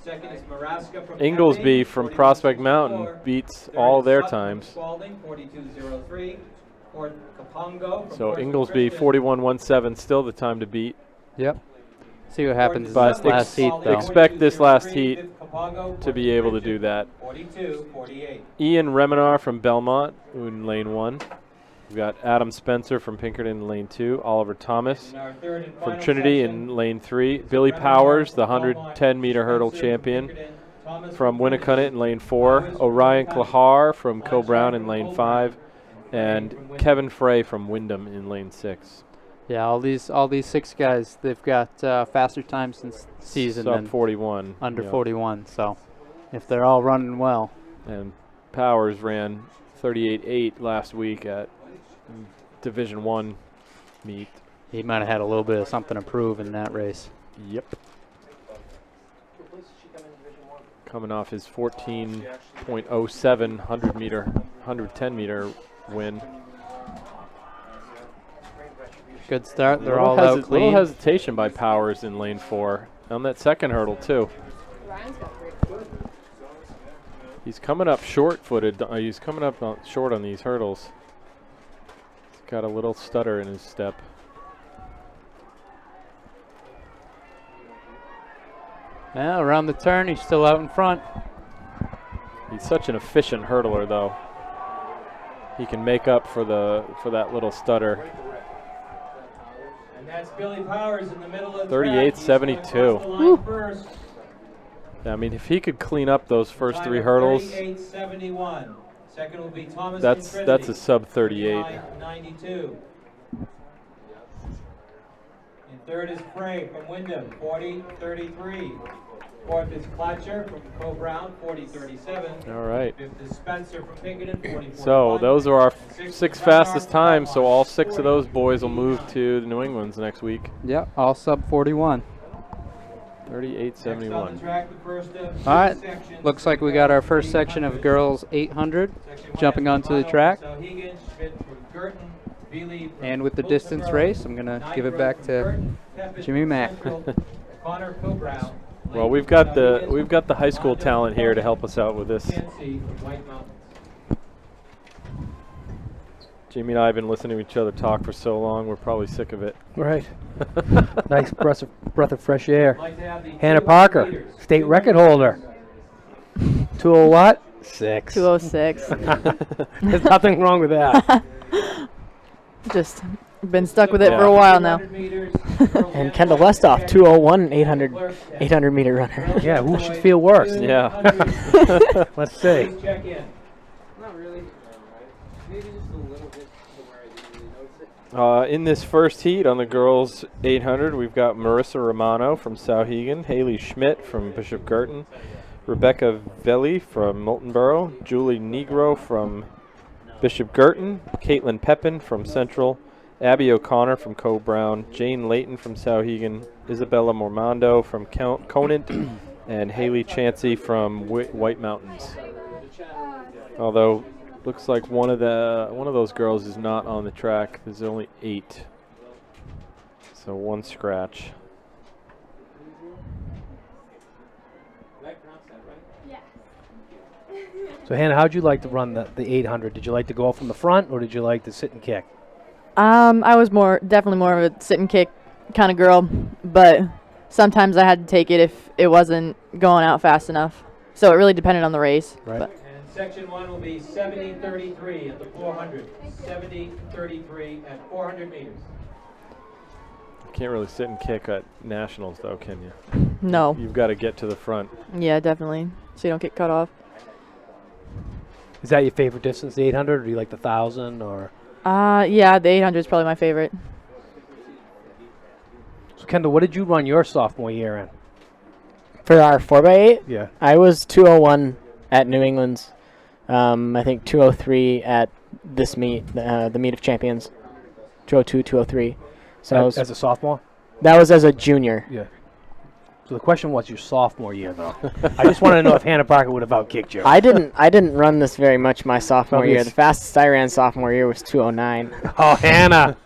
S5: Second is Maraska from
S1: Inglesby
S5: Epping,
S1: from Prospect Mountain
S5: 42.04.
S1: beats
S5: Third
S1: all
S5: is
S1: their
S5: Sutton from
S1: times.
S5: Spalding, 42.03. Fourth, Kapongo from
S1: So
S5: Portsmouth
S1: Inglesby
S5: Christian.
S1: 41.17, still the time to beat.
S10: Yep. See what happens in
S1: But
S10: this last heat, though.
S1: expect this last heat to be able to do that.
S5: 42.48.
S1: Ian Remenar from Belmont in lane 1. We've got Adam Spencer from Pinkerton in lane 2. Oliver Thomas
S5: In our third and
S1: from
S5: final
S1: Trinity
S5: section,
S1: in lane 3. Billy Powers, the 110-meter hurdle champion from Winnicott in lane 4. Orion Klahar from Co-Brown in lane 5. And Kevin Frey from Wyndham in lane 6.
S10: Yeah, all these 6 guys, they've got faster times since season
S1: Sub
S10: than
S1: 41.
S10: under
S1: yeah.
S10: 41. So if they're all running well,
S1: And Powers ran 38.8 last week at Division 1 meet.
S10: he might have had a little bit of something to prove in that race.
S1: Yep. Coming off his 14.07 110 meter win.
S10: Good start. They're all out
S1: Little
S10: clean.
S1: hesitation by Powers in lane 4 on that second hurdle too. He's coming up short-footed. He's coming up short on these hurdles. He's got a little stutter in his step.
S10: Yeah, around the turn, he's still out in front.
S1: He's such an efficient hurdler, though. He can make up for that little stutter.
S5: And that's Billy Powers in the middle of the
S1: 38.72.
S5: first.
S1: I mean, if he could clean up those first 3 hurdles,
S5: 38.71. Second will be Thomas
S1: that's a sub 38.
S5: 39.92. And third is Frey from Wyndham, 40.33. Fourth is Klatcher from Co-Brown, 40.37.
S1: All right.
S5: Fifth is Spencer from Pinkerton, 40.41.
S1: So those are our
S5: And
S1: 6
S5: is
S1: fastest
S5: Remenar from
S1: times. So
S5: Belmont,
S1: all 6 of those boys will move
S5: 40.89.
S1: to the New England's next week.
S10: Yep, all sub 41.
S1: 38.71.
S5: Next on the track, the first of
S10: All right,
S5: sections.
S10: looks like we got our first section of girls 800
S5: Section one
S10: jumping
S5: is
S10: onto the
S5: Romano
S10: track.
S5: from Sauhegan, Schmidt from Girton, Bealey from
S10: And with the distance
S5: Wilsonboro,
S10: race, I'm going to give it
S5: Nygro
S10: back
S5: from
S10: to
S5: Girton, Peppett
S10: Jimmy
S5: from
S10: Mack.
S5: Central, Connor Cobrown,
S1: Well,
S5: Lane
S1: we've
S5: from
S1: got
S5: Sauhegan,
S1: the high school
S5: Mondo
S1: talent
S5: from
S1: here to
S5: Bolton,
S1: help us out with this.
S5: Kinsey from White Mountains.
S1: Jamie and I have been listening to each other talk for so long, we're probably sick of it.
S4: Right. Nice breath of fresh air.
S5: I'd like to have the
S4: Hannah
S5: 200
S4: Parker,
S5: meters.
S4: state record holder. 20 what? 6.
S3: 206.
S4: There's nothing wrong with that.
S3: Just been stuck with it for a while now.
S5: 200 meters,
S2: And Kendall Westoff, 201 800 meter runner.
S4: Yeah, who should feel worse?
S1: Yeah.
S4: Let's see.
S5: Please check in.
S9: Not really. Maybe just a little bit to where I didn't really notice it.
S1: In this first heat on the girls 800, we've got Marissa Romano from Sauhegan, Haley Schmidt from Bishop Girton, Rebecca Velli from Moultonboro, Julie Negro from Bishop Girton, Caitlin Pepin from Central, Abby O'Connor from Co-Brown, Jane Layton from Sauhegan, Isabella Mormando from Conant, and Haley Chansey from White Mountains. Although looks like one of those girls is not on the track. There's only 8, so 1 scratch.
S4: So, Hannah, how'd you like to run the 800? Did you like to go from the front, or did you like to sit and kick?
S3: I was definitely more of a sit and kick kind of girl, but sometimes I had to take it if it wasn't going out fast enough. So it really depended on the race.
S4: Right.
S3: But
S5: And section 1 will be 70.33 at the 400. 70.33 at 400 meters.
S1: Can't really sit and kick at nationals, though, can you?
S3: no.
S1: You've got to get to the front.
S3: Yeah, definitely. So you don't get cut off.
S4: Is that your favorite distance, the 800, or do you like the 1,000, or?
S3: Yeah, the 800 is probably my favorite.
S4: So, Kendall, what did you run your sophomore year in?
S2: For our 4x8,
S4: Yeah.
S2: I was 201 at New England's. I think 203 at this meet, the meet of champions. 202, 203. So I was,
S4: As a sophomore?
S2: that was as a junior.
S4: Yeah. So the question was your sophomore year, though. I just want to know if Hannah Parker would have outkicked you.
S2: I didn't run this very much my sophomore year.
S4: Obvious.
S2: The fastest I ran sophomore year was 209.
S4: Oh, Hannah.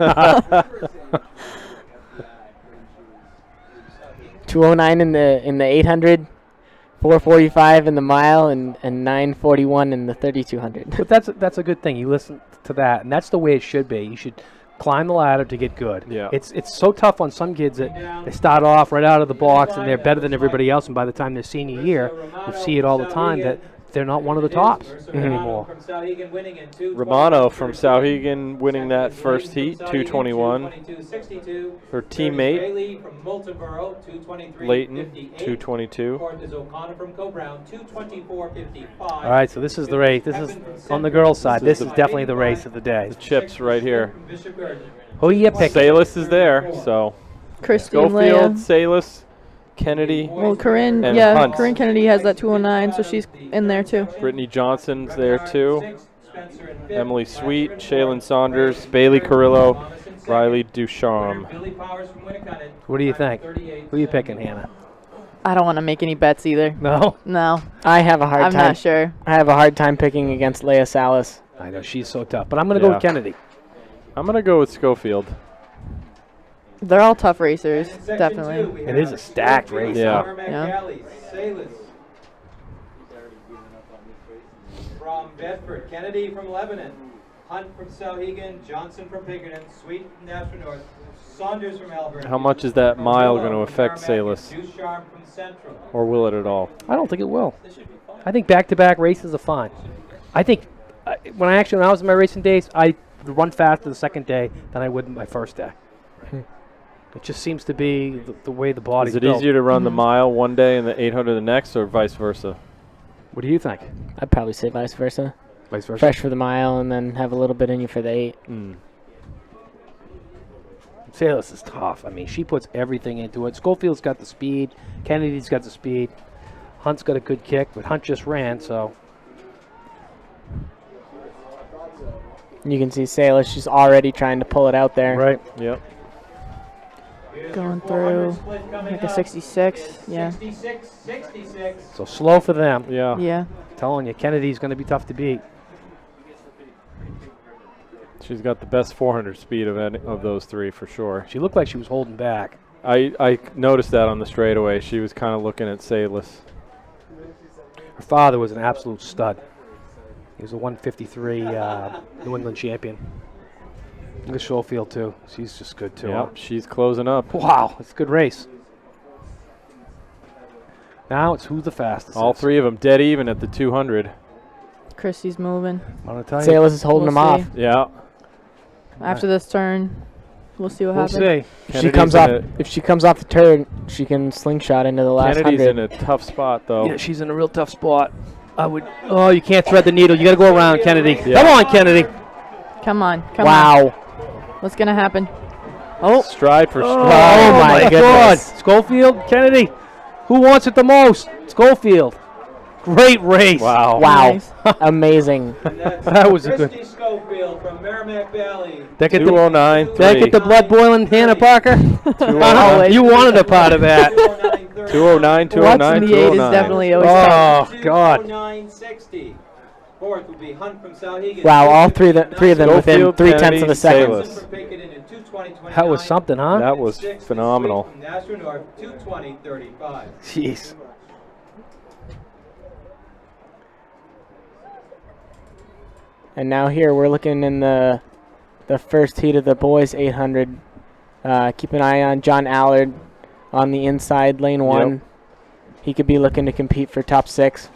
S2: 209 in the 800. 4:45 in the mile and 9:41 in the 3200.
S4: But that's a good thing. You listen to that, and that's the way it should be. You should climb the ladder to get good.
S1: Yeah.
S4: It's so tough on some kids that they start off right out of the box and they're better than everybody else, and by the time their senior year, you see it all the time that they're not one of the tops anymore.
S1: Romano from Sauhegan winning that first heat, 221. Her teammate, Leighton, 222.
S4: All right, so this is the race. This is on the girls' side. This is definitely the race of the day.
S1: The chips right here.
S4: Who you picking?
S1: Salis is there, so
S3: Christine Leah.
S1: Schofield, Salis, Kennedy,
S3: Well, Corinne,
S1: and
S3: yeah,
S1: Hunt.
S3: Corinne Kennedy has that 209, so she's in there too.
S1: Brittany Johnson's there too. Emily Sweet, Shaylin Saunders, Bailey Carrillo, Riley Ducharme.
S4: What do you think? Who are you picking, Hannah?
S3: I don't want to make any bets either.
S4: No?
S3: No.
S2: I have a hard
S3: I'm
S2: time.
S3: not sure.
S2: I have a hard time picking against Leah Salas.
S4: I know, she's so tough, but I'm going to go with Kennedy.
S1: I'm going to go with Schofield.
S3: They're all tough racers, definitely.
S4: It is a stacked race.
S1: Yeah.
S5: From Bedford, Kennedy from Lebanon, Hunt from Sauhegan, Johnson from Pinkerton, Sweet from Nashville North, Saunders from Alberta.
S1: How much is that mile going to affect Salis?
S5: Ducharme from Central.
S1: Or will it at all?
S4: I don't think it will. I think back-to-back races are fine. I think when I was in my racing days, I would run faster the second day than I would my first day. It just seems to be the way the body's
S1: Is it
S4: built.
S1: easier to run the mile one day and the 800 the next, or vice versa?
S4: What do you think?
S2: I'd probably say vice versa.
S4: Vice versa?
S2: Fresh for the mile and then have a little bit in you for the 8.
S4: Salis is tough. I mean, she puts everything into it. Schofield's got the speed. Kennedy's got the speed. Hunt's got a good kick, but Hunt just ran, so.
S2: You can see Salas, she's already trying to pull it out there.
S4: Right.
S1: Yep.
S3: Going through like a 66, yeah.
S5: 66.
S4: So slow for them.
S1: Yeah.
S3: Yeah.
S4: Telling you, Kennedy's going to be tough to beat.
S1: She's got the best 400 speed of those three for sure.
S4: She looked like she was holding back.
S1: I noticed that on the straightaway. She was kind of looking at Salis.
S4: Her father was an absolute stud. He was a 153 New England champion. Look at Schofield, too. She's just good, too.
S1: Yep, she's closing up.
S4: Wow, it's a good race. Now it's who's the fastest.
S1: All three of them dead even at the 200.
S3: Christy's moving.
S4: I want to tell you.
S2: Salas is holding them off.
S1: Yeah.
S3: After this turn, we'll see what
S4: We'll
S3: happens.
S4: see.
S2: If she comes off the turn, she can slingshot into the last
S1: Kennedy's
S2: 100.
S1: in a tough spot, though.
S4: Yeah, she's in a real tough spot. Oh, you can't thread the needle. You got to go around, Kennedy.
S1: Yeah.
S4: Come on, Kennedy.
S3: Come on. Come
S2: Wow.
S3: on. What's going to happen? Oh.
S1: Stride for stride.
S2: Oh, my
S4: God.
S2: goodness.
S4: Schofield, Kennedy. Who wants it the most? Schofield. Great race.
S1: Wow.
S2: Wow.
S3: Nice.
S2: Amazing.
S4: That was a good.
S5: Christy Schofield from Merrimack Valley.
S4: That get the,
S1: 209.
S4: that get the blood boiling, Hannah Parker?
S3: Always.
S4: You wanted a part of that.
S1: 209, 209,
S3: Watching the 8 is
S1: 209.
S3: definitely always tough.
S4: Oh, God.
S5: 209.60. Fourth will be Hunt from Sauhegan.
S2: Wow, all three of them within
S1: Schofield,
S2: 3/10 of
S1: Kennedy,
S2: a second.
S1: Salas.
S4: That was something, huh?
S1: That was phenomenal.
S5: From Nashville North, 220.35.
S4: Jeez.
S2: And now here we're looking in the first heat of the boys 800. Keep an eye on John Allard on the inside, lane 1.
S1: Yep.
S2: He could be looking to compete for top 6.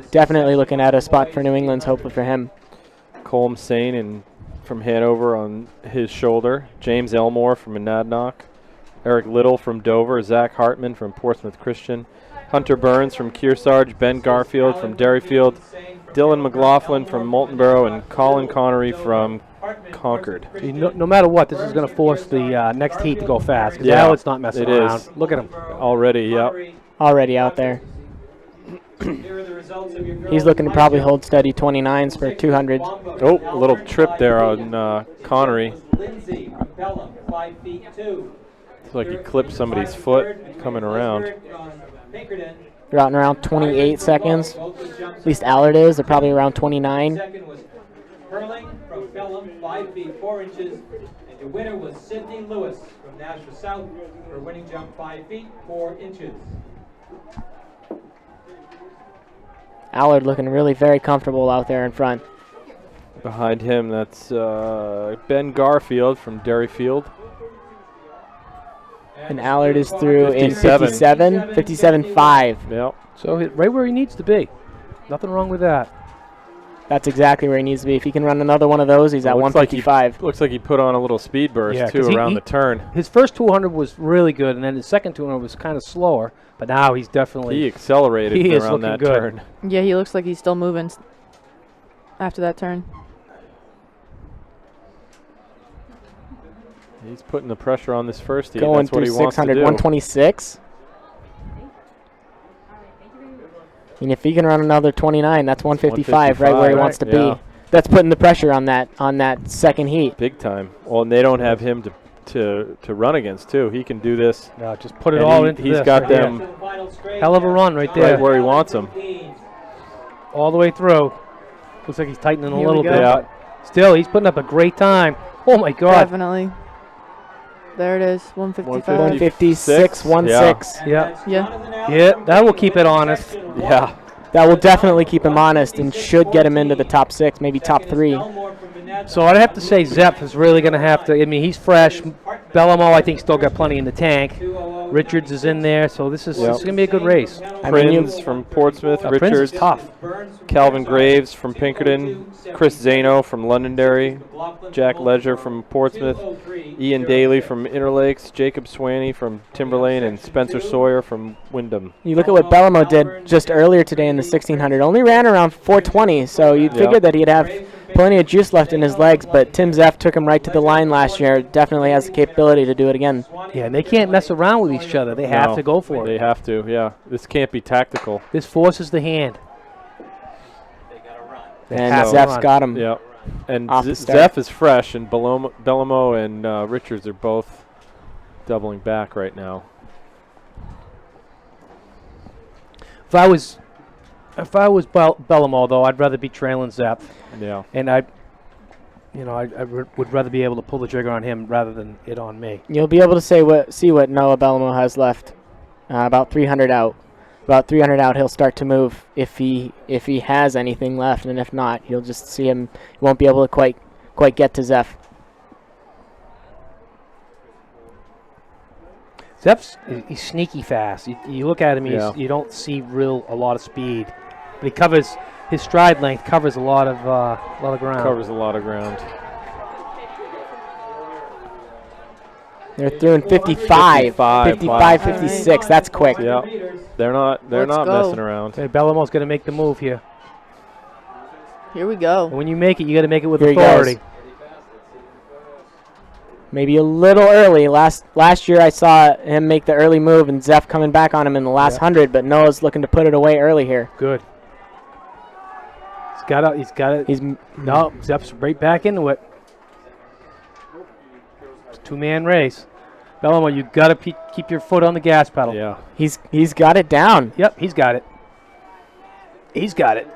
S2: Definitely looking at a spot for New England's, hopefully for him.
S1: Colm Sane from Hanover on his shoulder. James Elmore from Monadnock. Eric Little from Dover. Zach Hartman from Portsmouth Christian. Hunter Burns from Kearsarge. Ben Garfield from Derryfield. Dylan McLaughlin from Moultonborough. And Colin Connery from Concord.
S4: See, no matter what, this is going to force the next heat to go fast. Because
S1: Yeah,
S4: now it's not messing
S1: it
S4: around.
S1: is.
S4: Look at him.
S1: Already, yep.
S2: Already out there. He's looking to probably hold steady 29s for 200s.
S1: Oh, a little trip there on Connery.
S5: Lindsay from Pelham, 5 feet 2.
S1: It's like he clipped somebody's foot coming around.
S2: They're out in around 28 seconds. At least Allard is. They're probably around 29.
S5: Second was Perling from Pelham, 5 feet 4 inches. And your winner was Sydney Lewis from Nashville South for winning jump 5 feet 4 inches.
S2: Allard looking really very comfortable out there in front.
S1: Behind him, that's Ben Garfield from Derryfield.
S2: And Allard is through
S1: 57.
S2: in 57.5.
S1: Yep.
S4: So right where he needs to be. Nothing wrong with that.
S2: That's exactly where he needs to be. If he can run another one of those, he's at
S1: Looks
S2: 155.
S1: Looks like he put on a little speed burst,
S4: Yeah,
S1: too,
S4: 'cause
S1: around the turn.
S4: His first 200 was really good, and then his second 200 was kind of slower. But now he's definitely
S1: He accelerated
S4: he is
S1: around
S4: looking
S1: that
S4: good.
S1: turn.
S3: Yeah, he looks like he's still moving after that turn.
S1: He's putting the pressure on this first heat.
S2: Going
S1: That's what
S2: through
S1: he wants to
S2: 600,
S1: do.
S2: 126. And if he can run another 29, that's 155, right where he wants to
S1: yeah.
S2: be. That's putting the pressure on that second heat.
S1: Big time. Well, and they don't have him to run against, too. He can do this.
S4: No, just put it
S1: and
S4: all into
S1: He's
S4: this
S1: got
S4: right
S1: them
S4: here. Hell of a run right there.
S1: right where he wants them.
S4: All the way through. Looks like he's tightening a
S3: Here we
S4: little
S3: go.
S4: bit.
S1: Yeah.
S4: But still, he's putting up a great time. Oh, my God.
S3: Definitely. There it is, 155.
S2: 156, 16.
S4: Yeah.
S3: Yeah.
S4: Yeah, that will keep it honest.
S1: Yeah.
S2: That will definitely keep him honest and should get him into the top 6, maybe top 3.
S4: So I'd have to say Zepp is really going to have to, I mean, he's fresh. Bellamo, I think, still got plenty in the tank. Richards is in there, so this is going to be a good race.
S1: Prince from Portsmouth,
S4: Prince
S1: Richards,
S4: is tough.
S1: Calvin Graves from Pinkerton, Chris Zano from Londonderry, Jack Ledger from Portsmouth, Ian Daly from Interlakes, Jacob Swaney from Timberlane, and Spencer Sawyer from Wyndham.
S2: You look at what Bellamo did just earlier today in the 1600. Only ran around 420, so you'd figure that he'd have plenty of juice left in his legs, but Tim Zeff took him right to the line last year. Definitely has the capability to do it again.
S4: Yeah, and they can't mess around with each other. They have to go for it.
S1: They have to, yeah. This can't be tactical.
S4: This forces the hand.
S2: And Zeff's got him.
S1: Yeah. And
S2: Off the start.
S1: Zeff is fresh, and Bellamo and Richards are both doubling back right now.
S4: If I was Bellamo, though, I'd rather be trailing Zepp.
S1: Yeah.
S4: And I would rather be able to pull the trigger on him rather than it on me.
S2: You'll be able to see what Noah Bellamo has left. About 300 out. About 300 out, he'll start to move if he has anything left, and if not, you'll just see him. He won't be able to quite get to Zeff.
S4: Zepp's he's sneaky fast. You look at him, you don't see a lot of speed, but he covers his stride length covers a lot of ground.
S1: Covers a lot of ground.
S2: They're through in 55, 56. That's quick.
S1: Yeah, they're not messing around.
S4: Okay, Bellamo's going to make the move here.
S3: Here we go.
S4: And when you make it, you got to make it with
S2: Here he
S4: authority.
S2: goes. Maybe a little early. Last year I saw him make the early move and Zeff coming back on him in the last 100, but Noah's looking to put it away early here.
S4: Good. He's got it. No, Zepp's right back into it. It's a two-man race. Bellamo, you got to keep your foot on the gas pedal.
S1: Yeah.
S2: He's got it down.
S4: Yep, he's got it. He's got it.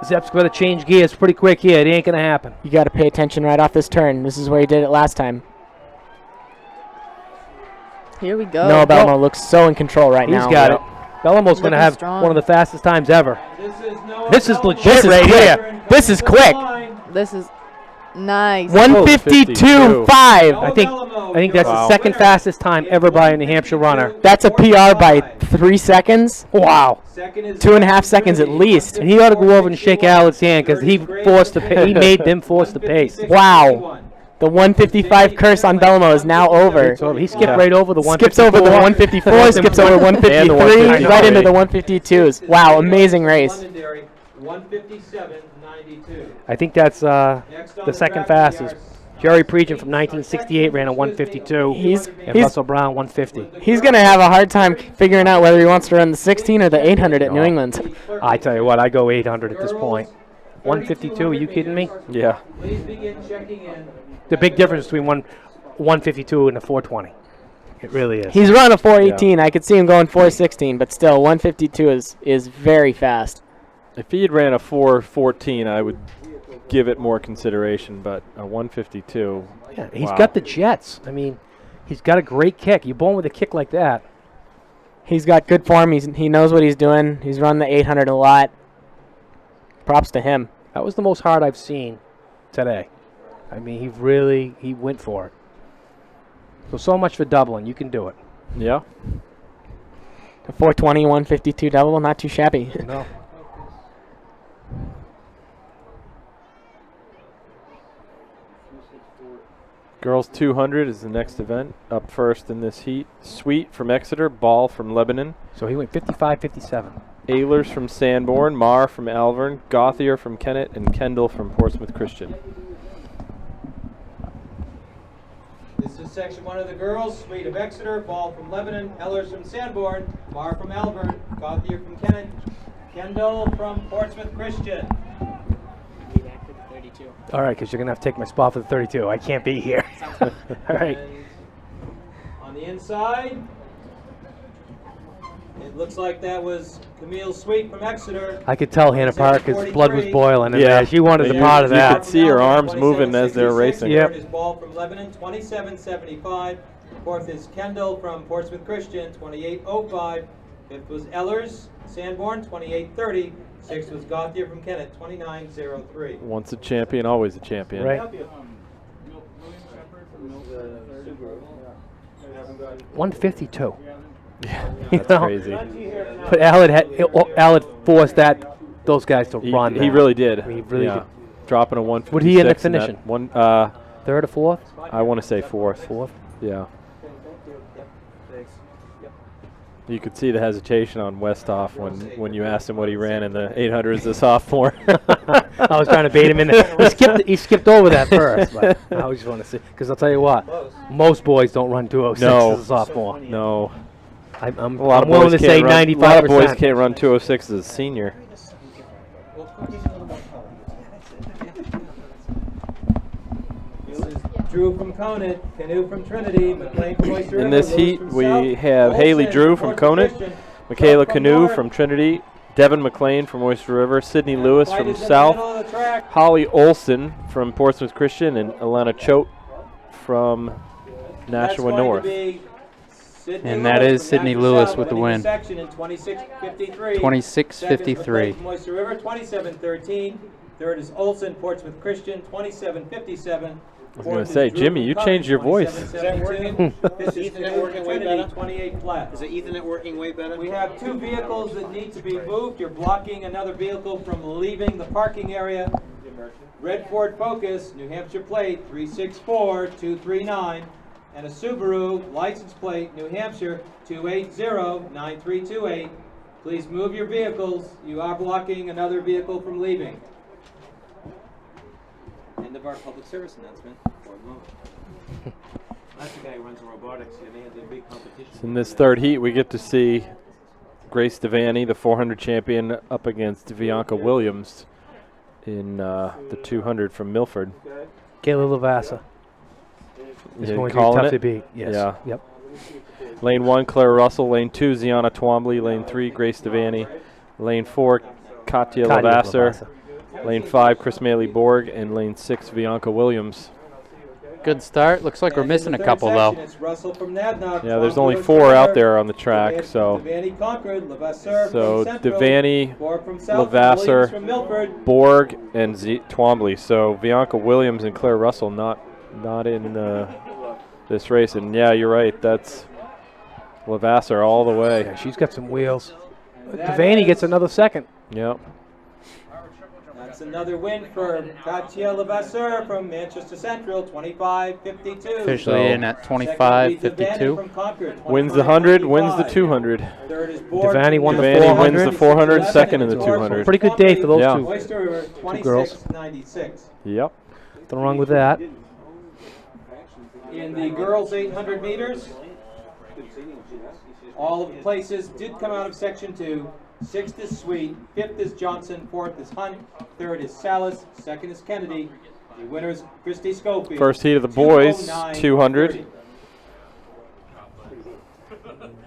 S4: Zepp's going to change gears pretty quick here. It ain't going to happen.
S2: You got to pay attention right off this turn. This is where he did it last time.
S3: Here we go.
S2: Noah Bellamo looks so in control right now.
S4: He's got it. Bellamo's going to have
S3: strong.
S4: one of the fastest times ever. This is legit
S2: This is
S4: right
S2: quick.
S4: here.
S2: This is quick.
S3: This is nice.
S2: 152.5.
S4: I think that's the second fastest time ever by a New Hampshire runner.
S2: That's a PR by 3 seconds.
S4: Wow.
S2: 2.5 seconds at least.
S4: And he ought to go over and shake Allard's hand because he made them force the pace.
S2: Wow. The 155 curse on Bellamo is now over.
S4: He skipped right over the 154.
S2: Skips over the 154, skips over 153, right into the 152s. Wow, amazing race.
S4: I think that's the second fastest. Jerry Preacham from 1968 ran a 152. And Russell Brown 150.
S2: He's going to have a hard time figuring out whether he wants to run the 16 or the 800 at New England.
S4: I tell you what, I go 800 at this point. 152, are you kidding me?
S1: Yeah.
S4: The big difference between 152 and a 420. It really is.
S2: He's run a 418. I could see him going 416, but still, 152 is very fast.
S1: If he had ran a 414, I would give it more consideration, but a 152.
S4: Yeah, he's got the jets. I mean, he's got a great kick. You're born with a kick like that.
S2: He's got good form. He knows what he's doing. He's run the 800 a lot. Props to him.
S4: That was the most hard I've seen today. I mean, he went for it. So much for doubling. You can do it.
S1: Yeah.
S2: A 420, 152 double, not too shabby.
S4: No.
S1: Girls 200 is the next event. Up first in this heat, Sweet from Exeter, Ball from Lebanon.
S4: So he went 55-57.
S1: Ahlers from Sanborn, Marr from Alvern, Gauthier from Kennet, and Kendall from Portsmouth Christian.
S5: This is section 1 of the girls. Sweet of Exeter, Ball from Lebanon, Ellers from Sanborn, Marr from Alvern, Gauthier from Kennet, Kendall from Portsmouth Christian.
S4: All right, because you're going to have to take my spot for the 32. I can't be here. All right.
S5: And on the inside, it looks like that was Camille Sweet from Exeter.
S4: I could tell Hannah Parker's blood was boiling. And
S1: Yeah.
S4: she wanted
S1: You-
S4: a part of
S1: you
S4: that.
S1: could see her arms moving as they were racing.
S4: Yep.
S5: Third is Ball from Lebanon, 27.75. Fourth is Kendall from Portsmouth Christian, 28.05. Fifth was Ellers, Sanborn, 28.30. Sixth was Gauthier from Kennet, 29.03.
S1: Once a champion, always a champion.
S4: Right. 152.
S1: Yeah,
S4: You
S1: that's
S4: know?
S1: crazy.
S4: But Allard forced those guys to run.
S1: He
S4: that.
S1: really did.
S4: He really
S1: yeah.
S4: did.
S1: Dropping a 156.
S4: Would he end up
S1: in that
S4: finishing?
S1: One,
S4: Third or fourth?
S1: I want to say fourth.
S4: Fourth.
S1: Yeah. You could see the hesitation on Westhoff when you asked him what he ran in the 800 as a sophomore.
S4: I was trying to bait him in there. He skipped over that first. But I just want to see. Because I'll tell you what, most boys don't run 206
S1: No.
S4: as a sophomore.
S1: No.
S4: I'm
S1: A lot of
S4: willing
S1: boys
S4: to say
S1: can't run,
S4: 95%.
S1: A lot of boys can't run 206 as a senior.
S5: This is Drew from Conant, Canoe from Trinity, McLean from Oyster
S1: In
S5: River,
S1: this
S5: Lewis
S1: heat,
S5: from
S1: we
S5: South,
S1: have Haley
S5: Olsen
S1: Drew
S5: from
S1: from
S5: Portsmouth
S1: Conant,
S5: Christian,
S1: Michaela
S5: Chuck
S1: Canoe
S5: North,
S1: from Trinity, Devin McLean from Oyster River, Sydney Lewis
S5: Fight
S1: from
S5: is in the middle
S1: South,
S5: of the track.
S1: Holly Olson from Portsmouth Christian, and Alana Choate from
S5: That's
S1: Nashua
S5: going to
S1: North.
S5: be Sydney
S10: And that
S5: Lewis
S10: is
S5: from
S10: Sydney
S5: Nashua
S10: Lewis
S5: South
S10: with the
S5: winning
S10: win.
S5: Section in 26.53.
S10: 26.53.
S5: McLean from Oyster River, 27.13. Third is Olson, Portsmouth Christian, 27.57.
S1: I was going to say, Jimmy, you changed your voice.
S9: Is that working?
S5: This is
S9: Ethernet working way better?
S5: 28 flat.
S9: Is the Ethernet working way better?
S5: We have two vehicles that need to be moved. You're blocking another vehicle from leaving the parking area. Red Ford Focus, New Hampshire plate 364239, and a Subaru license plate, New Hampshire 2809328. Please move your vehicles. You are blocking another vehicle from leaving.
S9: End of our public service announcement. That's the guy who runs the robotics here. They had their big competition.
S1: In this third heat, we get to see Grace Devaney, the 400 champion, up against Bianca Williams in the 200 from Milford.
S4: Kayla Lavassa is
S1: You
S4: going to be
S1: calling
S4: tough
S1: it?
S4: to beat. Yes.
S1: Yeah.
S4: Yep.
S1: Lane 1, Claire Russell. Lane 2, Ziana Twombly. Lane 3, Grace Devaney. Lane 4, Katya Lavasser. Lane 5, Chris Maley-Borg. And lane 6, Bianca Williams.
S10: Good start. Looks like we're
S5: And
S10: missing
S5: in
S10: a
S5: the
S10: couple,
S5: third
S10: though.
S5: section, It's Russell from Nadnock,
S1: Yeah, there's
S5: Tom
S1: only
S5: Lewis
S1: 4
S5: from
S1: out
S5: River,
S1: there on the track, so
S5: Devaney Concord, Levasseur
S1: So
S5: from Central,
S1: Devaney,
S5: Borg from South,
S1: Levasseur,
S5: Williams from Milford.
S1: Borg, and Twombly. So Bianca Williams and Claire Russell not in this race. And yeah, you're right. That's Levasseur all the way.
S4: Yeah, she's got some wheels. Devaney gets another second.
S1: Yep.
S5: That's another win for Katya Levasseur from Manchester Central, 25.52.
S10: Officially in at 25.52.
S1: Wins the 100, wins the 200.
S5: Third is Borg
S4: Devaney
S5: from
S4: won the
S1: Devaney
S4: 400.
S1: wins the 400, second in the
S5: Borg from
S1: 200.
S4: Pretty good day for those
S1: Yeah.
S4: two.
S5: Oyster River,
S4: girls.
S5: 26.96.
S1: Yep.
S4: Nothing wrong with that.
S5: In the girls' 800 meters, all of the places did come out of section 2. Sixth is Sweet, fifth is Johnson, fourth is Hunt, third is Salas, second is Kennedy. The winner is Christy Schofield.
S1: First heat of the boys,
S5: 209.30.
S1: 200.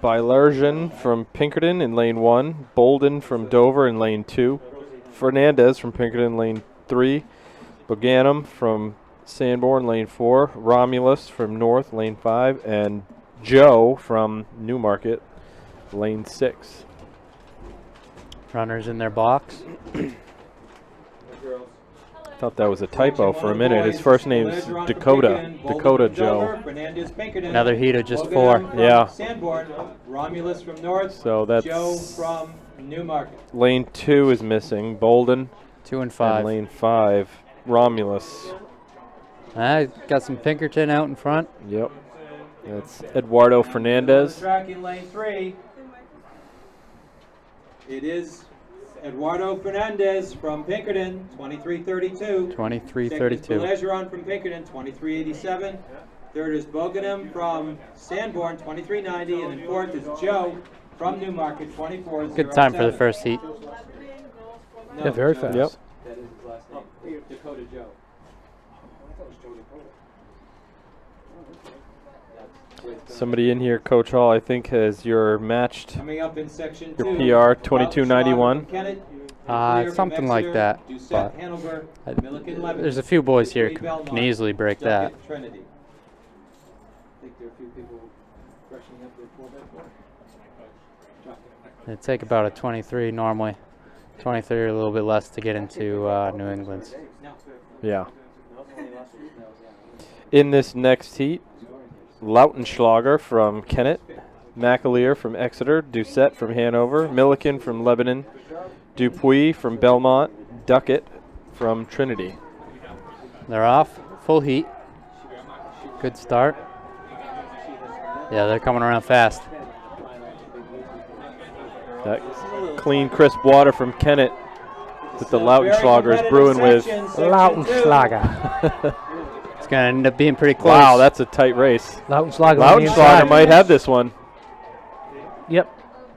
S1: Bylergen from Pinkerton in lane 1. Bolden from Dover in lane 2. Fernandez from Pinkerton lane 3. Boganum from Sanborn lane 4. Romulus from North lane 5. And Joe from Newmarket lane 6.
S10: Runners in their box.
S1: Thought that was a typo for a minute. His first name's Dakota. Dakota Joe.
S10: Another heat of just 4.
S1: Yeah.
S5: Romulus from North.
S1: So that's
S5: Joe from Newmarket.
S1: lane 2 is missing. Bolden.
S10: 2 and 5.
S1: And lane 5, Romulus.
S10: Got some Pinkerton out in front.
S1: Yep. That's Eduardo Fernandez.
S5: Track in lane 3. It is Eduardo Fernandez from Pinkerton, 2332.
S10: 2332.
S5: Second is Belegeron from Pinkerton, 2387. Third is Boganum from Sanborn, 2390. And then fourth is Joe from Newmarket, 2407.
S10: Good time for the first heat.
S5: No,
S4: Yeah, very
S5: Joe.
S4: fast.
S1: Yep.
S5: That is his last name. Dakota Joe.
S1: Somebody in here, Coach Hall, I think has your matched
S5: Coming up in section
S1: your
S5: 2.
S1: PR 2291.
S10: Something like that. But there's a few boys here can easily break that.
S5: Trinity. I think there are a few people freshening up their 4x4.
S10: It'd take about a 23 normally. 23 or a little bit less to get into New England's.
S1: Yeah. In this next heat, Lautenschlager from Kennett, McAleer from Exeter, Doucette from Hanover, Milliken from Lebanon, Dupuis from Belmont, Duckett from Trinity.
S10: They're off. Full heat. Good start. Yeah, they're coming around fast.
S1: That clean, crisp water from Kennett that the Lautenschlager is brewing with.
S4: Lautenschlager.
S10: It's going to end up being pretty close.
S1: Wow, that's a tight race.
S4: Lautenschlager on the
S1: Lautenschlager
S4: inside.
S1: might have this one.
S4: Yep,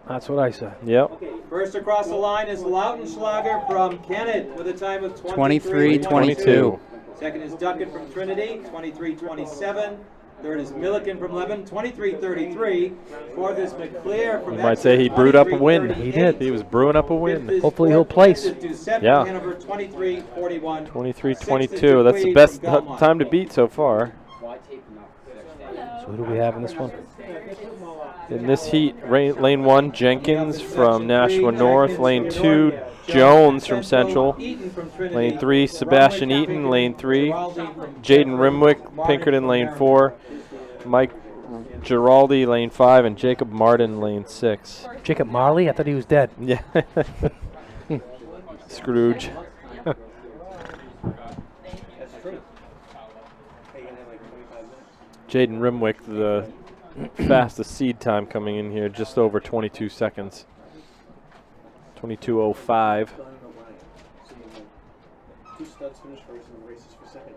S4: that's what I said.
S1: Yep.
S5: First across the line is Lautenschlager from Kennett with a time of
S10: 23:22.
S5: Second is Duckett from Trinity, 23:27. Third is Milliken from Lebanon, 23:33. Fourth is McClear from
S1: You might say he brewed up a win.
S5: 23:38.
S4: He did.
S1: He was brewing up a win.
S4: Hopefully he'll place.
S1: Yeah.
S5: 23:41.
S1: 23:22. That's the best time to beat so far.
S4: So who do we have in this one?
S1: In this heat, lane 1, Jenkins from Nashua North. Lane 2, Jones from Central. Lane 3, Sebastian Eaton. Lane 3, Jaden Rimwick, Pinkerton. Lane 4, Mike Giraldi. Lane 5, and Jacob Martin. Lane 6.
S4: Jacob Marley? I thought he was dead.
S1: Yeah. Scrooge. Jaden Rimwick, the fastest seed time coming in here, just over 22 seconds. 22:05.
S9: Two studs finish first and the races for second.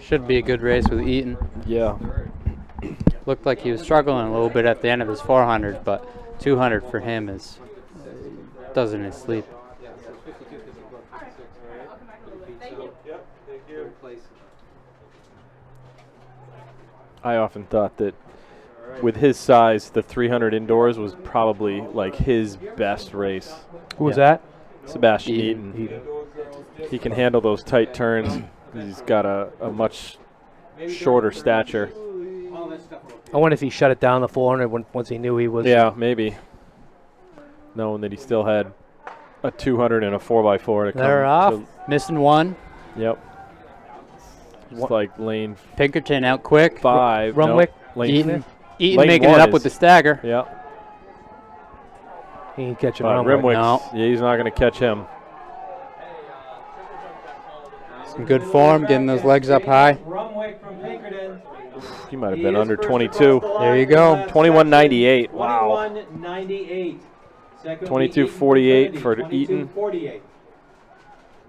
S10: Should be a good race with Eaton.
S1: Yeah.
S10: Looked like he was struggling a little bit at the end of his 400, but 200 for him is does in his sleep.
S1: I often thought that with his size, the 300 indoors was probably like his best race.
S4: Who was that?
S1: Sebastian Eaton. He can handle those tight turns. He's got a much shorter stature.
S4: I wonder if he shut it down the 400 once he knew he was.
S1: Yeah, maybe. Knowing that he still had a 200 and a 4x4 to come.
S10: They're off. Missing one.
S1: Yep. It's like lane
S10: Pinkerton out quick.
S1: 5.
S4: Rumwick.
S1: No, lane
S10: Eaton
S1: lane
S10: making it
S1: 1
S10: up with the stagger.
S1: Yeah.
S4: He ain't catching
S1: Rimwick.
S10: No.
S1: Yeah, he's not going to catch him.
S10: Some good form, getting those legs up high.
S5: Rumwick from Pinkerton.
S1: He might have been under 22.
S10: There you go.
S1: 21.98. Wow.
S5: 21.98. Second
S1: 22.48 for Eaton.
S5: 22.48.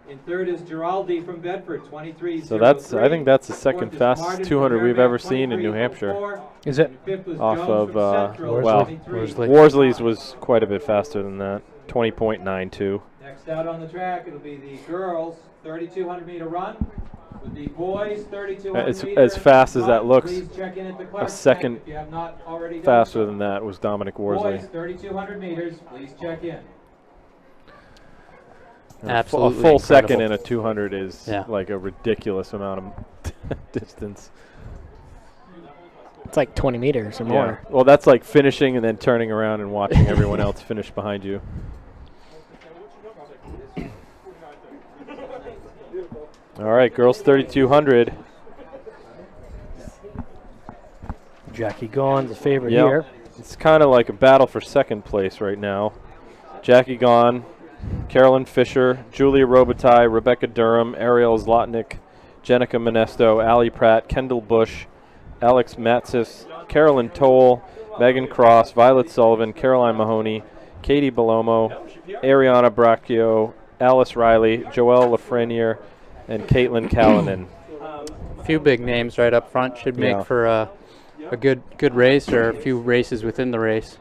S5: In third is Giraldi from Bedford, 23.03.
S1: So that's, I think that's the second fastest 200 we've ever seen in New Hampshire.
S4: Is it?
S1: Off of,
S10: Worsley.
S1: well,
S10: Worsley.
S1: Worsley's was quite a bit faster than that. 20.92.
S5: Next out on the track, it'll be the girls' 3,200 meter run. With the boys' 3,200 meter
S1: As fast as that
S5: run,
S1: looks,
S5: please check in at the
S1: a
S5: clerk's
S1: second
S5: desk if you have not already done
S1: faster
S5: so.
S1: than that was Dominic Worsley.
S5: Boys, 3,200 meters, please check in.
S10: Absolutely
S1: A full
S10: incredible.
S1: second in a 200 is
S10: Yeah.
S1: like a ridiculous amount of distance.
S2: It's like 20 meters or more.
S1: Well, that's like finishing and then turning around and watching everyone else finish behind you. All right, girls 3,200.
S4: Jackie Gaughan's the favorite here.
S1: It's kind of like a battle for second place right now. Jackie Gaughan, Carolyn Fisher, Julia Robitaille, Rebecca Durham, Ariel Zlotnick, Jenica Monesto, Allie Pratt, Kendall Bush, Alex Matsis, Carolyn Toll, Megan Cross, Violet Sullivan, Caroline Mahoney, Katie Belomo, Ariana Bracchio, Alice Riley, Joelle Lafreniere, and Caitlin Callanan.
S10: A few big names right up front should make for a good race, or a few races within the race.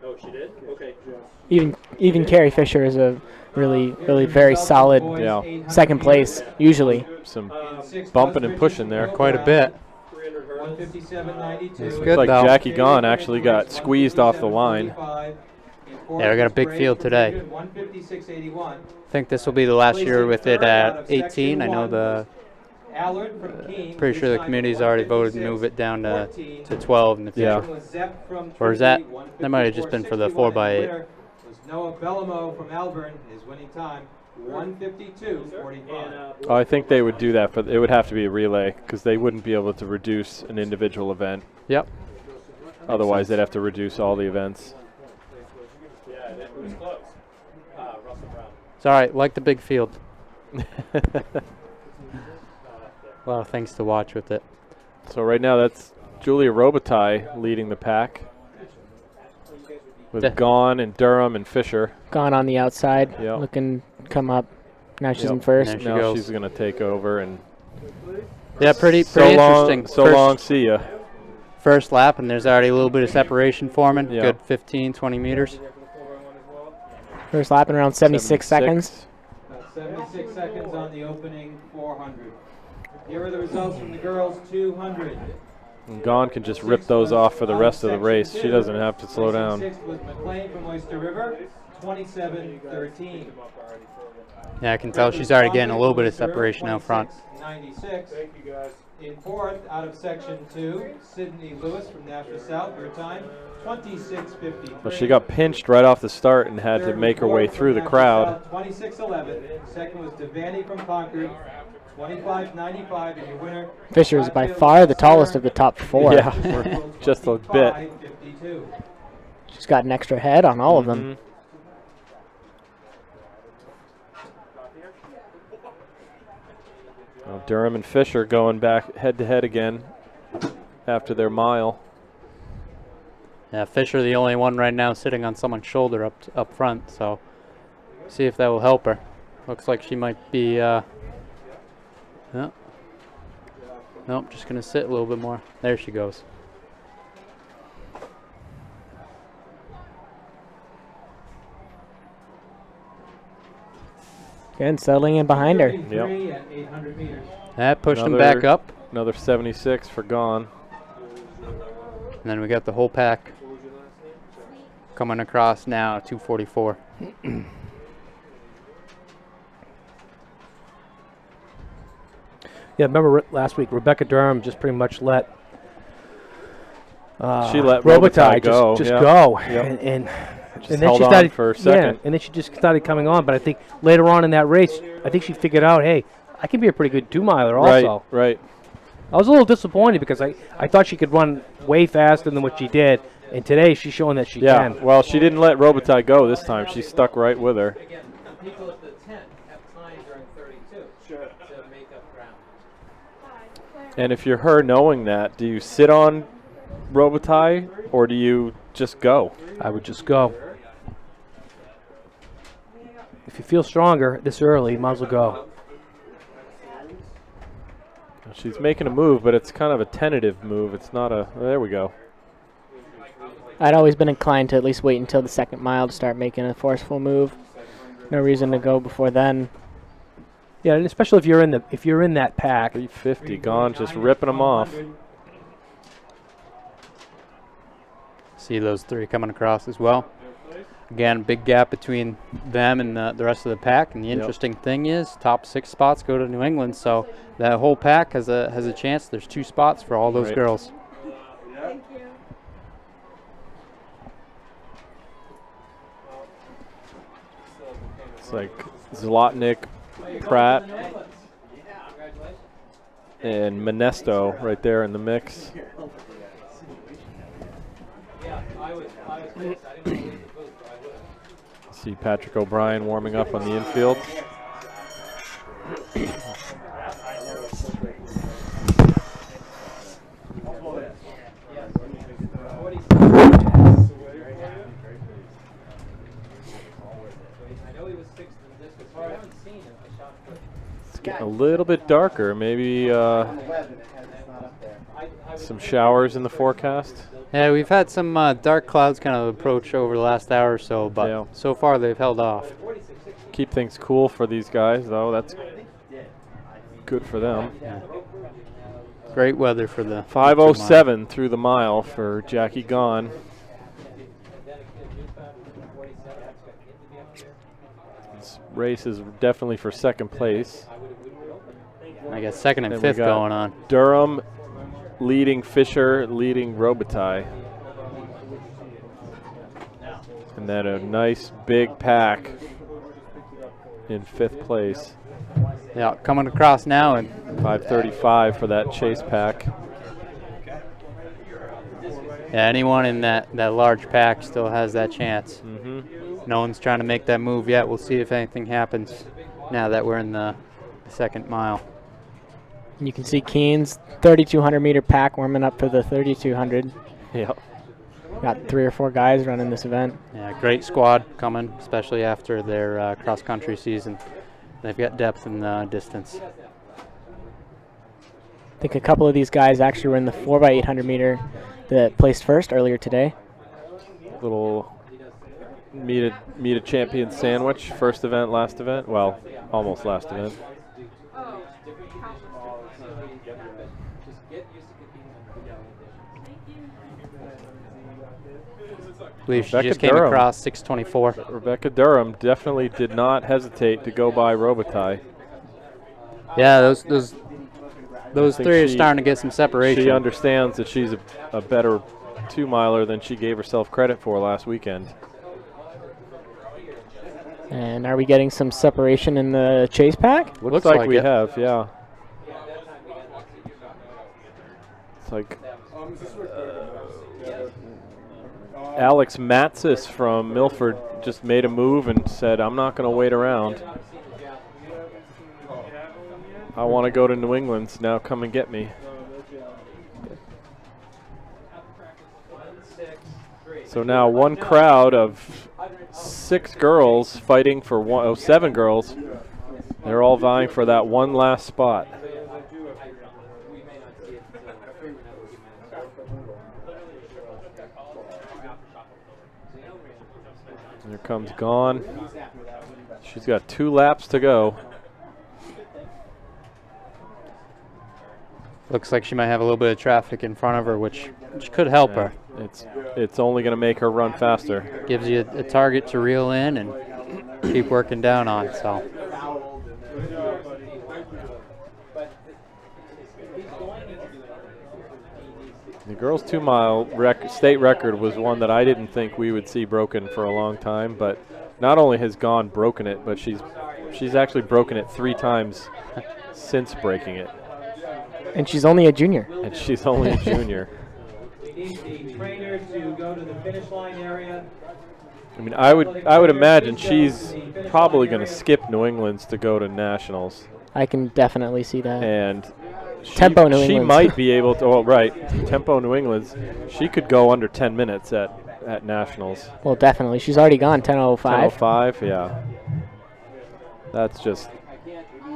S6: Oh, she did? Okay.
S2: Even Carrie Fisher is a really very solid second place usually.
S1: Some bumping and pushing there.
S10: Quite a bit.
S5: 157.92.
S10: It's
S1: Looks
S10: good
S1: like
S10: though.
S1: Jackie Gaughan actually got squeezed off the line.
S10: Yeah, we got a big field today.
S5: 156.81.
S10: I think this will be the last year with it at 18. I know pretty sure the committee's already voted to move it down to 12 in the future. Or is that might have just been for the 4x8.
S5: Noah Bellamo from Alburn, his winning time, 152.45.
S1: Oh, I think they would do that, but it would have to be a relay because they wouldn't be able to reduce an individual event.
S10: Yep.
S1: Otherwise, they'd have to reduce all the events.
S6: Yeah, it was close. Russell Brown.
S10: It's all right, like the big field. A lot of things to watch with it.
S1: So right now, that's Julia Robitaille leading the pack with Gaughan and Durham and Fisher.
S2: Gaughan on the outside, looking to come up. Now she's in first.
S1: Now she's going to take over. And
S10: yeah, pretty
S1: so
S10: interesting.
S1: So long, see ya.
S10: First lap, and there's already a little bit of separation forming.
S1: Yeah.
S10: Good 15, 20 meters.
S2: First lap in around 76 seconds.
S5: 76 seconds on the opening 400. Here are the results from the girls 200.
S1: And Gaughan can just rip those off for the rest of the race. She doesn't have to slow down.
S5: Sixth was McLean from Oyster River, 27.13.
S10: Yeah, I can tell she's already getting a little bit of separation out front.
S5: 96. In fourth, out of section 2, Sydney Lewis from Nashville South, her time 26.53.
S1: But she got pinched right off the start and had to make her way through the crowd.
S5: 26.11. Second was Devaney from Concord, 25.95, and your winner.
S2: Fisher is by far the tallest of the top four.
S1: Yeah, just a bit.
S2: She's got an extra head on all of them.
S1: Well, Durham and Fisher going back head-to-head again after their mile.
S10: Yeah, Fisher the only one right now sitting on someone's shoulder up front, so see if that will help her. Looks like she might be, nope, just going to sit a little bit more. There she goes.
S2: Good, settling in behind her.
S1: Yep.
S10: That pushed him back up.
S1: Another 76 for Gaughan.
S10: And then we got the whole pack coming across now, 244.
S4: Yeah, remember last week, Rebecca Durham just pretty much let
S1: she let
S4: Robitaille
S1: go.
S4: just go. And then she started
S1: for a second.
S4: and then she just started coming on. But I think later on in that race, I think she figured out, hey, I can be a pretty good 2-miler also.
S1: Right.
S4: I was a little disappointed because I thought she could run way faster than what she did. And today she's showing that she can.
S1: Well, she didn't let Robitaille go this time. She stuck right with her.
S5: Again, people at the tent have time during 32 to make up ground.
S1: And if you're her knowing that, do you sit on Robitaille or do you just go?
S4: I would just go. If you feel stronger this early, you might as well go.
S1: She's making a move, but it's kind of a tentative move. It's not a... There we go.
S2: I'd always been inclined to at least wait until the second mile to start making a forceful move. No reason to go before then.
S4: Yeah, and especially if you're in that pack.
S1: 350 Gaughan, just ripping them off.
S10: See those three coming across as well. Again, big gap between them and the rest of the pack. And the interesting thing is, top 6 spots go to New England, so that whole pack has a chance. There's 2 spots for all those girls.
S11: Thank you.
S1: It's like Zlotnick, Pratt, and Monesto right there in the mix. See Patrick O'Brien warming up on the infield. It's getting a little bit darker. Maybe some showers in the forecast.
S10: Yeah, we've had some dark clouds kind of approach over the last hour or so, but so far they've held off.
S1: Keep things cool for these guys, though. That's good for them.
S10: Yeah. Great weather for the
S1: 5:07 through the mile for Jackie Gahn. This race is definitely for second place.
S10: I guess second and
S1: Then
S10: fifth
S1: we got
S10: going on.
S1: Durham leading Fisher, leading Robitaille. And then a nice big pack in fifth place.
S10: Yeah, coming across now, and
S1: 5:35 for that chase pack.
S10: Yeah, anyone in that large pack still has that chance. No one's trying to make that move yet. We'll see if anything happens now that we're in the second mile.
S2: You can see Keen's 3,200 meter pack warming up for the 3,200.
S1: Yep.
S2: Got 3 or 4 guys running this event.
S10: Yeah, great squad coming, especially after their cross-country season. They've got depth in the distance.
S2: I think a couple of these guys actually were in the 4x800 meter that placed first earlier today.
S1: Little meet a champion sandwich. First event, last event. Well, almost last event.
S10: I believe she just came across 6:24.
S1: Rebecca Durham definitely did not hesitate to go by Robitaille.
S10: Yeah, those three are starting to get some separation.
S1: She understands that she's a better 2-miler than she gave herself credit for last weekend.
S2: And are we getting some separation in the chase pack?
S1: Looks like we have, yeah. It's like Alex Matsis from Milford just made a move and said, I'm not going to wait around. I want to go to New England, so now come and get me. So now one crowd of 6 girls fighting for 7 girls. They're all vying for that one last spot. Here comes Gahn. She's got 2 laps to go.
S10: Looks like she might have a little bit of traffic in front of her, which could help her.
S1: It's only going to make her run faster.
S10: Gives you a target to reel in and keep working down on. So.
S1: The girls' 2-mile state record was one that I didn't think we would see broken for a long time, but not only has Gahn broken it, but she's actually broken it 3 times since breaking it.
S2: And she's only a junior.
S1: And she's only a junior.
S5: We need the trainer to go to the finish line area.
S1: I mean, I would imagine she's probably going to skip New England's to go to nationals.
S2: I can definitely see that.
S1: And
S2: Tempo New England.
S1: She might be able to. Oh, right. Tempo New England's. She could go under 10 minutes at nationals.
S2: Well, definitely. She's already gone 10:05.
S1: 10:05, yeah.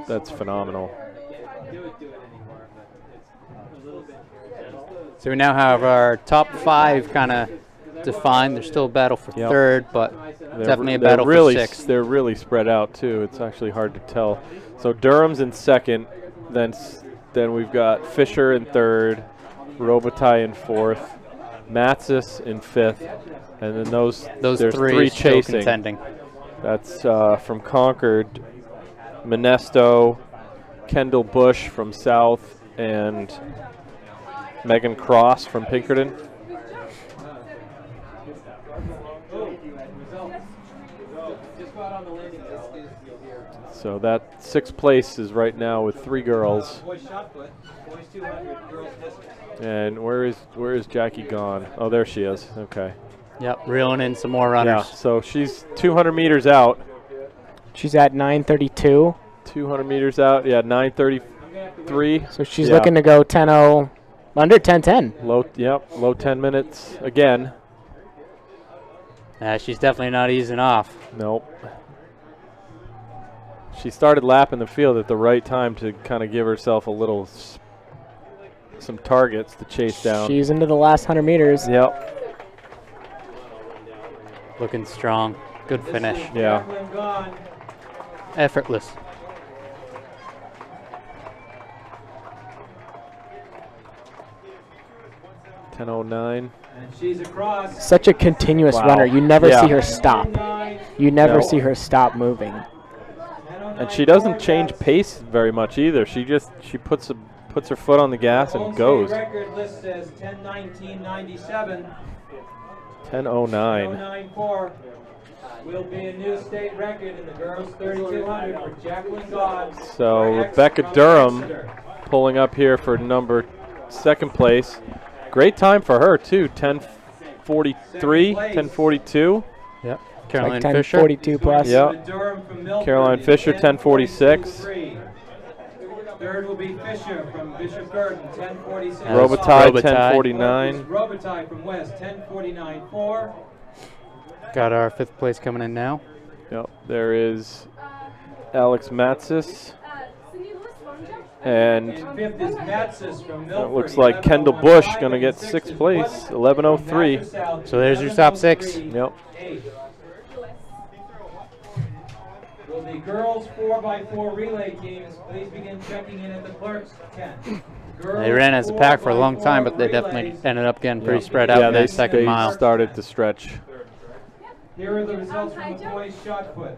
S1: That's phenomenal.
S10: So we now have our top 5 kind of defined. There's still a battle for third, but definitely a battle for sixth.
S1: They're really spread out too. It's actually hard to tell. So Durham's in second, then we've got Fisher in third, Robitaille in fourth, Matsis in 5th, and then there's
S10: three still
S1: chasing.
S10: contending.
S1: That's from Concord, Monesto, Kendall Bush from South, and Megan Cross from Pinkerton. So that 6th place is right now with 3 girls. And where is Jackie gone? Oh, there she is. Okay.
S10: Yep, reeling in some more runners.
S1: Yeah, so she's 200 meters out.
S2: She's at 9:32.
S1: 200 meters out. Yeah, 9:33.
S2: So she's looking to go 10:0, under 10:10.
S1: Low 10 minutes again.
S10: She's definitely not easing off.
S1: Nope. She started lapping the field at the right time to kind of give herself a little some targets to chase down.
S2: She's into the last 100 meters.
S1: Yep.
S10: Looking strong. Good finish.
S1: Yeah.
S10: Effortless.
S1: .10:09.
S2: Such a continuous runner. You never see her stop. You never see her stop moving.
S1: And she doesn't change pace very much either. She puts her foot on the gas and goes.
S5: Record list says 10:19.97.
S1: 10:09.
S5: 10:09.4 will be a new state record in the girls 3200 for Jacqueline God.
S1: So Rebecca Durham pulling up here for 2nd place. Great time for her too. 10:43, 10:42.
S10: Yep. Caroline
S2: like
S10: Fisher.
S2: 10:42 plus.
S1: Yep. Caroline Fisher, 10:46.
S5: 3rd will be Fisher from Bishop Burton, 10:46.
S1: Robitaille, 10:49.
S5: Robitaille from West, 10:49.4.
S10: Got our 5th place coming in now.
S1: Yep. There is Alex Matsis. And
S5: 5th is Matsis from Milford.
S1: it looks like Kendall Bush going to get 6th place, 11:03.
S10: So there's your top 6.
S1: Yep.
S5: Will the girls 4x4 relay teams please begin checking in at the clerk's tent?
S10: They ran as a pack for a long time, but they definitely ended up getting pretty spread out in that second mile.
S1: They started to stretch.
S5: Here are the results from the boys' shot put.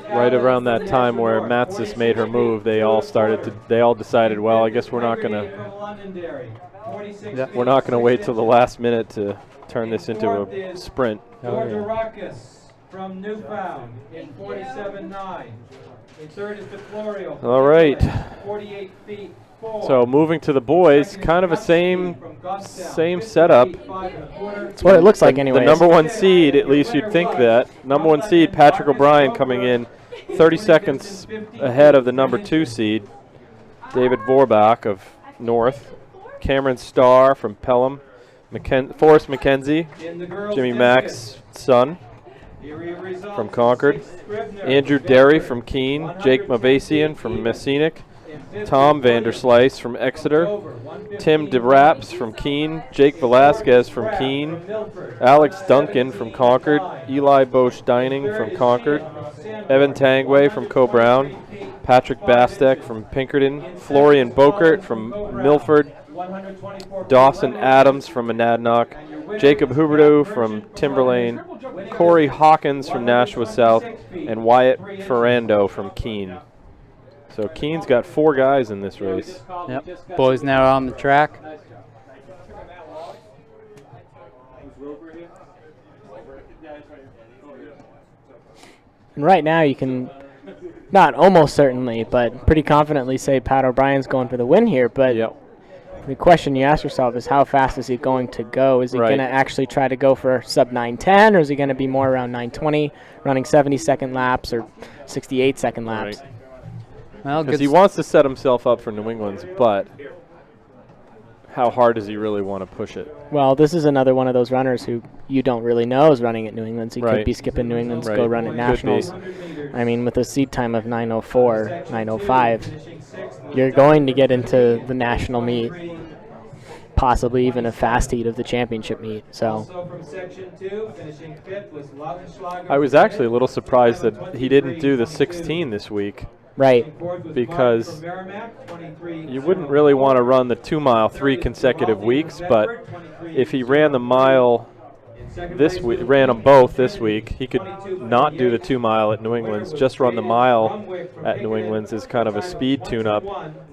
S1: Right around that time where Matsis made her move, they all decided, well, I guess we're not gonna wait till the last minute to turn this into a sprint.
S5: Georgia Ruckus from Newfound in 47.9. In 3rd is DeFlorio.
S1: All right.
S5: 48 feet.
S1: So moving to the boys, kind of a same setup.
S2: That's what it looks like anyway.
S1: The number 1 seed, at least you'd think that. Number 1 seed, Patrick O'Brien, coming in 30 seconds ahead of the number 2 seed, David Vorbach of North. Cameron Starr from Pelham. Forrest McKenzie, Jimmy Mack's son from Concord. Andrew Derry from Keene. Jake Mavasian from Messinic. Tom Vanderslice from Exeter, Tim DeRaps from Keene, Jake Velasquez from Keene, Alex Duncan from Concord, Eli Bosch Dining from Concord, Evan Tangway from Co-Brown, Patrick Bastek from Pinkerton, Florian Bokert from Milford, Dawson Adams from Monadnock, Jacob Huberto from Timberlane, Corey Hawkins from Nashua South, and Wyatt Ferrando from Keene. So Keene's got 4 guys in this race.
S10: Yep. Boys now on the track.
S2: And right now you can, not almost certainly, but pretty confidently say Pat O'Brien's going for the win here. But the question you ask yourself is how fast is he going to go? Is he going to actually try to go for sub 9:10, or is he going to be more around 9:20, running 70-second laps or 68-second laps?
S1: Right.
S10: Well,
S1: because he wants to set himself up for New England's, but how hard does he really want to push it?
S2: Well, this is another one of those runners who you don't really know is running at New England's. He could be skipping New England's, go run at Nationals. I mean, with a seed time of 9:04, 9:05, you're going to get into the national meet, possibly even a fast heat of the championship meet. So
S1: I was actually a little surprised that he didn't do the 16 this week.
S2: Right.
S1: because you wouldn't really want to run the 2 mile 3 consecutive weeks, but if he ran the mile this week, ran them both this week, he could not do the 2 mile at New England's, just run the mile at New England's as kind of a speed tune-up,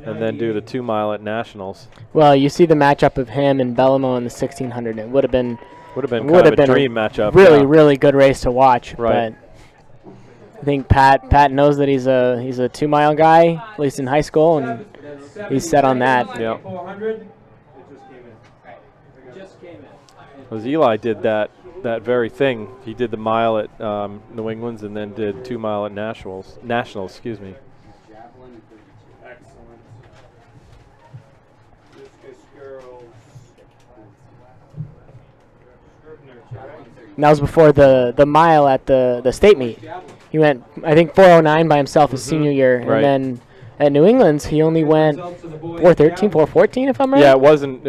S1: and then do the 2 mile at Nationals.
S2: Well, you see the matchup of him and Bellamo in the 1600. It would have been
S1: kind of a dream matchup.
S2: Really, really good race to watch.
S1: Right.
S2: But I think Pat knows that he's a 2 mile guy, at least in high school, and he's set on that.
S1: Yeah. Because Eli did that very thing. He did the mile at New England's and then did 2 mile at Nationals. Excuse me.
S6: Excellent. Discus girls.
S2: And that was before the mile at the state meet. He went, I think, 4:09 by himself his senior year, and then at New England's he only went 4:13, 4:14, if I'm right.
S1: Yeah, it wasn't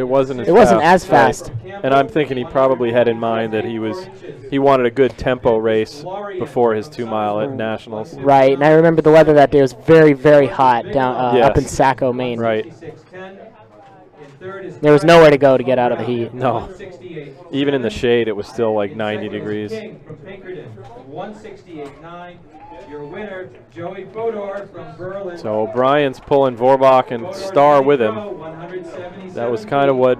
S2: as fast.
S1: And I'm thinking he probably had in mind that he wanted a good tempo race before his 2 mile at Nationals.
S2: Right, and I remember the weather that day was very, very hot down up in Saco, Maine.
S1: Right.
S2: There was nowhere to go to get out of the heat.
S1: No. Even in the shade, it was still like 90 degrees.
S5: Your winner, Joey Fodor from Berlin.
S1: So O'Brien's pulling Vorbach and Starr with him. That was kind of what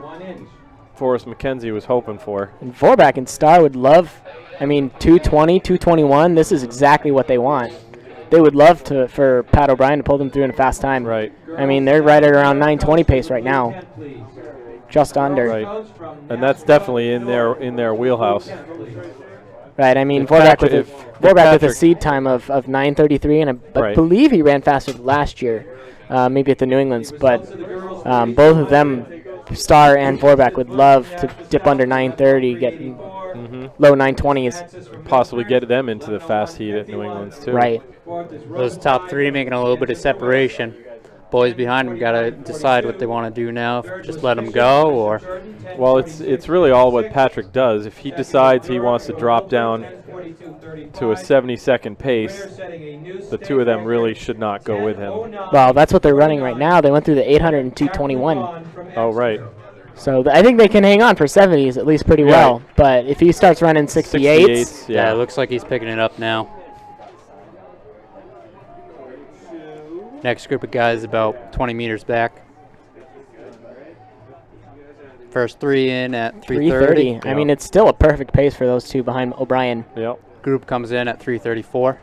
S1: Forrest McKenzie was hoping for.
S2: And Vorbach and Starr would love, 220, 221. This is exactly what they want. They would love for Pat O'Brien to pull them through in a fast time.
S1: Right.
S2: They're right at around 9:20 pace right now. Just under.
S1: Right. And that's definitely in their wheelhouse.
S2: Right, Vorbach with a seed time of 9:33, and I believe he ran faster last year, maybe at the New England's. But both of them, Starr and Vorbach, would love to dip under 9:30, get low 9:20s.
S1: Possibly get them into the fast heat at New England's too.
S2: Right.
S10: Those top three making a little bit of separation. Boys behind them got to decide what they want to do now. Just let them go, or
S1: well, it's really all what Patrick does. If he decides he wants to drop down to a 70-second pace, the two of them really should not go with him.
S2: Well, that's what they're running right now. They went through the 800 and 221.
S1: Oh, right.
S2: So I think they can hang on for 70s at least pretty well. But if he starts running 68s,
S10: yeah, it looks like he's picking it up now. Next group of guys about 20 meters back. First three in at 3:30.
S2: Yep. It's still a perfect pace for those two behind O'Brien.
S1: Yep.
S10: Group comes in at 3:34.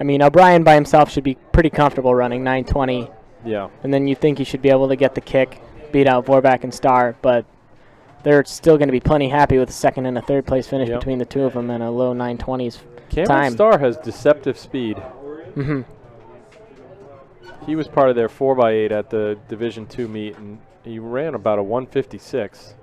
S2: O'Brien by himself should be pretty comfortable running 9:20.
S1: Yeah.
S2: And then you think he should be able to get the kick, beat out Vorbach and Starr, but they're still going to be plenty happy with a second and a third place finish between the two of them and a low 9:20s
S1: Cameron Starr has deceptive speed.
S2: Mm-hmm.
S1: He was part of their 4x8 at the Division II meet, and he ran about a 156.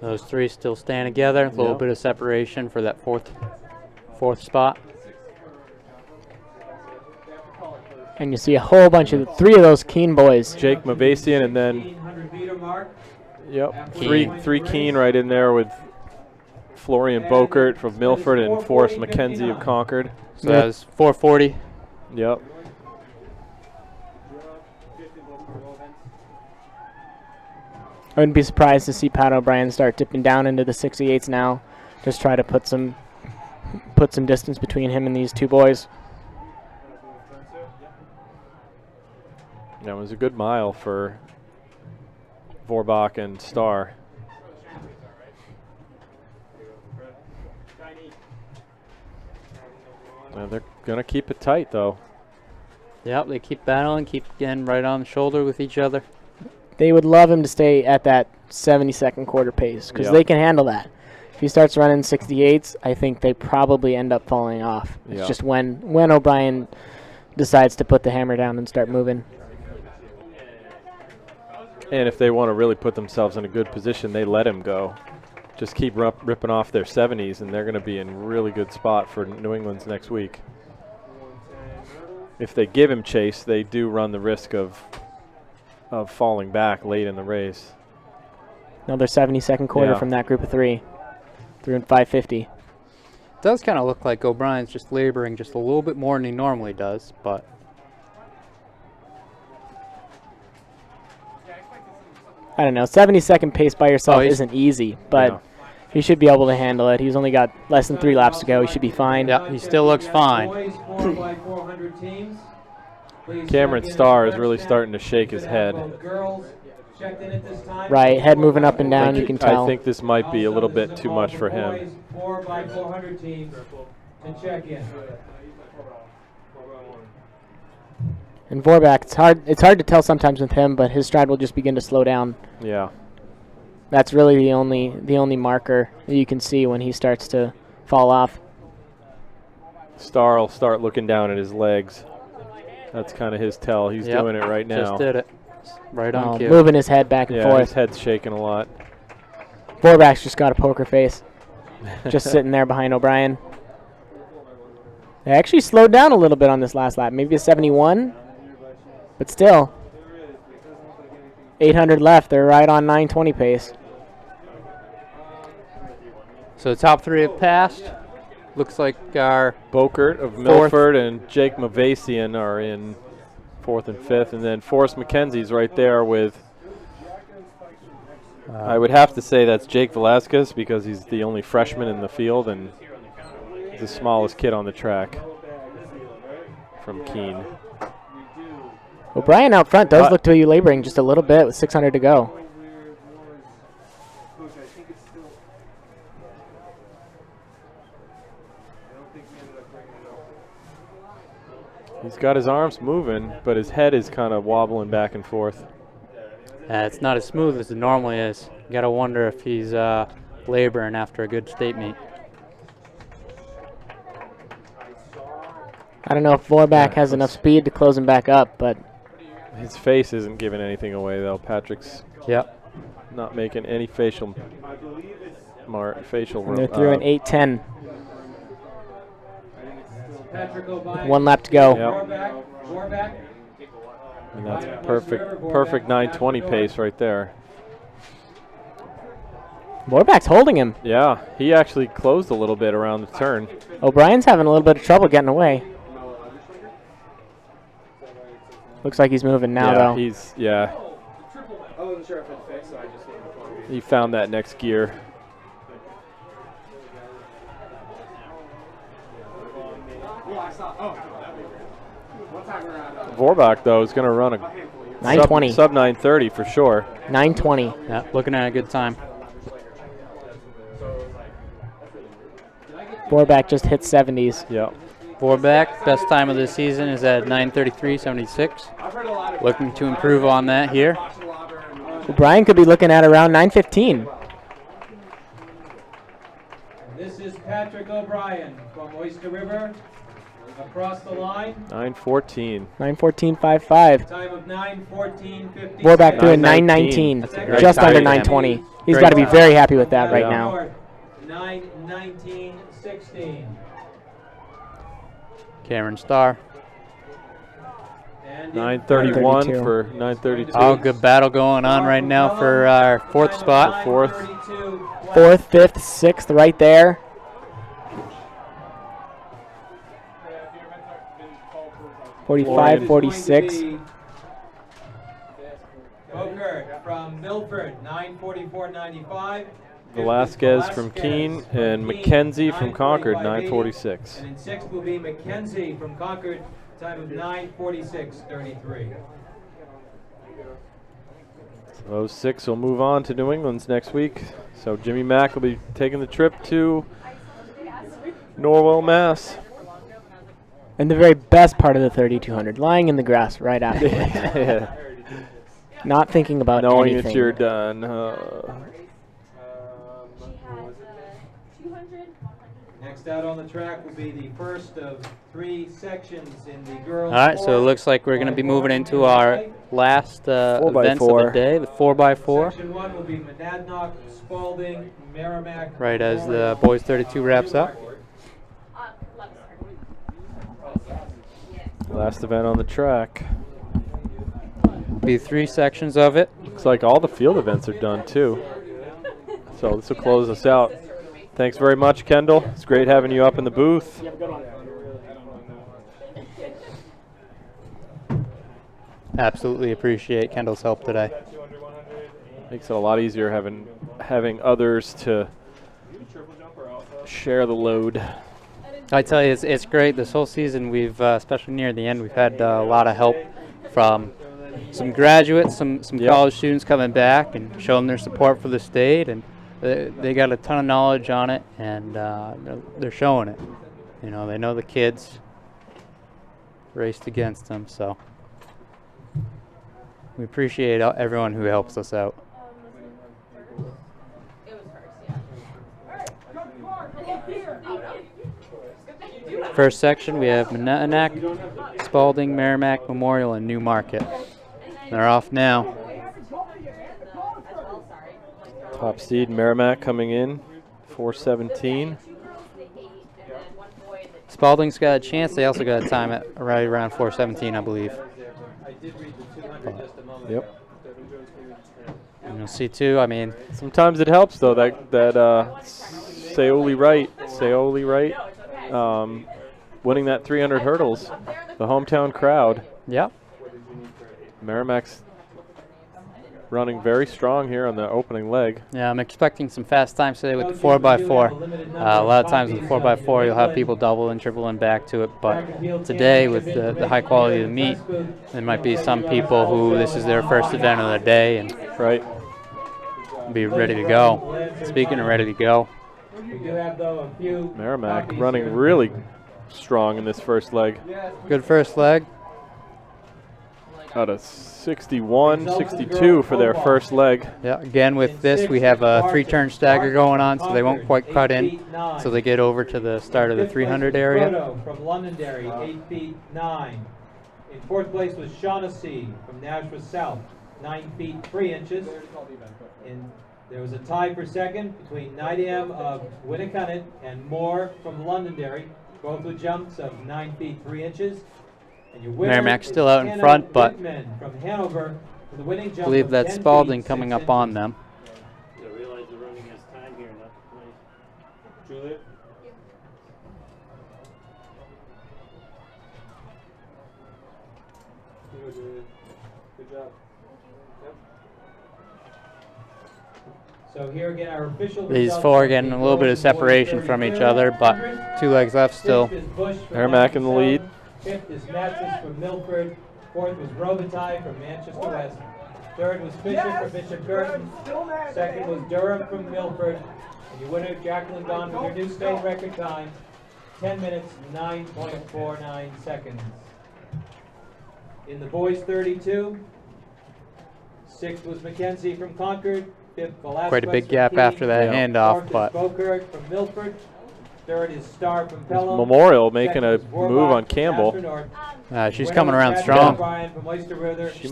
S10: Those three still stand together. A little bit of separation for that fourth spot.
S2: And you see a whole bunch of three of those Keene boys.
S1: Jake Mavasian, and then three Keene right in there with Florian Bokert from Milford and Forrest McKenzie of Concord.
S10: So that's 440.
S1: Yep.
S2: I wouldn't be surprised to see Pat O'Brien start dipping down into the 68s now. Just try to put some distance between him and these two boys.
S1: That was a good mile for Vorbach and Starr. They're going to keep it tight, though.
S10: Yep, they keep battling, keep getting right on the shoulder with each other.
S2: They would love him to stay at that 70-second quarter pace because they can handle that. If he starts running 68s, I think they probably end up falling off. It's just when O'Brien decides to put the hammer down and start moving.
S1: And if they want to really put themselves in a good position, they let him go. just keep ripping off their 70s, and they're going to be in really good spot for New England's next week. If they give him chase, they do run the risk of falling back late in the race.
S2: Another 72nd quarter from that group of 3. Through in 5:50.
S10: Does kind of look like O'Brien's just laboring just a little bit more than he normally does, but
S2: I don't know. 72nd pace by yourself isn't easy, but he should be able to handle it. He's only got less than 3 laps to go. He should be fine.
S10: Yeah, he still looks fine.
S1: Cameron Starr is really starting to shake his head.
S2: Right, head moving up and down, you can tell.
S1: I think this might be a little bit too much for him.
S5: 4x400 teams to check in.
S2: And Vorback, it's hard to tell sometimes with him, but his stride will just begin to slow down.
S1: Yeah.
S2: That's really the only marker that you can see when he starts to fall off.
S1: Starr will start looking down at his legs. That's kind of his tell. He's doing it right now.
S10: Just did it. Right on cue.
S2: Moving his head back and forth.
S1: His head's shaking a lot.
S2: Vorback's just got a poker face. Just sitting there behind O'Brien. They actually slowed down a little bit on this last lap. Maybe a 71. But still. 800 left. They're right on 920 pace.
S10: So the top 3 have passed. Looks like our
S1: Bokert of Milford and Jake Mavasian are in 4th and 5th, and then Forrest McKenzie's right there with, I would have to say that's Jake Velasquez because he's the only freshman in the field and the smallest kid on the track from Keene.
S2: O'Brien out front does look to be laboring just a little bit with 600 to go.
S1: He's got his arms moving, but his head is kind of wobbling back and forth.
S10: It's not as smooth as it normally is. You got to wonder if he's laboring after a good state meet.
S2: I don't know if Vorback has enough speed to close him back up, but
S1: his face isn't giving anything away, though. Patrick's not making any facial.
S2: They're through an 8:10. 1 lap to go.
S1: And that's perfect 920 pace right there.
S2: Vorback's holding him.
S1: Yeah, he actually closed a little bit around the turn.
S2: O'Brien's having a little bit of trouble getting away. Looks like he's moving now, though.
S1: He found that next gear. Vorback, though, is going to run a
S2: 920.
S1: Sub 930 for sure.
S2: 920.
S10: Yeah, looking at a good time.
S2: Vorback just hit 70s.
S1: Yep.
S10: Vorback, best time of the season is at 9:33.76. Looking to improve on that here.
S2: O'Brien could be looking at around 9:15.
S5: This is Patrick O'Brien from Oyster River. Across the line.
S1: 9:14.
S2: 9:14.55.
S5: Time of 9:14.50.
S2: Vorback doing 9:19. Just under 9:20. He's got to be very happy with that right now.
S5: 9:19.16.
S10: Cameron Starr.
S1: 9:31 for 9:32.
S10: Oh, good battle going on right now for our 4th spot.
S1: 4th.
S2: 4th, 5th, 6th right there. .45, 46.
S5: Bokert from Milford, 9:44.95.
S1: Velasquez from Keene and McKenzie from Concord, 9:46.
S5: And in 6th will be McKenzie from Concord, time of 9:46.33.
S1: So those 6 will move on to New England's next week. So Jimmy Mack will be taking the trip to Norwell, Mass.
S2: And the very best part of the 3200, lying in the grass right afterwards. Not thinking about
S1: knowing
S2: anything.
S1: that you're done.
S5: Next out on the track will be the first of 3 sections in the girls.
S10: All right, so it looks like we're going to be moving into our last events of the day, the 4x4.
S5: Section 1 will be Monadnock, Spalding, Merrimack.
S10: Right as the boys 32 wraps up.
S1: Last event on the track.
S10: Be 3 sections of it.
S1: Looks like all the field events are done too. So this will close us out. Thanks very much, Kendall. It's great having you up in the booth.
S10: Absolutely appreciate Kendall's help today.
S1: Makes it a lot easier having others to share the load.
S10: I tell you, it's great. This whole season, we've, especially near the end, we've had a lot of help from some graduates, some college students coming back and showing their support for the state, and they got a ton of knowledge on it, and they're showing it. You know, they know the kids raced against them, so we appreciate everyone who helps us out. First section, we have Monadnock, Spalding, Merrimack, Memorial, and New Market. They're off now.
S1: Top seed Merrimack coming in, 4:17.
S10: Spalding's got a chance. They also got a time at right around 4:17, I believe.
S1: Yep.
S10: And you'll see too. I mean,
S1: sometimes it helps though that Saoli Wright, winning that 300 hurdles, the hometown crowd.
S10: Yep.
S1: Merrimack's running very strong here on the opening leg.
S10: Yeah, I'm expecting some fast times today with the 4x4. A lot of times with the 4x4, you'll have people double and triple and back to it. But today, with the high quality of the meet, there might be some people who this is their first event of the day and be ready to go. Speaking of ready to go,
S1: Merrimack running really strong in this first leg.
S10: Good first leg.
S1: Out of 61, 62 for their first leg.
S10: Yeah, again with this we have a 3-turn stagger going on, so they won't quite cut in, so they get over to the start of the 300 area.
S5: From Londonderry, 8 feet 9. In 4th place was Shaughnessy from Nashua South, 9 feet 3 inches. There was a tie for second between Nidam of Winnicott and Moore from Londonderry, both with jumps of 9 feet 3 inches.
S10: Merrimack's still out in front, but
S5: from Hanover, with a winning jump
S10: I believe
S5: of
S10: that's
S5: 10
S10: Spalding
S5: feet,
S10: coming
S5: 6
S10: up on
S5: inches.
S10: them.
S6: I realize they're running as time here, not Julia? Good job.
S5: So here again, our official
S10: These
S5: results
S10: four
S5: of
S10: getting
S5: the
S10: a little bit of
S5: girls and boys
S10: separation from each other, but 2 legs left still.
S5: Fifth is Bush from
S1: Merrimack in the lead.
S5: 5th is Matzis from Milford. 4th was Robitaille from Manchester West. 3rd was Fisher from Bishop Girton. 2nd was Durham from Milford. And your winner, Jacqueline Gone, with your new state record time, 10 minutes, 9.49 seconds. In the boys 32, 6th was Mackenzie from Concord. 5th, Velasquez
S10: Quite a big
S5: from
S10: gap
S5: Keene.
S10: after that handoff,
S5: 4th is
S10: but
S5: Beaukirk from Milford. 3rd is Starr from Pelham.
S1: Memorial making a
S5: Second is Warbach
S1: move on
S5: from
S1: Campbell.
S5: Jasper North.
S10: she's
S5: Winner
S10: coming
S5: was
S10: around
S5: Chad
S10: strong.
S5: O'Brien from Oyster River.
S10: She's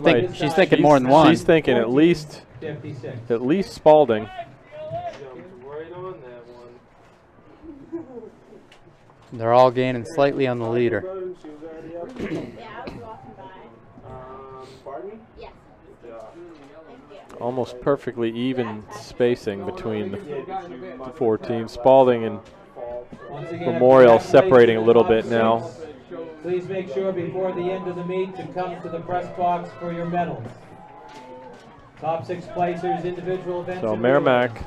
S10: thinking more than one.
S1: She's thinking at least
S5: 56.
S1: Spalding.
S6: Right on that one.
S10: They're all gaining slightly on the leader.
S6: She was already up.
S11: Yeah, I was walking by.
S6: Pardon me?
S11: Yes.
S6: Good job.
S1: Almost perfectly even spacing between the 4 teams. Spalding and
S5: Once again,
S1: Memorial
S5: congratulations
S1: separating a
S5: to
S1: little
S5: the
S1: bit
S5: top
S1: now.
S5: 6. Please make sure before the end of the meet to come to the press box for your medals. Top 6 placers, individual events.
S1: So
S5: and
S1: Merrimack
S5: relay.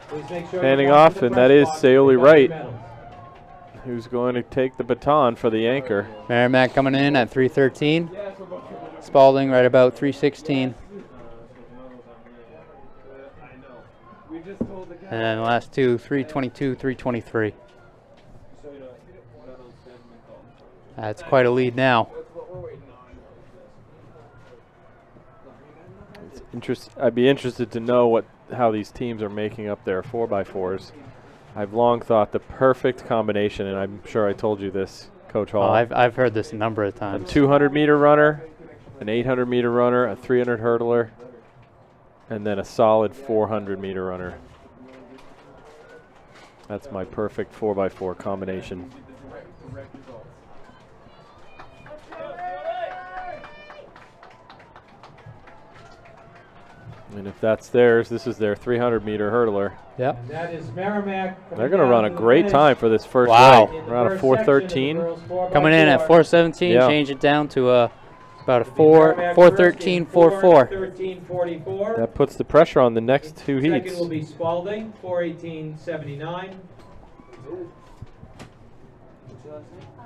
S5: Please make sure
S1: handing
S5: you come
S1: off,
S5: to the
S1: and
S5: press
S1: that is
S5: box to pick
S1: Saoli
S5: up your
S1: Wright,
S5: medals.
S1: who's going to take the baton for the anchor.
S10: Merrimack coming in at 3:13. Spalding right about 3:16. And then the last two, 3:22, 3:23. That's quite a lead now.
S1: I'd be interested to know how these teams are making up their 4x4s. I've long thought the perfect combination, and I'm sure I told you this, Coach Hall.
S10: Oh, I've heard this a number of
S1: A
S10: times.
S1: 200-meter runner, an 800-meter runner, a 300 hurdler, and then a solid 400-meter runner. That's my perfect 4x4 combination. And if that's theirs, this is their 300-meter hurdler.
S10: Yep.
S5: And that is Merrimack.
S1: They're going to run a great time for this first
S10: Wow.
S1: leg. Around a 4:13.
S10: Coming in at 4:17,
S1: Yeah.
S10: change it down to about a 4:13, 4:4.
S5: 4:13.44.
S1: That puts the pressure on the next two heats.
S5: Second will be Spalding, 4:18.79.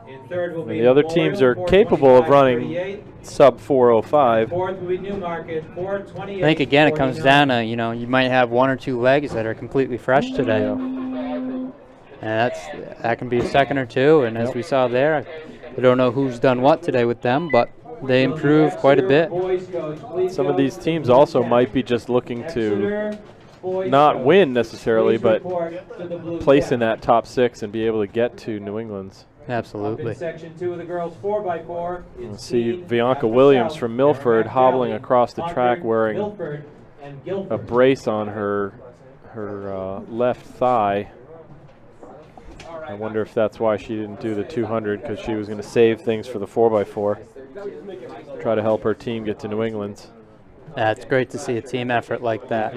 S5: In third will
S1: And
S5: be
S1: the other
S5: Memorial,
S1: teams are capable of running
S5: 4:25.38.
S1: sub 4:05.
S5: Fourth will be Newmarket, 4:28.
S10: I think again it comes down to, you know, you might have one or two legs that are completely fresh today. And that can be a second or two, and as we saw there, I don't know who's done what today with them, but they improved quite a bit.
S1: Some of these teams also might be just looking to not win necessarily, but place in that top 6 and be able to get to New England's.
S10: Absolutely.
S5: In section 2 of the girls 4x4.
S1: We'll see Bianca Williams from Milford hobbling across the track wearing a brace on her left thigh. I wonder if that's why she didn't do the 200, because she was going to save things for the 4x4. Try to help her team get to New England's.
S10: Yeah, it's great to see a team effort like that.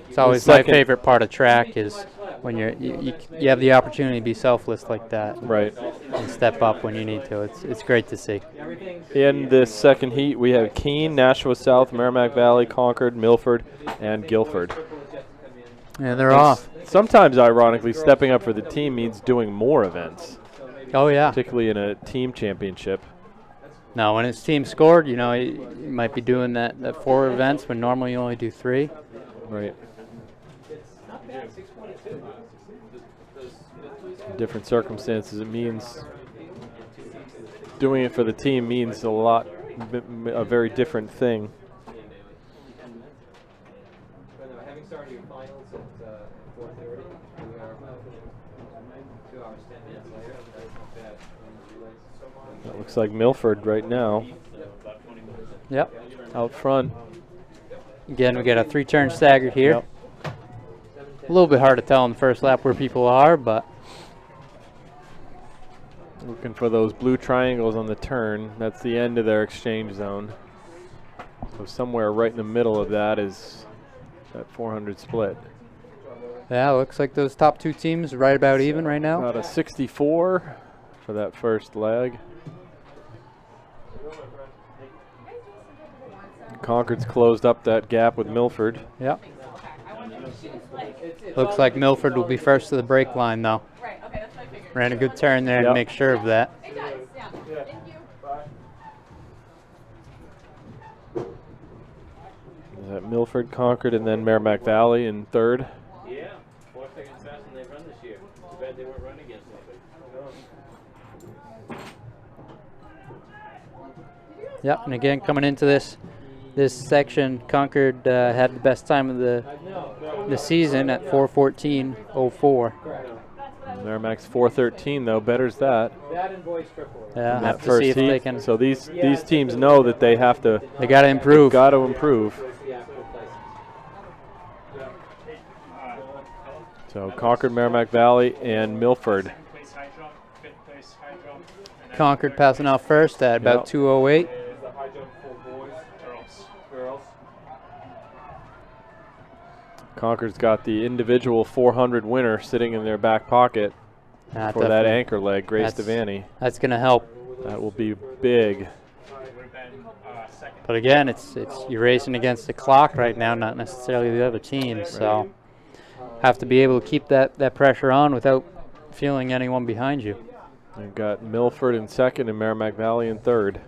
S10: It's always my favorite part of track is when you have the opportunity to be selfless like that.
S1: Right.
S10: And step up when you need to. It's great to see.
S1: In this second heat, we have Keene, Nashua South, Merrimack Valley, Concord, Milford, and Guilford.
S10: Yeah, they're off.
S1: Sometimes, ironically, stepping up for the team means doing more events.
S10: Oh, yeah.
S1: Particularly in a team championship.
S10: No, when it's team scored, you know, you might be doing that 4 events when normally you only do 3.
S1: Right. Different circumstances, it means doing it for the team means a very different thing.
S5: Having started your finals at 4:30, we are 2 hours, 10 minutes later. That's not bad.
S1: That looks like Milford right now.
S10: Yep.
S1: Out front.
S10: Again, we got a 3-turn staggered here.
S1: Yep.
S10: A little bit hard to tell in the first lap where people are, but
S1: looking for those blue triangles on the turn. That's the end of their exchange zone. So somewhere right in the middle of that is that 400 split.
S10: yeah, looks like those top 2 teams right about even right now.
S1: About a 64 for that first leg. Concord's closed up that gap with Milford.
S10: Yep. Looks like Milford will be first to the brake line, though. Ran a good turn there to make sure of that.
S1: Is that Milford, Concord, and then Merrimack Valley in third?
S6: Yeah, 4 seconds faster than they've run this year. Too bad they weren't running against anybody.
S10: Yep, and again, coming into this section, Concord had the best time of the season at 4:14.04.
S1: Merrimack's 4:13 though, better's that.
S5: That and boys triple.
S10: Yeah,
S1: In
S10: have
S1: that
S10: to
S1: first
S10: see if they
S1: heat.
S10: can.
S1: So these teams know that they have to.
S10: They got to improve.
S1: Got to improve. So Concord, Merrimack Valley, and Milford.
S10: Concord passing out first at about 2:08.
S1: Concord's got the individual 400 winner sitting in their back pocket for that
S10: definitely.
S1: anchor leg, Grace Devaney.
S10: That's going to help.
S1: That will be big.
S10: But again, it's you're racing against the clock right now, not necessarily the other team. So have to be able to keep that pressure on without feeling anyone behind you.
S1: We've got Milford in second and Merrimack Valley in third.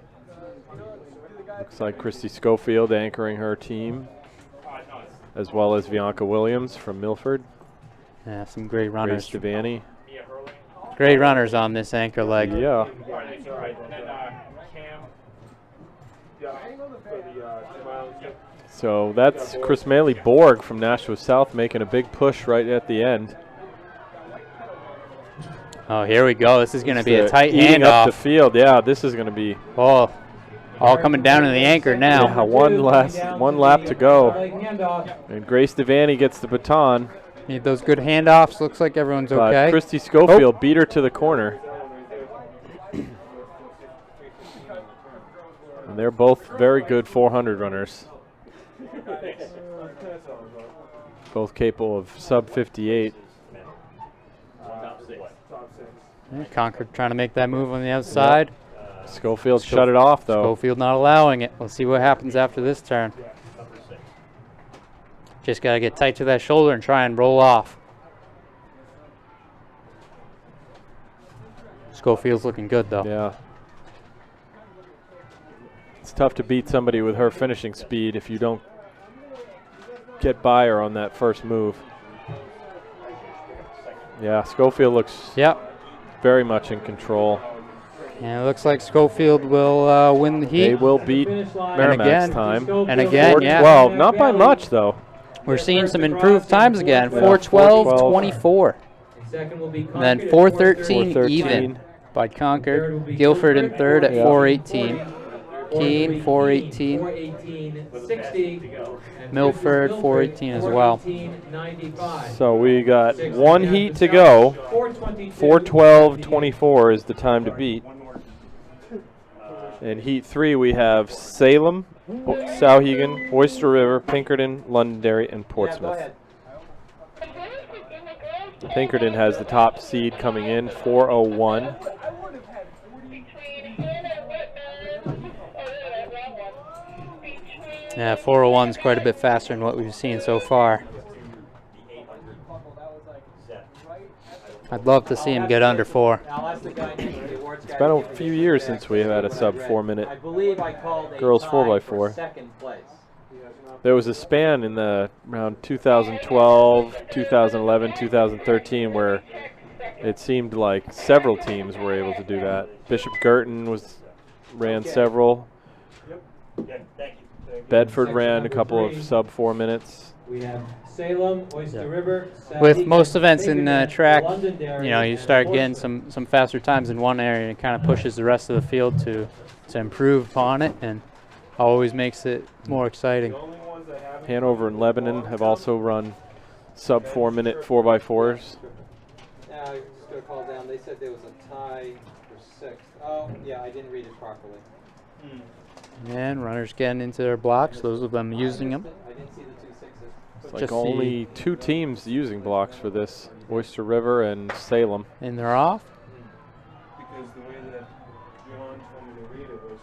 S1: Looks like Christy Schofield anchoring her team, as well as Bianca Williams from Milford.
S10: Yeah, some great runners.
S1: Grace Devaney.
S10: Great runners on this anchor leg.
S1: Yeah. So that's Chris Maley Borg from Nashua South making a big push right at the end.
S10: Oh, here we go. This is going to be a tight
S1: eating up
S10: handoff.
S1: the field. Yeah, this is going to be.
S10: Oh, all coming down to the anchor now.
S1: Yeah, one lap to go. And Grace Devaney gets the baton.
S10: Need those good handoffs. Looks like everyone's okay.
S1: Christy Schofield beat her to the corner. And they're both very good 400 runners. Both capable of sub 58.
S10: Concord trying to make that move on the outside.
S1: Yep. Schofield shut it off, though.
S10: Schofield not allowing it. Let's see what happens after this turn. Just got to get tight to that shoulder and try and roll off. Schofield's looking good, though.
S1: Yeah. It's tough to beat somebody with her finishing speed if you don't get by her on that first move. Yeah, Schofield looks very much in control.
S10: And it looks like Schofield will win the heat.
S1: They will beat Merrimack's time.
S10: And again,
S1: 4:12, not by much though.
S10: We're seeing some improved times again. 4:12.24. And then 4:13 even by Concord. Guilford in third at 4:18. Keene 4:18. Milford 4:18 as well.
S1: So we got one heat to go. 4:12.24 is the time to beat. In heat 3 we have Salem, Souhegan, Oyster River, Pinkerton, Londonderry, and Portsmouth. Pinkerton has the top seed coming in, 4:01.
S10: Yeah, 4:01 is quite a bit faster than what we've seen so far. I'd love to see him get under 4.
S1: It's been a few years since we have had a sub 4-minute girls 4x4. There was a span in the around 2012, 2011, 2013 where it seemed like several teams were able to do that. Bishop Girton ran several. Bedford ran a couple of sub 4 minutes.
S5: We have Salem, Oyster River.
S10: With most events in track, you know, you start getting some faster times in one area, and it kind of pushes the rest of the field to improve upon it, and always makes it more exciting.
S1: Hanover and Lebanon have also run sub 4-minute 4x4s.
S5: Now, just going to call down. They said there was a tie for 6th. Oh, yeah, I didn't read it properly.
S10: And runners getting into their blocks, those of them using them.
S5: I didn't see the 2 6s.
S1: It's like only 2 teams using blocks for this, Oyster River and Salem.
S10: And they're off.
S6: Because the way that John told me to read it was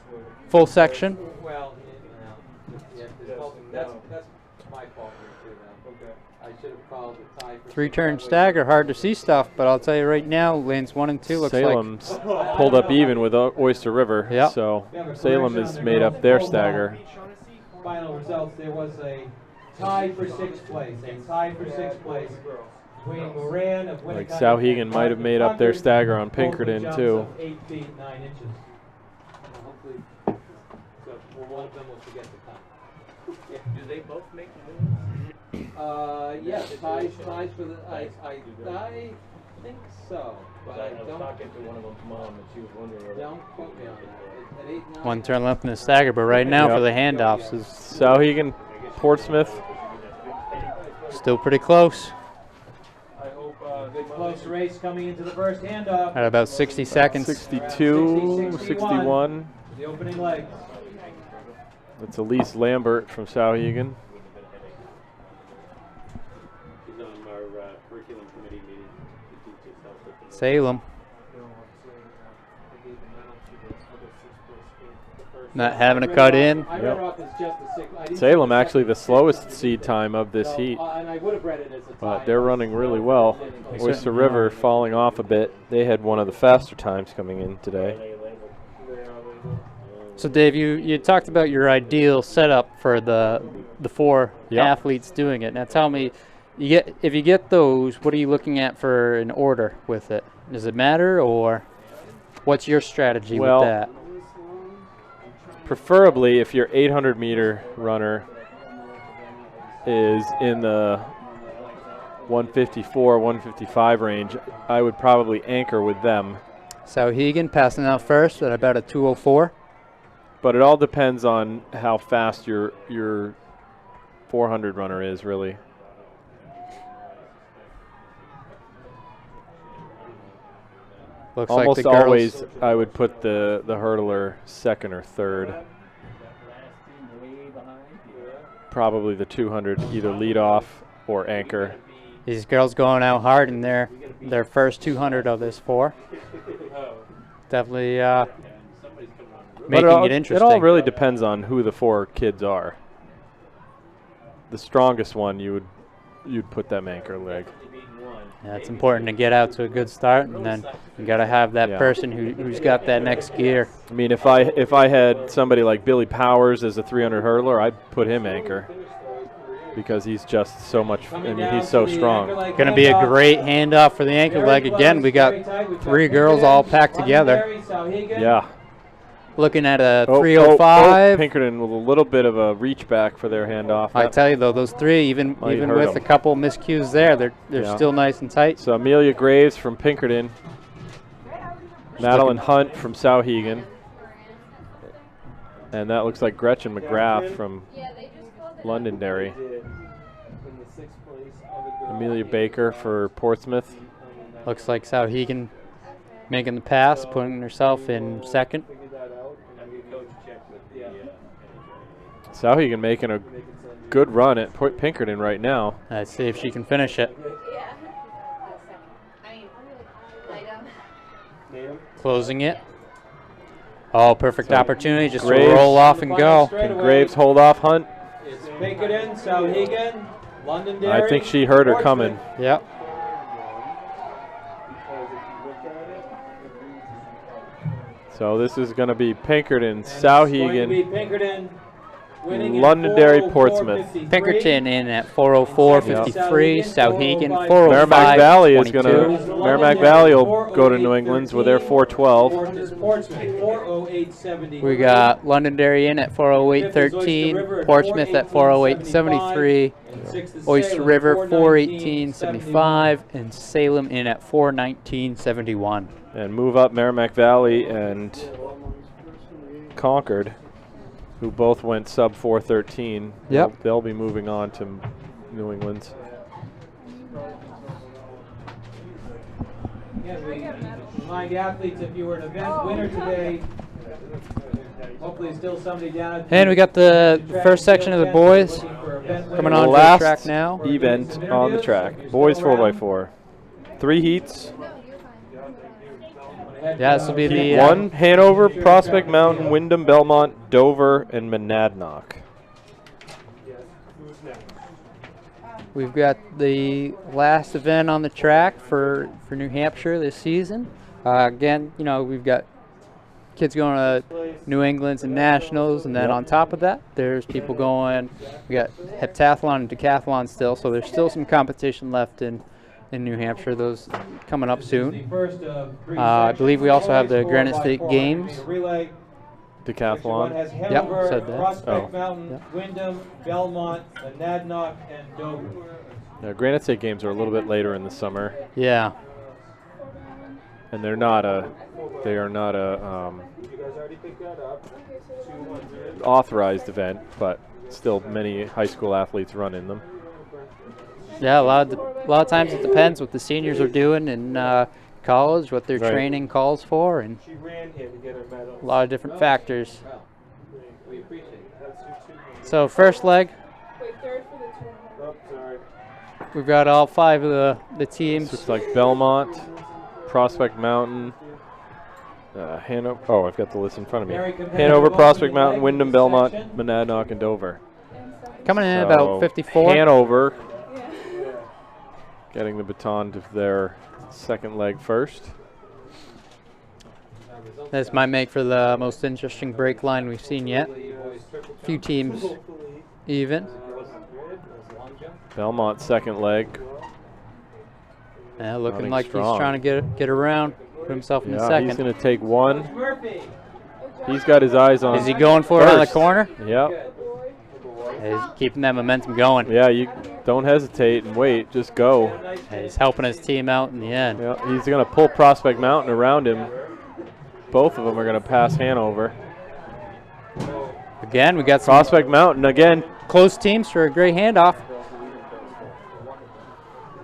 S10: Full section.
S5: Well, yeah, that's my fault too. Okay. I should have called the tie for
S10: 3-turn stagger, hard to see stuff, but I'll tell you right now, lanes 1 and 2 looks
S1: Salem's pulled up even with Oyster River, so Salem has made up their stagger.
S5: Final results, there was a tie for 6th place, between Moran of
S1: Like
S5: Winnicott
S1: Souhegan
S5: and
S1: might have made up their stagger on Pinkerton too.
S5: 8 feet 9 inches. Hopefully, one of them will forget to come.
S9: Do they both make the
S5: Yes, ties for the. I think so, but I
S6: was
S5: don't.
S6: talking to one of them mom and she was wondering whether
S5: Don't quote me on that. At 8, 9.
S10: 1 turn left in the stagger, but right now for the handoffs is
S1: Souhegan, Portsmouth.
S10: still pretty close.
S6: I hope
S5: Good close race coming into the first handoff.
S10: At about 60 seconds.
S1: 62, 61.
S5: The opening leg.
S1: That's Elise Lambert from Souhegan.
S6: she's on our curriculum committee meeting to teach us how to
S10: Salem. Not having a cut in.
S5: I read off as just a 6. I didn't
S1: Salem
S5: see the
S1: actually the slowest seed time of this heat,
S5: and I would have read it as a tie.
S1: but they're running really well. Oyster River falling off a bit. They had one of the faster times coming in today.
S10: So Dave, you talked about your ideal setup for the 4 athletes doing it. Now tell me, if you get those, what are you looking at for an order with it? Does it matter, or what's your strategy with that?
S1: Preferably, if you're 800-meter runner, is in the 154, 155 range. I would probably anchor with them.
S10: Sauhegan passing out first at about a 204.
S1: But it all depends on how fast your 400 runner is, really.
S10: Looks
S1: Almost
S10: like the girls
S1: always I would put the hurdler second or third. Probably the 200 either lead off or anchor.
S10: These girls going out hard in their first 200 of this 4. Definitely making it interesting.
S1: It all really depends on who the 4 kids are. The strongest one you'd put them anchor leg.
S10: Yeah, it's important to get out to a good start, and then you got to have that person who's got that next gear.
S1: I mean, if I had somebody like Billy Powers as a 300 hurler, I'd put him anchor because he's just so much. I mean, he's so strong.
S10: Going to be a great handoff for the ankle leg. Again, we got 3 girls all packed together.
S1: Yeah.
S10: Looking at a 305.
S1: Pinkerton with a little bit of a reach back for their handoff.
S10: I tell you though, those 3, even with a couple miscues there, they're still nice and tight.
S1: So Amelia Graves from Pinkerton, Madeline Hunt from Sauhegan, and that looks like Gretchen McGrath from Londonderry. Amelia Baker for Portsmouth.
S10: Looks like Sauhegan making the pass, putting herself in second.
S1: Sauhegan making a good run at Pinkerton right now.
S10: Let's see if she can finish it. Closing it. Oh, perfect opportunity just to roll off and go.
S1: Can Graves hold off Hunt?
S5: It's Pinkerton, Sauhegan, Londonderry.
S1: I think she heard her coming.
S10: Yep.
S1: So this is going to be Pinkerton, Sauhegan,
S5: Pinkerton,
S1: Londonderry, Portsmouth.
S10: Pinkerton in at 404.53. Sauhegan 405.22.
S1: Merrimack Valley is going to. Merrimack Valley will go to New England's with their 412.
S10: We got Londonderry in at 408.13. Portsmouth at 408.73. Oyster River 418.75, and Salem in at 419.71.
S1: And move up Merrimack Valley and Concord, who both went sub 413.
S10: Yep.
S1: They'll be moving on to New England's.
S5: Remind athletes, if you were an event winner today, hopefully still somebody down.
S10: And we got the first section of the boys coming on to the track now.
S1: Event on the track. Boys 4x4. 3 heats.
S10: Yeah, this will be the
S1: 1, Hanover, Prospect Mountain, Wyndham, Belmont, Dover, and Monadnock.
S10: We've got the last event on the track for New Hampshire this season. Again, you know, we've got kids going to New England's and Nationals, and then on top of that, there's people going, we got heptathlon and decathlon still, so there's still some competition left in New Hampshire, those coming up soon. I believe we also have the Granite State Games.
S1: Decathlon.
S10: Yep, said that.
S5: Prospect Mountain, Wyndham, Belmont, Monadnock, and Dover.
S1: Now, Granite State Games are a little bit later in the summer.
S10: Yeah.
S1: And they are not a authorized event, but still many high school athletes run in them.
S10: Yeah, a lot of times it depends what the seniors are doing in college, what their training calls for, and a lot of different factors. So first leg, we've got all 5 of the teams.
S1: Looks like Belmont, Prospect Mountain, Hanover. Oh, I've got the list in front of me. Hanover, Prospect Mountain, Wyndham, Belmont, Monadnock, and Dover.
S10: Coming in about 54.
S1: Hanover getting the baton to their second leg first.
S10: This might make for the most interesting break line we've seen yet. A few teams even.
S1: Belmont second leg.
S10: Yeah, looking
S1: Running
S10: like
S1: strong.
S10: he's trying to get around, put himself in the
S1: Yeah,
S10: second.
S1: he's going to take 1. He's got his eyes on.
S10: Is he going for it on the corner?
S1: Yep.
S10: He's keeping that momentum going.
S1: Yeah, you don't hesitate and wait. Just go.
S10: He's helping his team out in the end.
S1: Yeah, he's going to pull Prospect Mountain around him. Both of them are going to pass Hanover.
S10: Again, we got some
S1: Prospect Mountain again.
S10: close teams for a great handoff.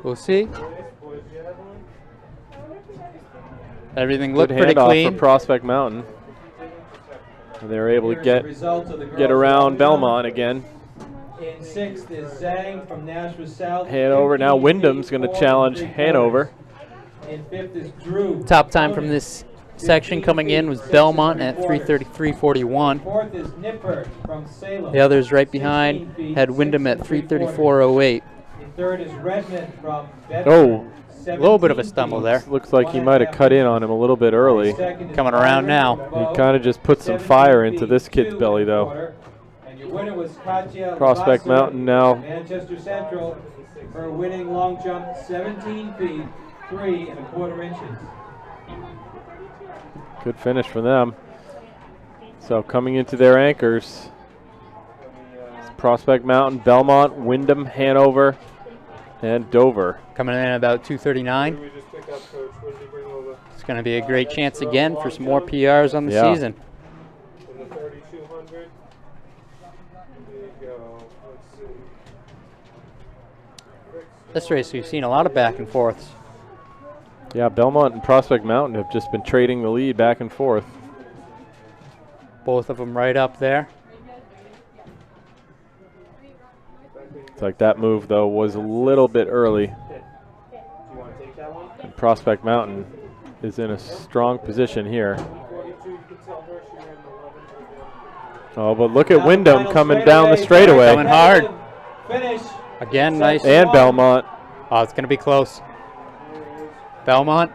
S10: We'll see. Everything looked
S1: Good
S10: pretty
S1: handoff
S10: clean.
S1: for Prospect Mountain. And they were able to get around Belmont again.
S5: In 6th is Zhang from Nashua South.
S1: Hanover. Now Wyndham's going to challenge Hanover.
S5: In 5th is Drew.
S10: Top time from this section coming in was Belmont at 3:33.41.
S5: 4th is Nippert from Salem.
S10: The others right behind had Wyndham at 3:34.08.
S5: In 3rd is Redmond from Bedford.
S1: Oh,
S10: a little bit of a stumble there.
S1: Looks like he might have cut in on him a little bit early.
S10: Coming around now.
S1: He kind of just put some fire into this kid's belly, though.
S5: And your winner was Katya
S1: Prospect
S5: Lasser,
S1: Mountain now.
S5: Manchester Central. Her winning long jump 17 feet 3¼ inches.
S1: Good finish for them. So coming into their anchors, Prospect Mountain, Belmont, Wyndham, Hanover, and Dover.
S10: Coming in at about 2:39. It's going to be a great chance again for some more PRs on the season. This race we've seen a lot of back and forths.
S1: Yeah, Belmont and Prospect Mountain have just been trading the lead back and forth.
S10: Both of them right up there.
S1: It's like that move, though, was a little bit early. And Prospect Mountain is in a strong position here. Oh, but look at Wyndham coming down the straightaway.
S10: Coming hard.
S5: Finish.
S10: Again, nice.
S1: And Belmont.
S10: Oh, it's going to be close. Belmont.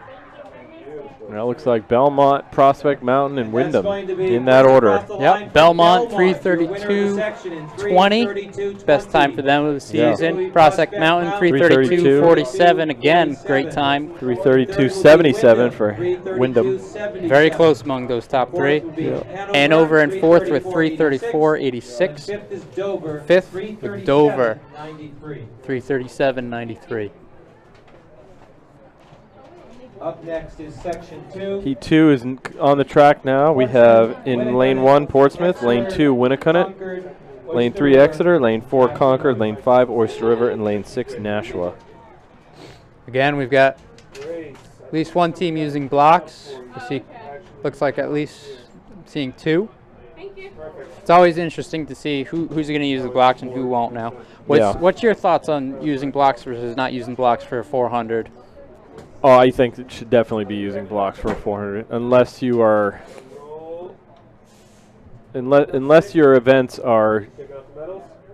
S1: That looks like Belmont, Prospect Mountain, and Wyndham in that order.
S10: Yep, Belmont 3:32.20. Best time for them of the season.
S1: Yeah.
S10: Prospect Mountain 3:32.47. Again, great time.
S1: 3:32.77 for Wyndham.
S10: Very close among those top three.
S1: Yeah.
S10: Hanover in 4th with 3:34.86. 5th with Dover 3:37.93.
S5: Up next is section 2.
S1: Heat 2 is on the track now. We have in lane 1 Portsmouth, lane 2 Winnicott, lane 3 Exeter, lane 4 Concord, lane 5 Oyster River, and lane 6 Nashua.
S10: Again, we've got at least one team using blocks. You see, looks like at least seeing 2. It's always interesting to see who's going to use the blocks and who won't now. What's your thoughts on using blocks versus not using blocks for a 400?
S1: Oh, I think it should definitely be using blocks for a 400, unless you are, unless your events are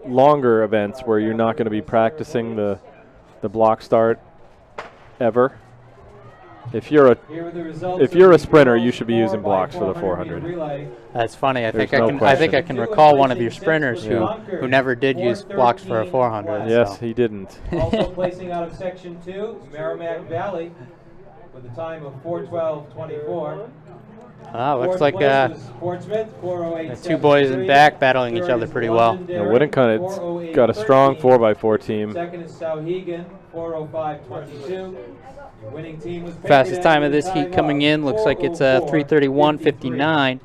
S1: longer events where you're not going to be practicing the block start ever. If you're a sprinter, you should be using blocks for the 400.
S10: That's funny. I think I can
S1: question.
S10: recall one of your sprinters who never did use blocks for a 400.
S1: Yes,
S10: so.
S1: he didn't.
S5: Also placing out of section 2, Merrimack Valley with a time of 4:12.24.
S10: Looks like
S5: Portsmouth,
S10: the two boys in back battling each other pretty well.
S1: Winnicott's got a strong 4x4 team.
S5: Second is Sauhegan, 4:05.22. Winning team was
S10: Fastest time of this heat coming in looks like it's 3:31.59.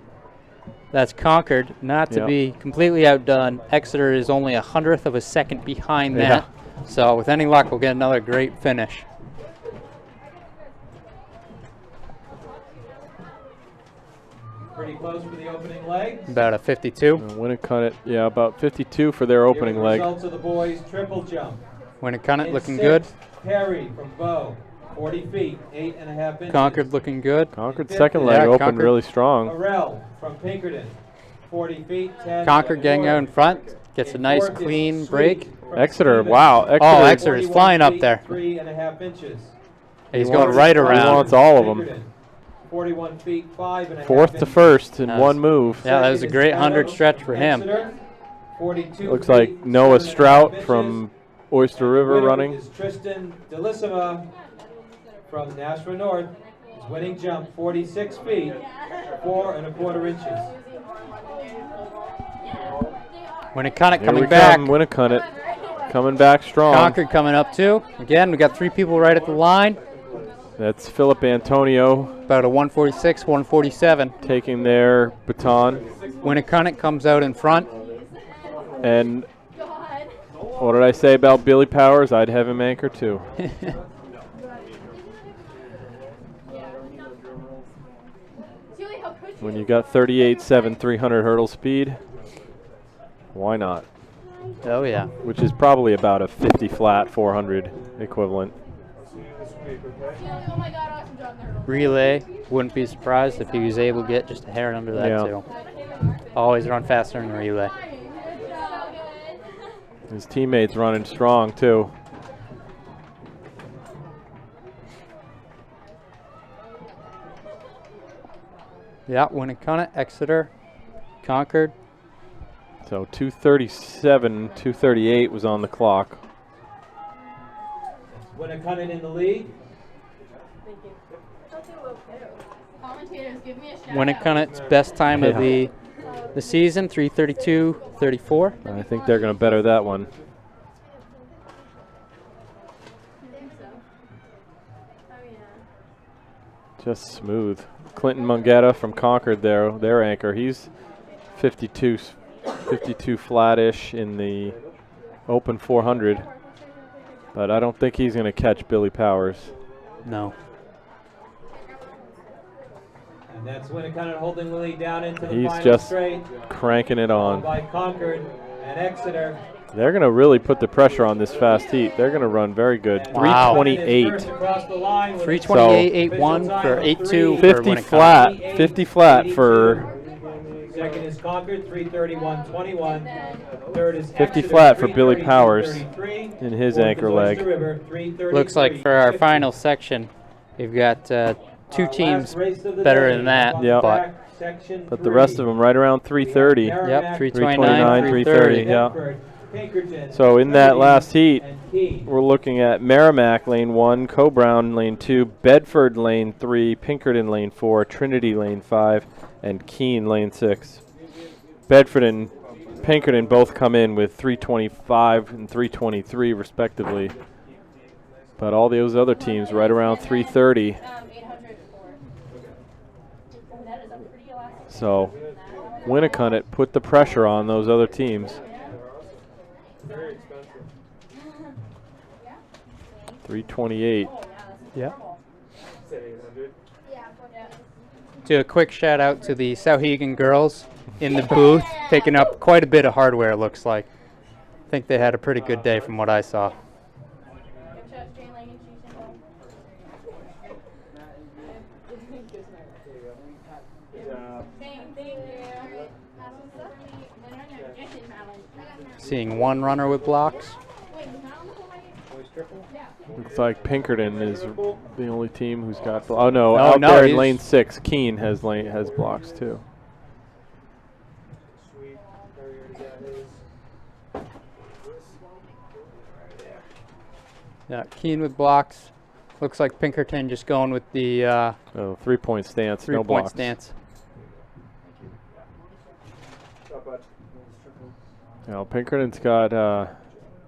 S10: That's Concord. Not to be completely outdone, Exeter is only 100th of a second behind that. So with any luck, we'll get another great finish.
S5: Pretty close for the opening leg.
S10: About a 52.
S1: Winnicott, about 52 for their opening leg.
S5: Results of the boys triple jump.
S10: Winnicott looking good.
S5: Perry from Bow, 40 feet, 8.5 inches.
S10: Concord looking good.
S1: Concord's second leg opened really strong.
S5: Arell from Pinkerton, 40 feet, 10.
S10: Concord getting out in front. Gets a nice clean break.
S1: Exeter, wow.
S10: Exeter is flying up there.
S5: 3.5 inches.
S10: He's going right around.
S1: He wants all of them.
S5: 41 feet, 5.5
S1: Fourth to first in one move.
S10: Yeah, that was a great 100 stretch for him.
S1: Looks like Noah Strout from Oyster River running.
S5: Is Tristan Delissima from Nashua North. His winning jump, 46 feet, 4.25 inches.
S10: Winnicott
S1: Here
S10: coming
S1: we
S10: back.
S1: come, Winnicott coming back strong.
S10: Concord coming up too. Again, we got 3 people right at the line.
S1: That's Philip Antonio.
S10: About a 146, 147.
S1: Taking their baton.
S10: Winnicott comes out in front.
S1: And what did I say about Billy Powers? I'd have him anchor too. When you got 38.7 300 hurdle speed, why not?
S10: Oh yeah.
S1: Which is probably about a 50 flat 400 equivalent.
S10: Relay, wouldn't be surprised if he was able to get just a hair under that too. Always run faster in the relay.
S1: His teammates running strong too.
S10: Yeah, Winnicott, Exeter, Concord.
S1: So 237, 238 was on the clock.
S5: Winnicott in the lead.
S10: Winnicott's best time of the season, 3:32.34.
S1: I think they're going to better that one. Just smooth. Clinton Mungetta from Concord there, their anchor. He's 52 flat-ish in the open 400. But I don't think he's going to catch Billy Powers.
S10: No.
S5: And that's Winnicott holding the lead down into the
S1: He's
S5: final
S1: just
S5: straight.
S1: cranking it on.
S5: By Concord and Exeter.
S1: They're going to really put the pressure on this fast heat. They're going to run very good.
S10: Wow.
S1: 328.
S10: 328.81 for 8.2.
S1: 50 flat. 50 flat for.
S5: Second is Concord, 331.21. Third is
S1: 50
S5: Exeter,
S1: flat for Billy Powers
S5: 333.
S1: in his
S5: Fourth
S1: anchor
S5: is
S1: leg.
S5: Oyster River, 333.
S10: Looks like for our final section, we've got 2 teams better than that.
S1: Yep.
S10: But
S1: the rest of them right around 330.
S10: Yep,
S1: 329, 330. Yeah. So in that last heat, we're looking at Merrimack lane 1, Co-Brown lane 2, Bedford lane 3, Pinkerton lane 4, Trinity lane 5, and Keene lane 6. Bedford and Pinkerton both come in with 325 and 323 respectively. But all those other teams right around 330. So Winnicott put the pressure on those other teams. 328.
S10: Yeah. Do a quick shout out to the Sauhegan girls in the booth, picking up quite a bit of hardware, it looks like. I think they had a pretty good day from what I saw. Seeing 1 runner with blocks.
S1: Looks like Pinkerton is the only team who's got. Oh no! Out there in lane 6, Keene has blocks too.
S10: Yeah, Keene with blocks. Looks like Pinkerton just going with the
S1: 3-point stance.
S10: 3-point stance.
S1: Now Pinkerton's got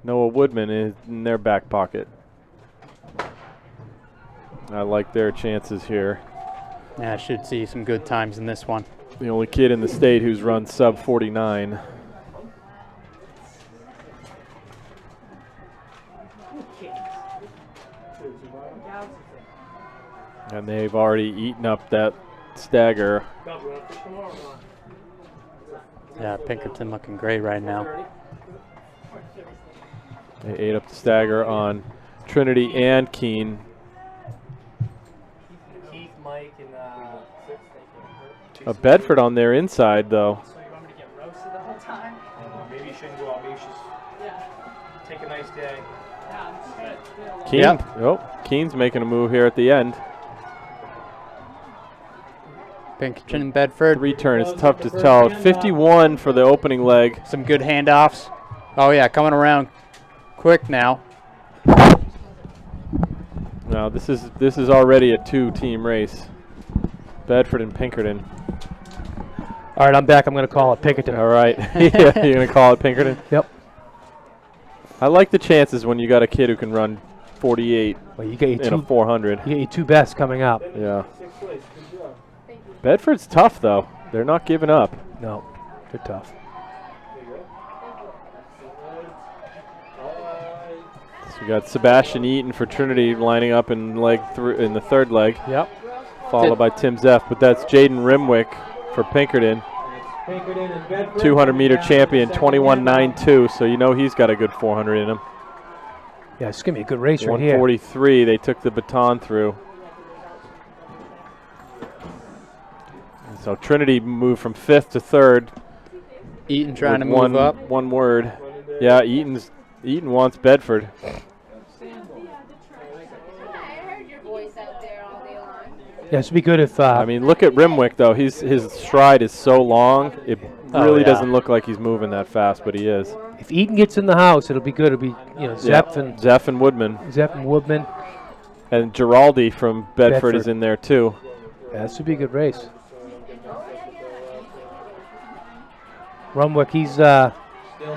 S1: Noah Woodman in their back pocket. I like their chances here.
S10: Yeah, I should see some good times in this one.
S1: The only kid in the state who's run sub 49. And they've already eaten up that stagger.
S10: Yeah, Pinkerton looking great right now.
S1: They ate up the stagger on Trinity and Keene.
S7: Keith, Mike, and
S1: Bedford on their inside, though.
S7: So you want me to get roasted the whole time? Maybe you shouldn't go out. Maybe you should take a nice day.
S1: Keene, Keene's making a move here at the end.
S10: Pinkerton and Bedford.
S1: Return is tough to tell. 51 for the opening leg.
S10: Some good handoffs. Oh yeah, coming around quick now.
S1: Now this is already a 2-team race. Bedford and Pinkerton.
S4: All right, I'm back. I'm going to call it Pinkerton.
S1: All right. Yeah, you're going to call it Pinkerton?
S4: Yep.
S1: I like the chances when you got a kid who can run 48
S4: Well, you get your
S1: in a 400.
S4: You get your 2 best coming up.
S1: Yeah. Bedford's tough, though. They're not giving up.
S4: No, they're tough.
S1: So we got Sebastian Eaton for Trinity lining up in in the third leg.
S4: Yep.
S1: Followed by Tim Zeff, but that's Jaden Rimwick for Pinkerton. 200-meter champion, 21.92, so you know he's got a good 400 in him.
S4: Yeah, it's going to be a good race right here.
S1: 143, they took the baton through. So Trinity moved from 5th to 3rd.
S10: Eaton trying to move up.
S1: One word. Yeah, Eaton wants Bedford.
S4: Yeah, this would be good if.
S1: I mean, look at Rimwick though. His stride is so long. It really doesn't look like he's moving that fast, but he is.
S4: If Eaton gets in the house, it'll be good. It'll be Zepp
S1: and Woodman.
S4: Zepp and Woodman.
S1: And Giraldi from Bedford is in there too.
S4: Yeah, this would be a good race. Rumwick, he's
S5: still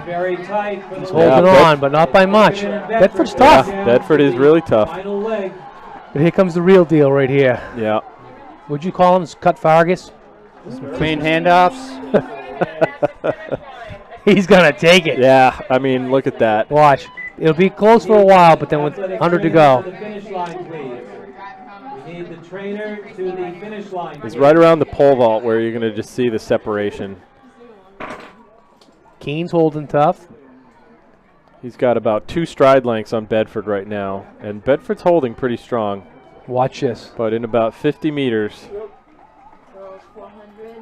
S5: very tight.
S4: He's holding on, but not by much. Bedford's tough.
S1: Yeah, Bedford is really tough.
S5: Final leg.
S4: But here comes the real deal right here.
S1: Yeah.
S4: Would you call him Cut Fargus?
S10: Clean handoffs.
S4: He's going to take it.
S1: Yeah, I mean, look at that.
S4: Watch. It'll be close for a while, but then with 100 to go.
S1: It's right around the pole vault where you're going to just see the separation.
S4: Keen's holding tough.
S1: He's got about 2 stride lengths on Bedford right now, and Bedford's holding pretty strong.
S4: Watch this.
S1: But in about 50 meters,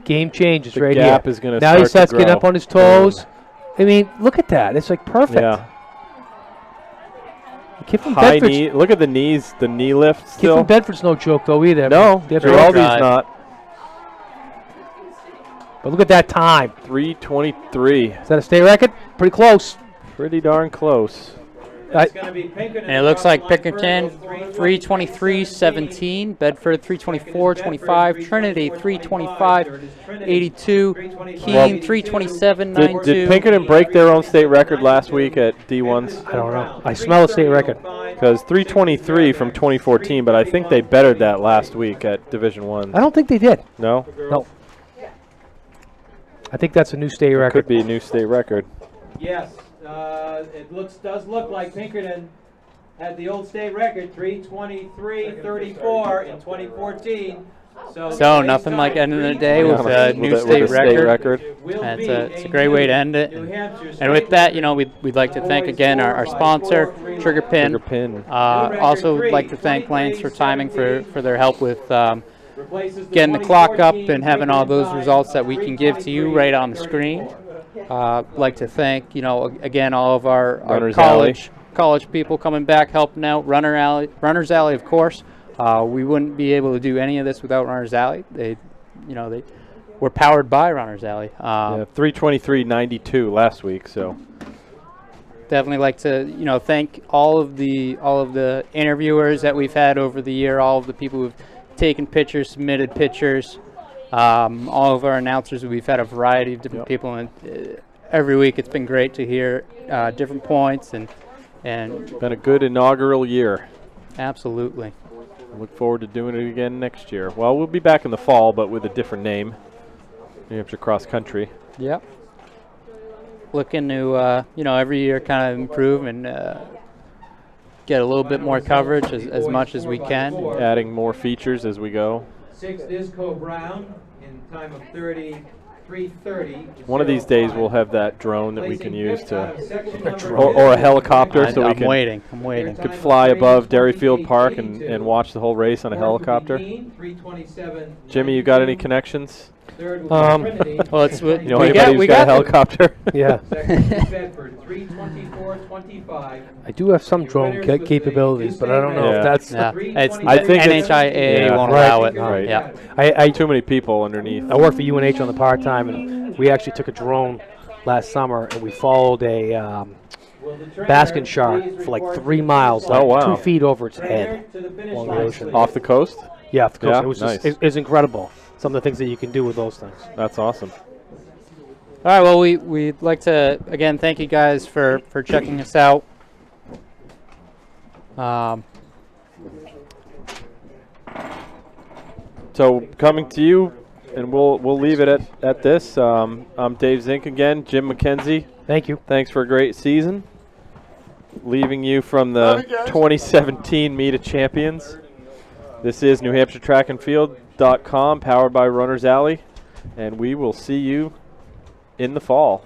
S4: game changes
S1: the
S4: right
S1: gap
S4: here.
S1: is going to
S4: now
S1: start
S4: he starts
S1: to
S4: getting
S1: grow.
S4: up on his toes. I mean, look at that. It's like perfect.
S1: Yeah.
S4: Kid from
S1: High
S4: Bedford's,
S1: knee. Look at the knees, the knee lift
S4: Kid
S1: still.
S4: from Bedford's no joke though either.
S1: No, Giraldi's not.
S4: But look at that time.
S1: 3:23.
S4: Is that a state record? Pretty close.
S1: Pretty darn close.
S10: And it looks like Pinkerton 3:23.17, Bedford 3:24.25, Trinity 3:25.82, Keene 3:27.92.
S1: Did Pinkerton break their own state record last week at D1s?
S4: I don't know. I smell a state record.
S1: Because 3:23 from 2014, but I think they bettered that last week at Division 1.
S4: I don't think they did.
S1: No?
S4: No. I think that's a new state record.
S1: Could be a new state record.
S5: Yes, it does look like Pinkerton had the old state record, 3:23.34 in 2014.
S10: So nothing like ending the day with a new state record. It's a great way to end it. And with that, you know, we'd like to thank again our sponsor, Trigger Pin. Also like to thank Lanes for timing for their help with getting the clock up and having all those results that we can give to you right on the screen. Like to thank, you know, again, all of our college people coming back, helping out. Runners Alley, of course. We wouldn't be able to do any of this without Runners Alley. They were powered by Runners Alley.
S1: Yeah, 3:23.92 last week. So
S10: definitely like to, you know, thank all of the interviewers that we've had over the year, all of the people who've taken pictures, submitted pictures. All of our announcers, we've had a variety of different people, and every week it's been great to hear different points and
S1: been a good inaugural year.
S10: Absolutely.
S1: I look forward to doing it again next year. Well, we'll be back in the fall, but with a different name, New Hampshire Cross Country.
S10: Yep. Looking to you know, every year kind of improve and get a little bit more coverage as much as we can.
S1: Adding more features as we go.
S5: 6th is Co Brown in time of 33:30.
S1: One of these days we'll have that drone that we can use to, or a helicopter, so we can.
S10: I'm waiting.
S1: Could fly above Derryfield Park and watch the whole race on a helicopter. Jimmy, you got any connections?
S10: Well, it's
S1: you know anybody who's got a helicopter?
S4: Yeah. I do have some drone capabilities, but I don't know if that's.
S10: I think NHIA won't allow it.
S1: Right.
S10: Yeah.
S1: I too many people underneath.
S4: I work for UNH on the part-time, and we actually took a drone last summer, and we followed a basking shark for like 3 miles, like 2 feet over its head along the ocean.
S1: Off the coast?
S4: Yeah, off the coast.
S1: Yeah,
S4: It was
S1: nice.
S4: just, it was incredible. Some of the things that you can do with those things.
S1: That's awesome.
S10: All right. Well, we'd like to again thank you guys for checking us out.
S1: So coming to you, and we'll leave it at this. I'm Dave Zink again. Jim McKenzie.
S4: Thank you.
S1: Thanks for a great season. Leaving you from the 2017 Meet of Champions. This is NewHampshireTrackandField.com, powered by Runners Alley, and we will see you in the fall.